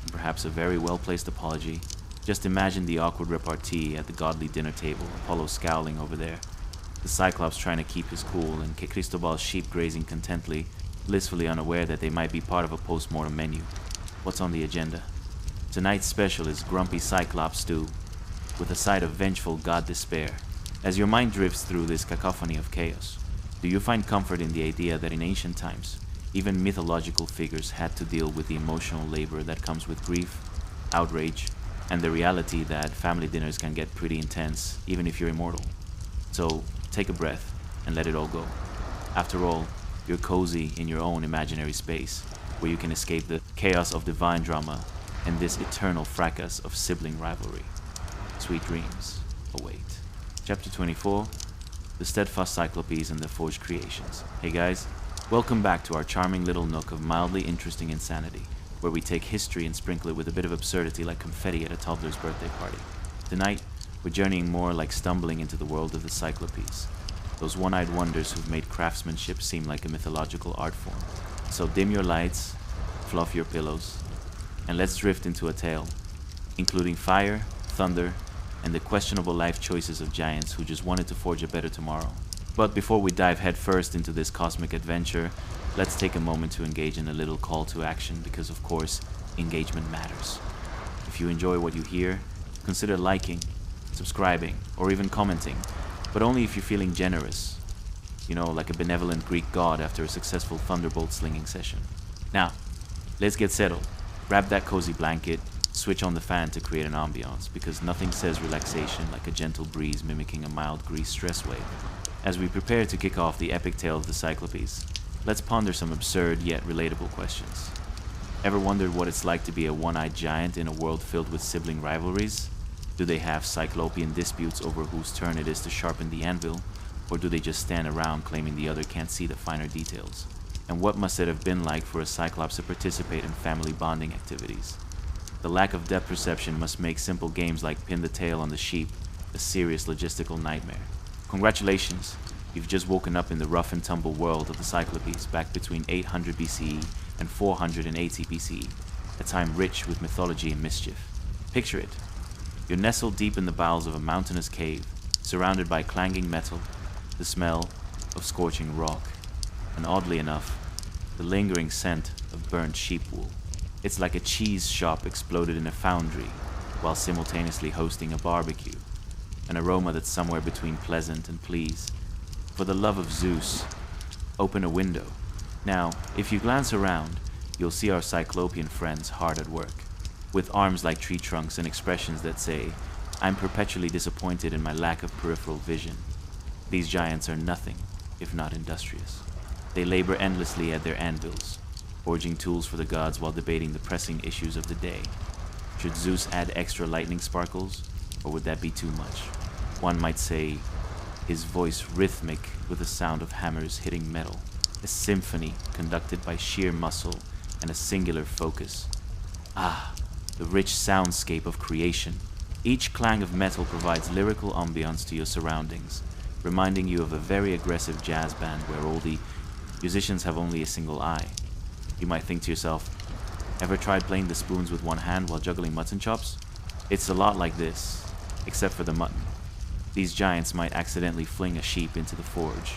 And perhaps a very well-placed apology. Just imagine the awkward repartee at the godly dinner table, Apollo scowling over there, the Cyclops trying to keep his cool, and Cristobal's sheep grazing contently, blissfully unaware that they might be part of a post-mortem menu. What's on the agenda? Tonight's special is grumpy Cyclops stew, with a side of vengeful god despair. As your mind drifts through this cacophony of chaos, do you find comfort in the idea that in ancient times, even mythological figures had to deal with the emotional labor that comes with grief, outrage, and the reality that family dinners can get pretty intense, even if you're immortal? So, take a breath and let it all go. After all, you're cozy in your own imaginary space, where you can escape the chaos of divine drama and this eternal fracas of sibling rivalry. Sweet dreams await. Chapter 24, The Steadfast Cyclopes and Their Forged Creations. Hey guys, welcome back to our charming little nook of mildly interesting insanity, where we take history and sprinkle it with a bit of absurdity like confetti at a toddler's birthday party. Tonight, we're journeying more like stumbling into the world of the Cyclopes, those one-eyed wonders who've made craftsmanship seem like a mythological art form. So dim your lights, fluff your pillows, and let's drift into a tale, including fire, thunder, and the questionable life choices of giants who just wanted to forge a better tomorrow. But before we dive headfirst into this cosmic adventure, let's take a moment to engage in a little call to action because, of course, engagement matters. If you enjoy what you hear, consider liking, subscribing, or even commenting, but only if you're feeling generous. You know, like a benevolent Greek god after a successful thunderbolt slinging session. Now, let's get settled. Grab that cozy blanket, switch on the fan to create an ambiance, because nothing says relaxation like a gentle breeze mimicking a mild grease stress wave. As we prepare to kick off the epic tale of the Cyclopes, let's ponder some absurd yet relatable questions. Ever wondered what it's like to be a one-eyed giant in a world filled with sibling rivalries? Do they have Cyclopean disputes over whose turn it is to sharpen the anvil, or do they just stand around claiming the other can't see the finer details? And what must it have been like for a Cyclops to participate in family bonding activities? The lack of depth perception must make simple games like pin the tail on the sheep a serious logistical nightmare. Congratulations, you've just woken up in the rough and tumble world of the Cyclopes back between 800 BCE and 480 BCE, a time rich with mythology and mischief. Picture it. You're nestled deep in the bowels of a mountainous cave, surrounded by clanging metal, the smell of scorching rock, and oddly enough, the lingering scent of burnt sheep wool. It's like a cheese shop exploded in a foundry while simultaneously hosting a barbecue, an aroma that's somewhere between pleasant and please. For the love of Zeus, open a window. Now, if you glance around, you'll see our Cyclopean friends hard at work, with arms like tree trunks and expressions that say, "I'm perpetually disappointed in my lack of peripheral vision." These giants are nothing if not industrious. They labor endlessly at their anvils, forging tools for the gods while debating the pressing issues of the day. Should Zeus add extra lightning sparkles, or would that be too much? One might say his voice rhythmic with the sound of hammers hitting metal, a symphony conducted by sheer muscle and a singular focus. Ah, the rich soundscape of creation. Each clang of metal provides lyrical ambience to your surroundings, reminding you of a very aggressive jazz band where all the musicians have only a single eye. You might think to yourself, ever tried playing the spoons with one hand while juggling mutton chops? It's a lot like this, except for the mutton. These giants might accidentally fling a sheep into the forge.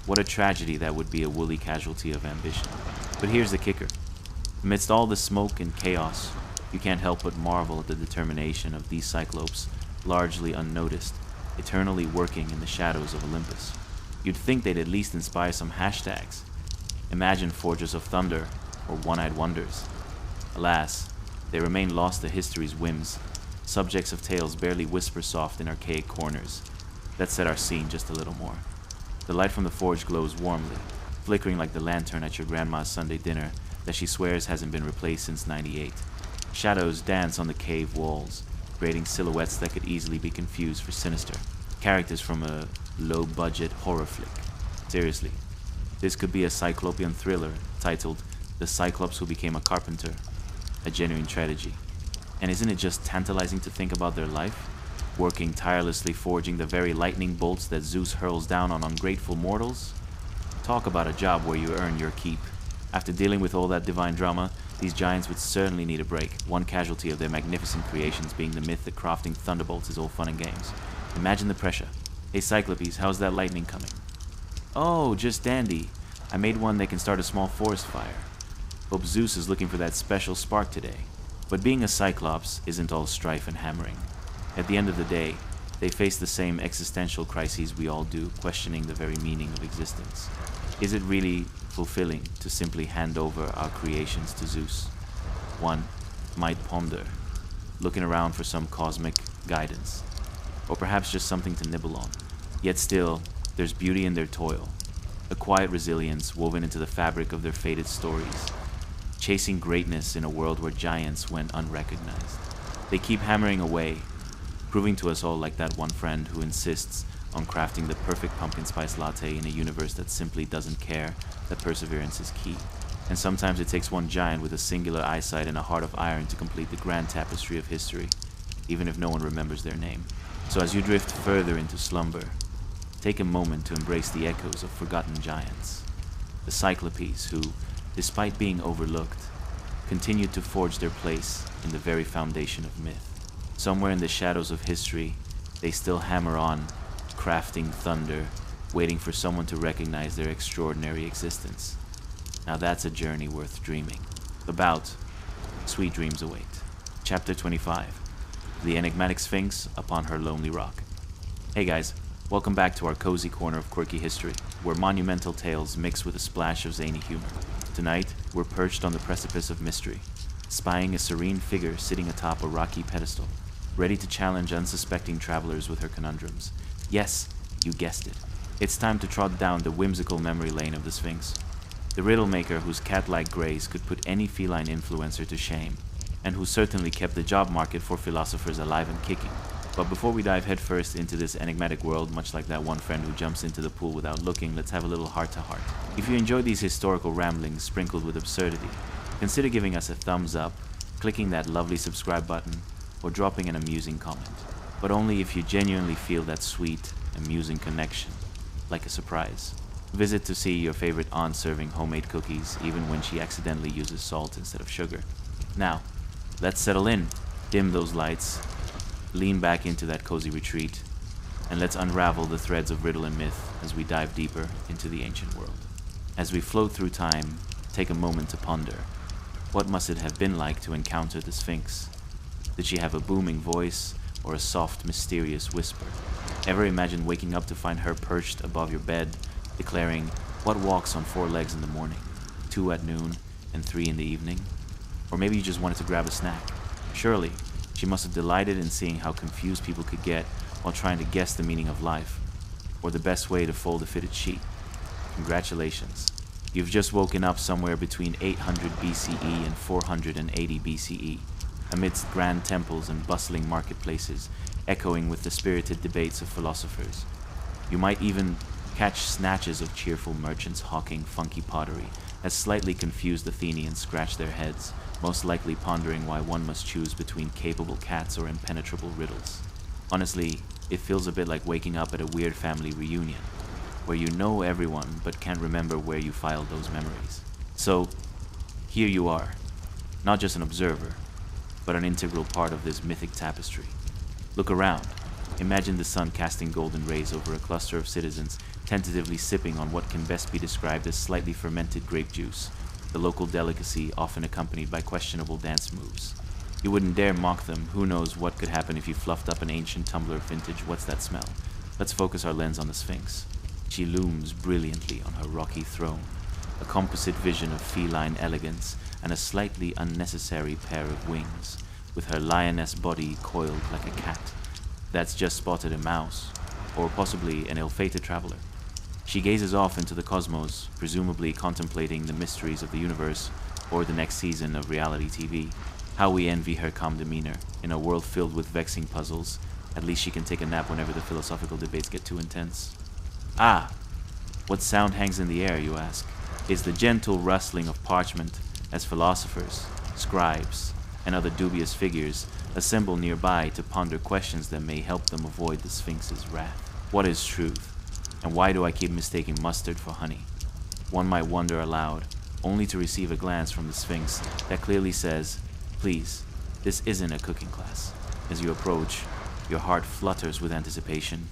What a tragedy that would be, a woolly casualty of ambition. But here's the kicker. Amidst all the smoke and chaos, you can't help but marvel at the determination of these Cyclopes, largely unnoticed, eternally working in the shadows of Olympus. You'd think they'd at least inspire some hashtags. Imagine Forgers of Thunder or One-Eyed Wonders. Alas, they remain lost to history's whims, subjects of tales barely whisper soft in archaic corners. Let's set our scene just a little more. The light from the forge glows warmly, flickering like the lantern at your grandma's Sunday dinner that she swears hasn't been replaced since '98. Shadows dance on the cave walls, creating silhouettes that could easily be confused for sinister characters from a low-budget horror flick. Seriously, this could be a Cyclopean thriller titled The Cyclops Who Became a Carpenter, a genuine tragedy. And isn't it just tantalizing to think about their life? Working tirelessly, forging the very lightning bolts that Zeus hurls down on ungrateful mortals? Talk about a job where you earn your keep. After dealing with all that divine drama, these giants would certainly need a break, one casualty of their magnificent creations being the myth that crafting thunderbolts is all fun and games. Imagine the pressure. Hey Cyclopes, how's that lightning coming? Oh, just dandy. I made one that can start a small forest fire. Hope Zeus is looking for that special spark today. But being a Cyclops isn't all strife and hammering. At the end of the day, they face the same existential crises we all do, questioning the very meaning of existence. Is it really fulfilling to simply hand over our creations to Zeus? One might ponder, looking around for some cosmic guidance, or perhaps just something to nibble on. Yet still, there's beauty in their toil, a quiet resilience woven into the fabric of their faded stories, chasing greatness in a world where giants went unrecognized. They keep hammering away, proving to us all like that one friend who insists on crafting the perfect pumpkin spice latte in a universe that simply doesn't care that perseverance is key. And sometimes it takes one giant with a singular eyesight and a heart of iron to complete the grand tapestry of history, even if no one remembers their name. So as you drift further into slumber, take a moment to embrace the echoes of forgotten giants. The Cyclopes who, despite being overlooked, continued to forge their place in the very foundation of myth. Somewhere in the shadows of history, they still hammer on, crafting thunder, waiting for someone to recognize their extraordinary existence. Now that's a journey worth dreaming about. Sweet dreams await. Chapter 25. The Enigmatic Sphinx upon her lonely rock. Hey guys, welcome back to our cozy corner of quirky history, where monumental tales mix with a splash of zany humor. Tonight, we're perched on the precipice of mystery, spying a serene figure sitting atop a rocky pedestal, ready to challenge unsuspecting travelers with her conundrums. Yes, you guessed it. It's time to trot down the whimsical memory lane of the Sphinx, the riddle maker whose cat-like grace could put any feline influencer to shame, and who certainly kept the job market for philosophers alive and kicking. But before we dive headfirst into this enigmatic world, much like that one friend who jumps into the pool without looking, let's have a little heart-to-heart. If you enjoy these historical ramblings sprinkled with absurdity, consider giving us a thumbs up, clicking that lovely subscribe button, or dropping an amusing comment. But only if you genuinely feel that sweet, amusing connection, like a surprise. Visit to see your favorite aunt serving homemade cookies, even when she accidentally uses salt instead of sugar. Now, let's settle in, dim those lights, lean back into that cozy retreat, and let's unravel the threads of riddle and myth as we dive deeper into the ancient world. As we float through time, take a moment to ponder. What must it have been like to encounter the Sphinx? Did she have a booming voice or a soft, mysterious whisper? Ever imagine waking up to find her perched above your bed, declaring, "What walks on 4 legs in the morning, 2 at noon, and 3 in the evening?" Or maybe you just wanted to grab a snack. Surely, she must have delighted in seeing how confused people could get while trying to guess the meaning of life, or the best way to fold a fitted sheet. Congratulations. You've just woken up somewhere between 800 BCE and 480 BCE, amidst grand temples and bustling marketplaces, echoing with the spirited debates of philosophers. You might even catch snatches of cheerful merchants hawking funky pottery, as slightly confused Athenians scratch their heads, most likely pondering why one must choose between capable cats or impenetrable riddles. Honestly, it feels a bit like waking up at a weird family reunion, where you know everyone but can't remember where you filed those memories. So, here you are, not just an observer, but an integral part of this mythic tapestry. Look around. Imagine the sun casting golden rays over a cluster of citizens, tentatively sipping on what can best be described as slightly fermented grape juice, the local delicacy often accompanied by questionable dance moves. You wouldn't dare mock them. Who knows what could happen if you fluffed up an ancient tumbler of vintage. What's that smell? Let's focus our lens on the Sphinx. She looms brilliantly on her rocky throne, a composite vision of feline elegance and a slightly unnecessary pair of wings, with her lioness body coiled like a cat that's just spotted a mouse, or possibly an ill-fated traveler. She gazes off into the cosmos, presumably contemplating the mysteries of the universe or the next season of reality TV. How we envy her calm demeanor. In a world filled with vexing puzzles, at least she can take a nap whenever the philosophical debates get too intense. Ah! What sound hangs in the air, you ask? Is the gentle rustling of parchment as philosophers, scribes, and other dubious figures assemble nearby to ponder questions that may help them avoid the Sphinx's wrath. What is truth? And why do I keep mistaking mustard for honey? One might wonder aloud, only to receive a glance from the Sphinx that clearly says, "Please, this isn't a cooking class." As you approach, your heart flutters with anticipation,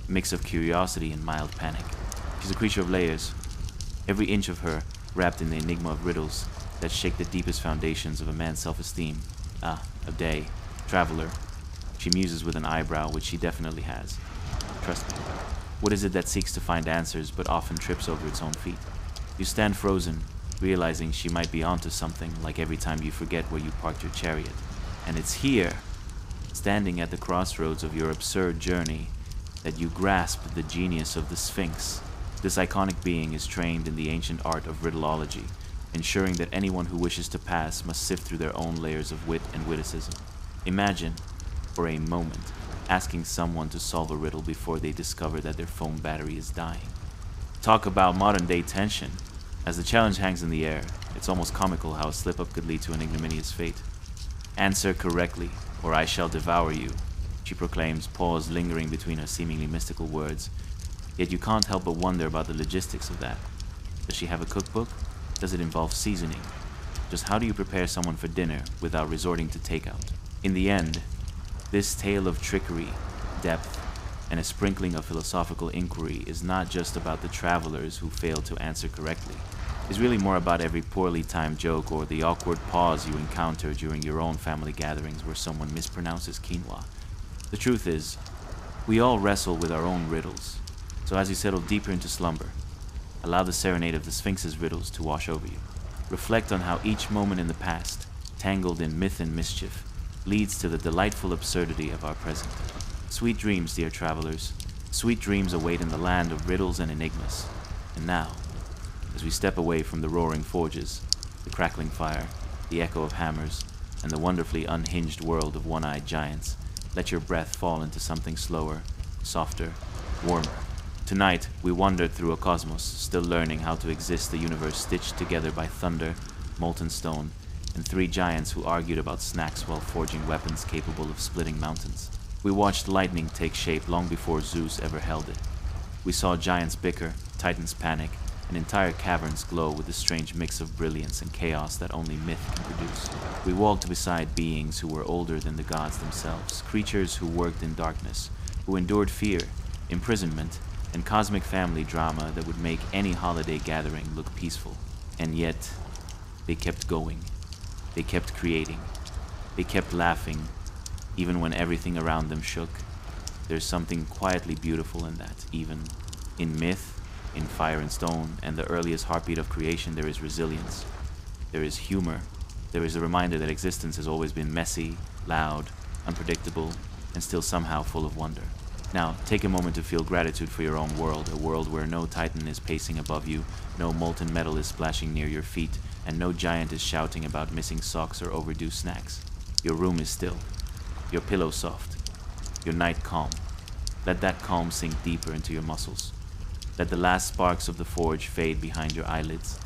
a mix of curiosity and mild panic. She's a creature of layers, every inch of her wrapped in the enigma of riddles that shake the deepest foundations of a man's self-esteem. Ah, a day, traveler. She muses with an eyebrow, which she definitely has. Trust me. What is it that seeks to find answers but often trips over its own feet? You stand frozen, realizing she might be onto something, like every time you forget where you parked your chariot. And it's here, standing at the crossroads of your absurd journey, that you grasp the genius of the Sphinx. This iconic being is trained in the ancient art of riddleology, ensuring that anyone who wishes to pass must sift through their own layers of wit and witticism. Imagine, for a moment, asking someone to solve a riddle before they discover that their phone battery is dying. Talk about modern-day tension. As the challenge hangs in the air, it's almost comical how a slip-up could lead to an ignominious fate. "Answer correctly, or I shall devour you," she proclaims, pause lingering between her seemingly mystical words. Yet you can't help but wonder about the logistics of that. Does she have a cookbook? Does it involve seasoning? Just how do you prepare someone for dinner without resorting to takeout? In the end, this tale of trickery, depth, and a sprinkling of philosophical inquiry is not just about the travelers who failed to answer correctly. It's really more about every poorly timed joke or the awkward pause you encounter during your own family gatherings where someone mispronounces quinoa. The truth is, we all wrestle with our own riddles. So as you settle deeper into slumber, allow the serenade of the Sphinx's riddles to wash over you. Reflect on how each moment in the past, tangled in myth and mischief, leads to the delightful absurdity of our present. Sweet dreams, dear travelers. Sweet dreams await in the land of riddles and enigmas. And now, as we step away from the roaring forges, the crackling fire, the echo of hammers, and the wonderfully unhinged world of one-eyed giants, let your breath fall into something slower, softer, warmer. Tonight, we wandered through a cosmos, still learning how to exist, the universe stitched together by thunder, molten stone, and 3 giants who argued about snacks while forging weapons capable of splitting mountains. We watched lightning take shape long before Zeus ever held it. We saw giants bicker, titans panic, and entire caverns glow with the strange mix of brilliance and chaos that only myth can produce. We walked beside beings who were older than the gods themselves, creatures who worked in darkness, who endured fear, imprisonment, and cosmic family drama that would make any holiday gathering look peaceful. And yet, they kept going. They kept creating. They kept laughing, even when everything around them shook. There's something quietly beautiful in that, even in myth, in fire and stone, and the earliest heartbeat of creation, there is resilience. There is humor. There is a reminder that existence has always been messy, loud, unpredictable, and still somehow full of wonder. Now, take a moment to feel gratitude for your own world, a world where no titan is pacing above you, no molten metal is splashing near your feet, and no giant is shouting about missing socks or overdue snacks. Your room is still, your pillow soft, your night calm. Let that calm sink deeper into your muscles. Let the last sparks of the forge fade behind your eyelids.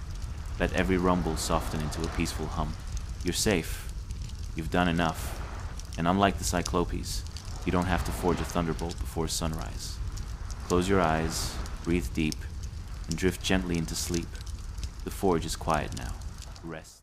Let every rumble soften into a peaceful hum. You're safe. You've done enough. And unlike the Cyclopes, you don't have to forge a thunderbolt before sunrise. Close your eyes, breathe deep, and drift gently into sleep. The forge is quiet now. Rest.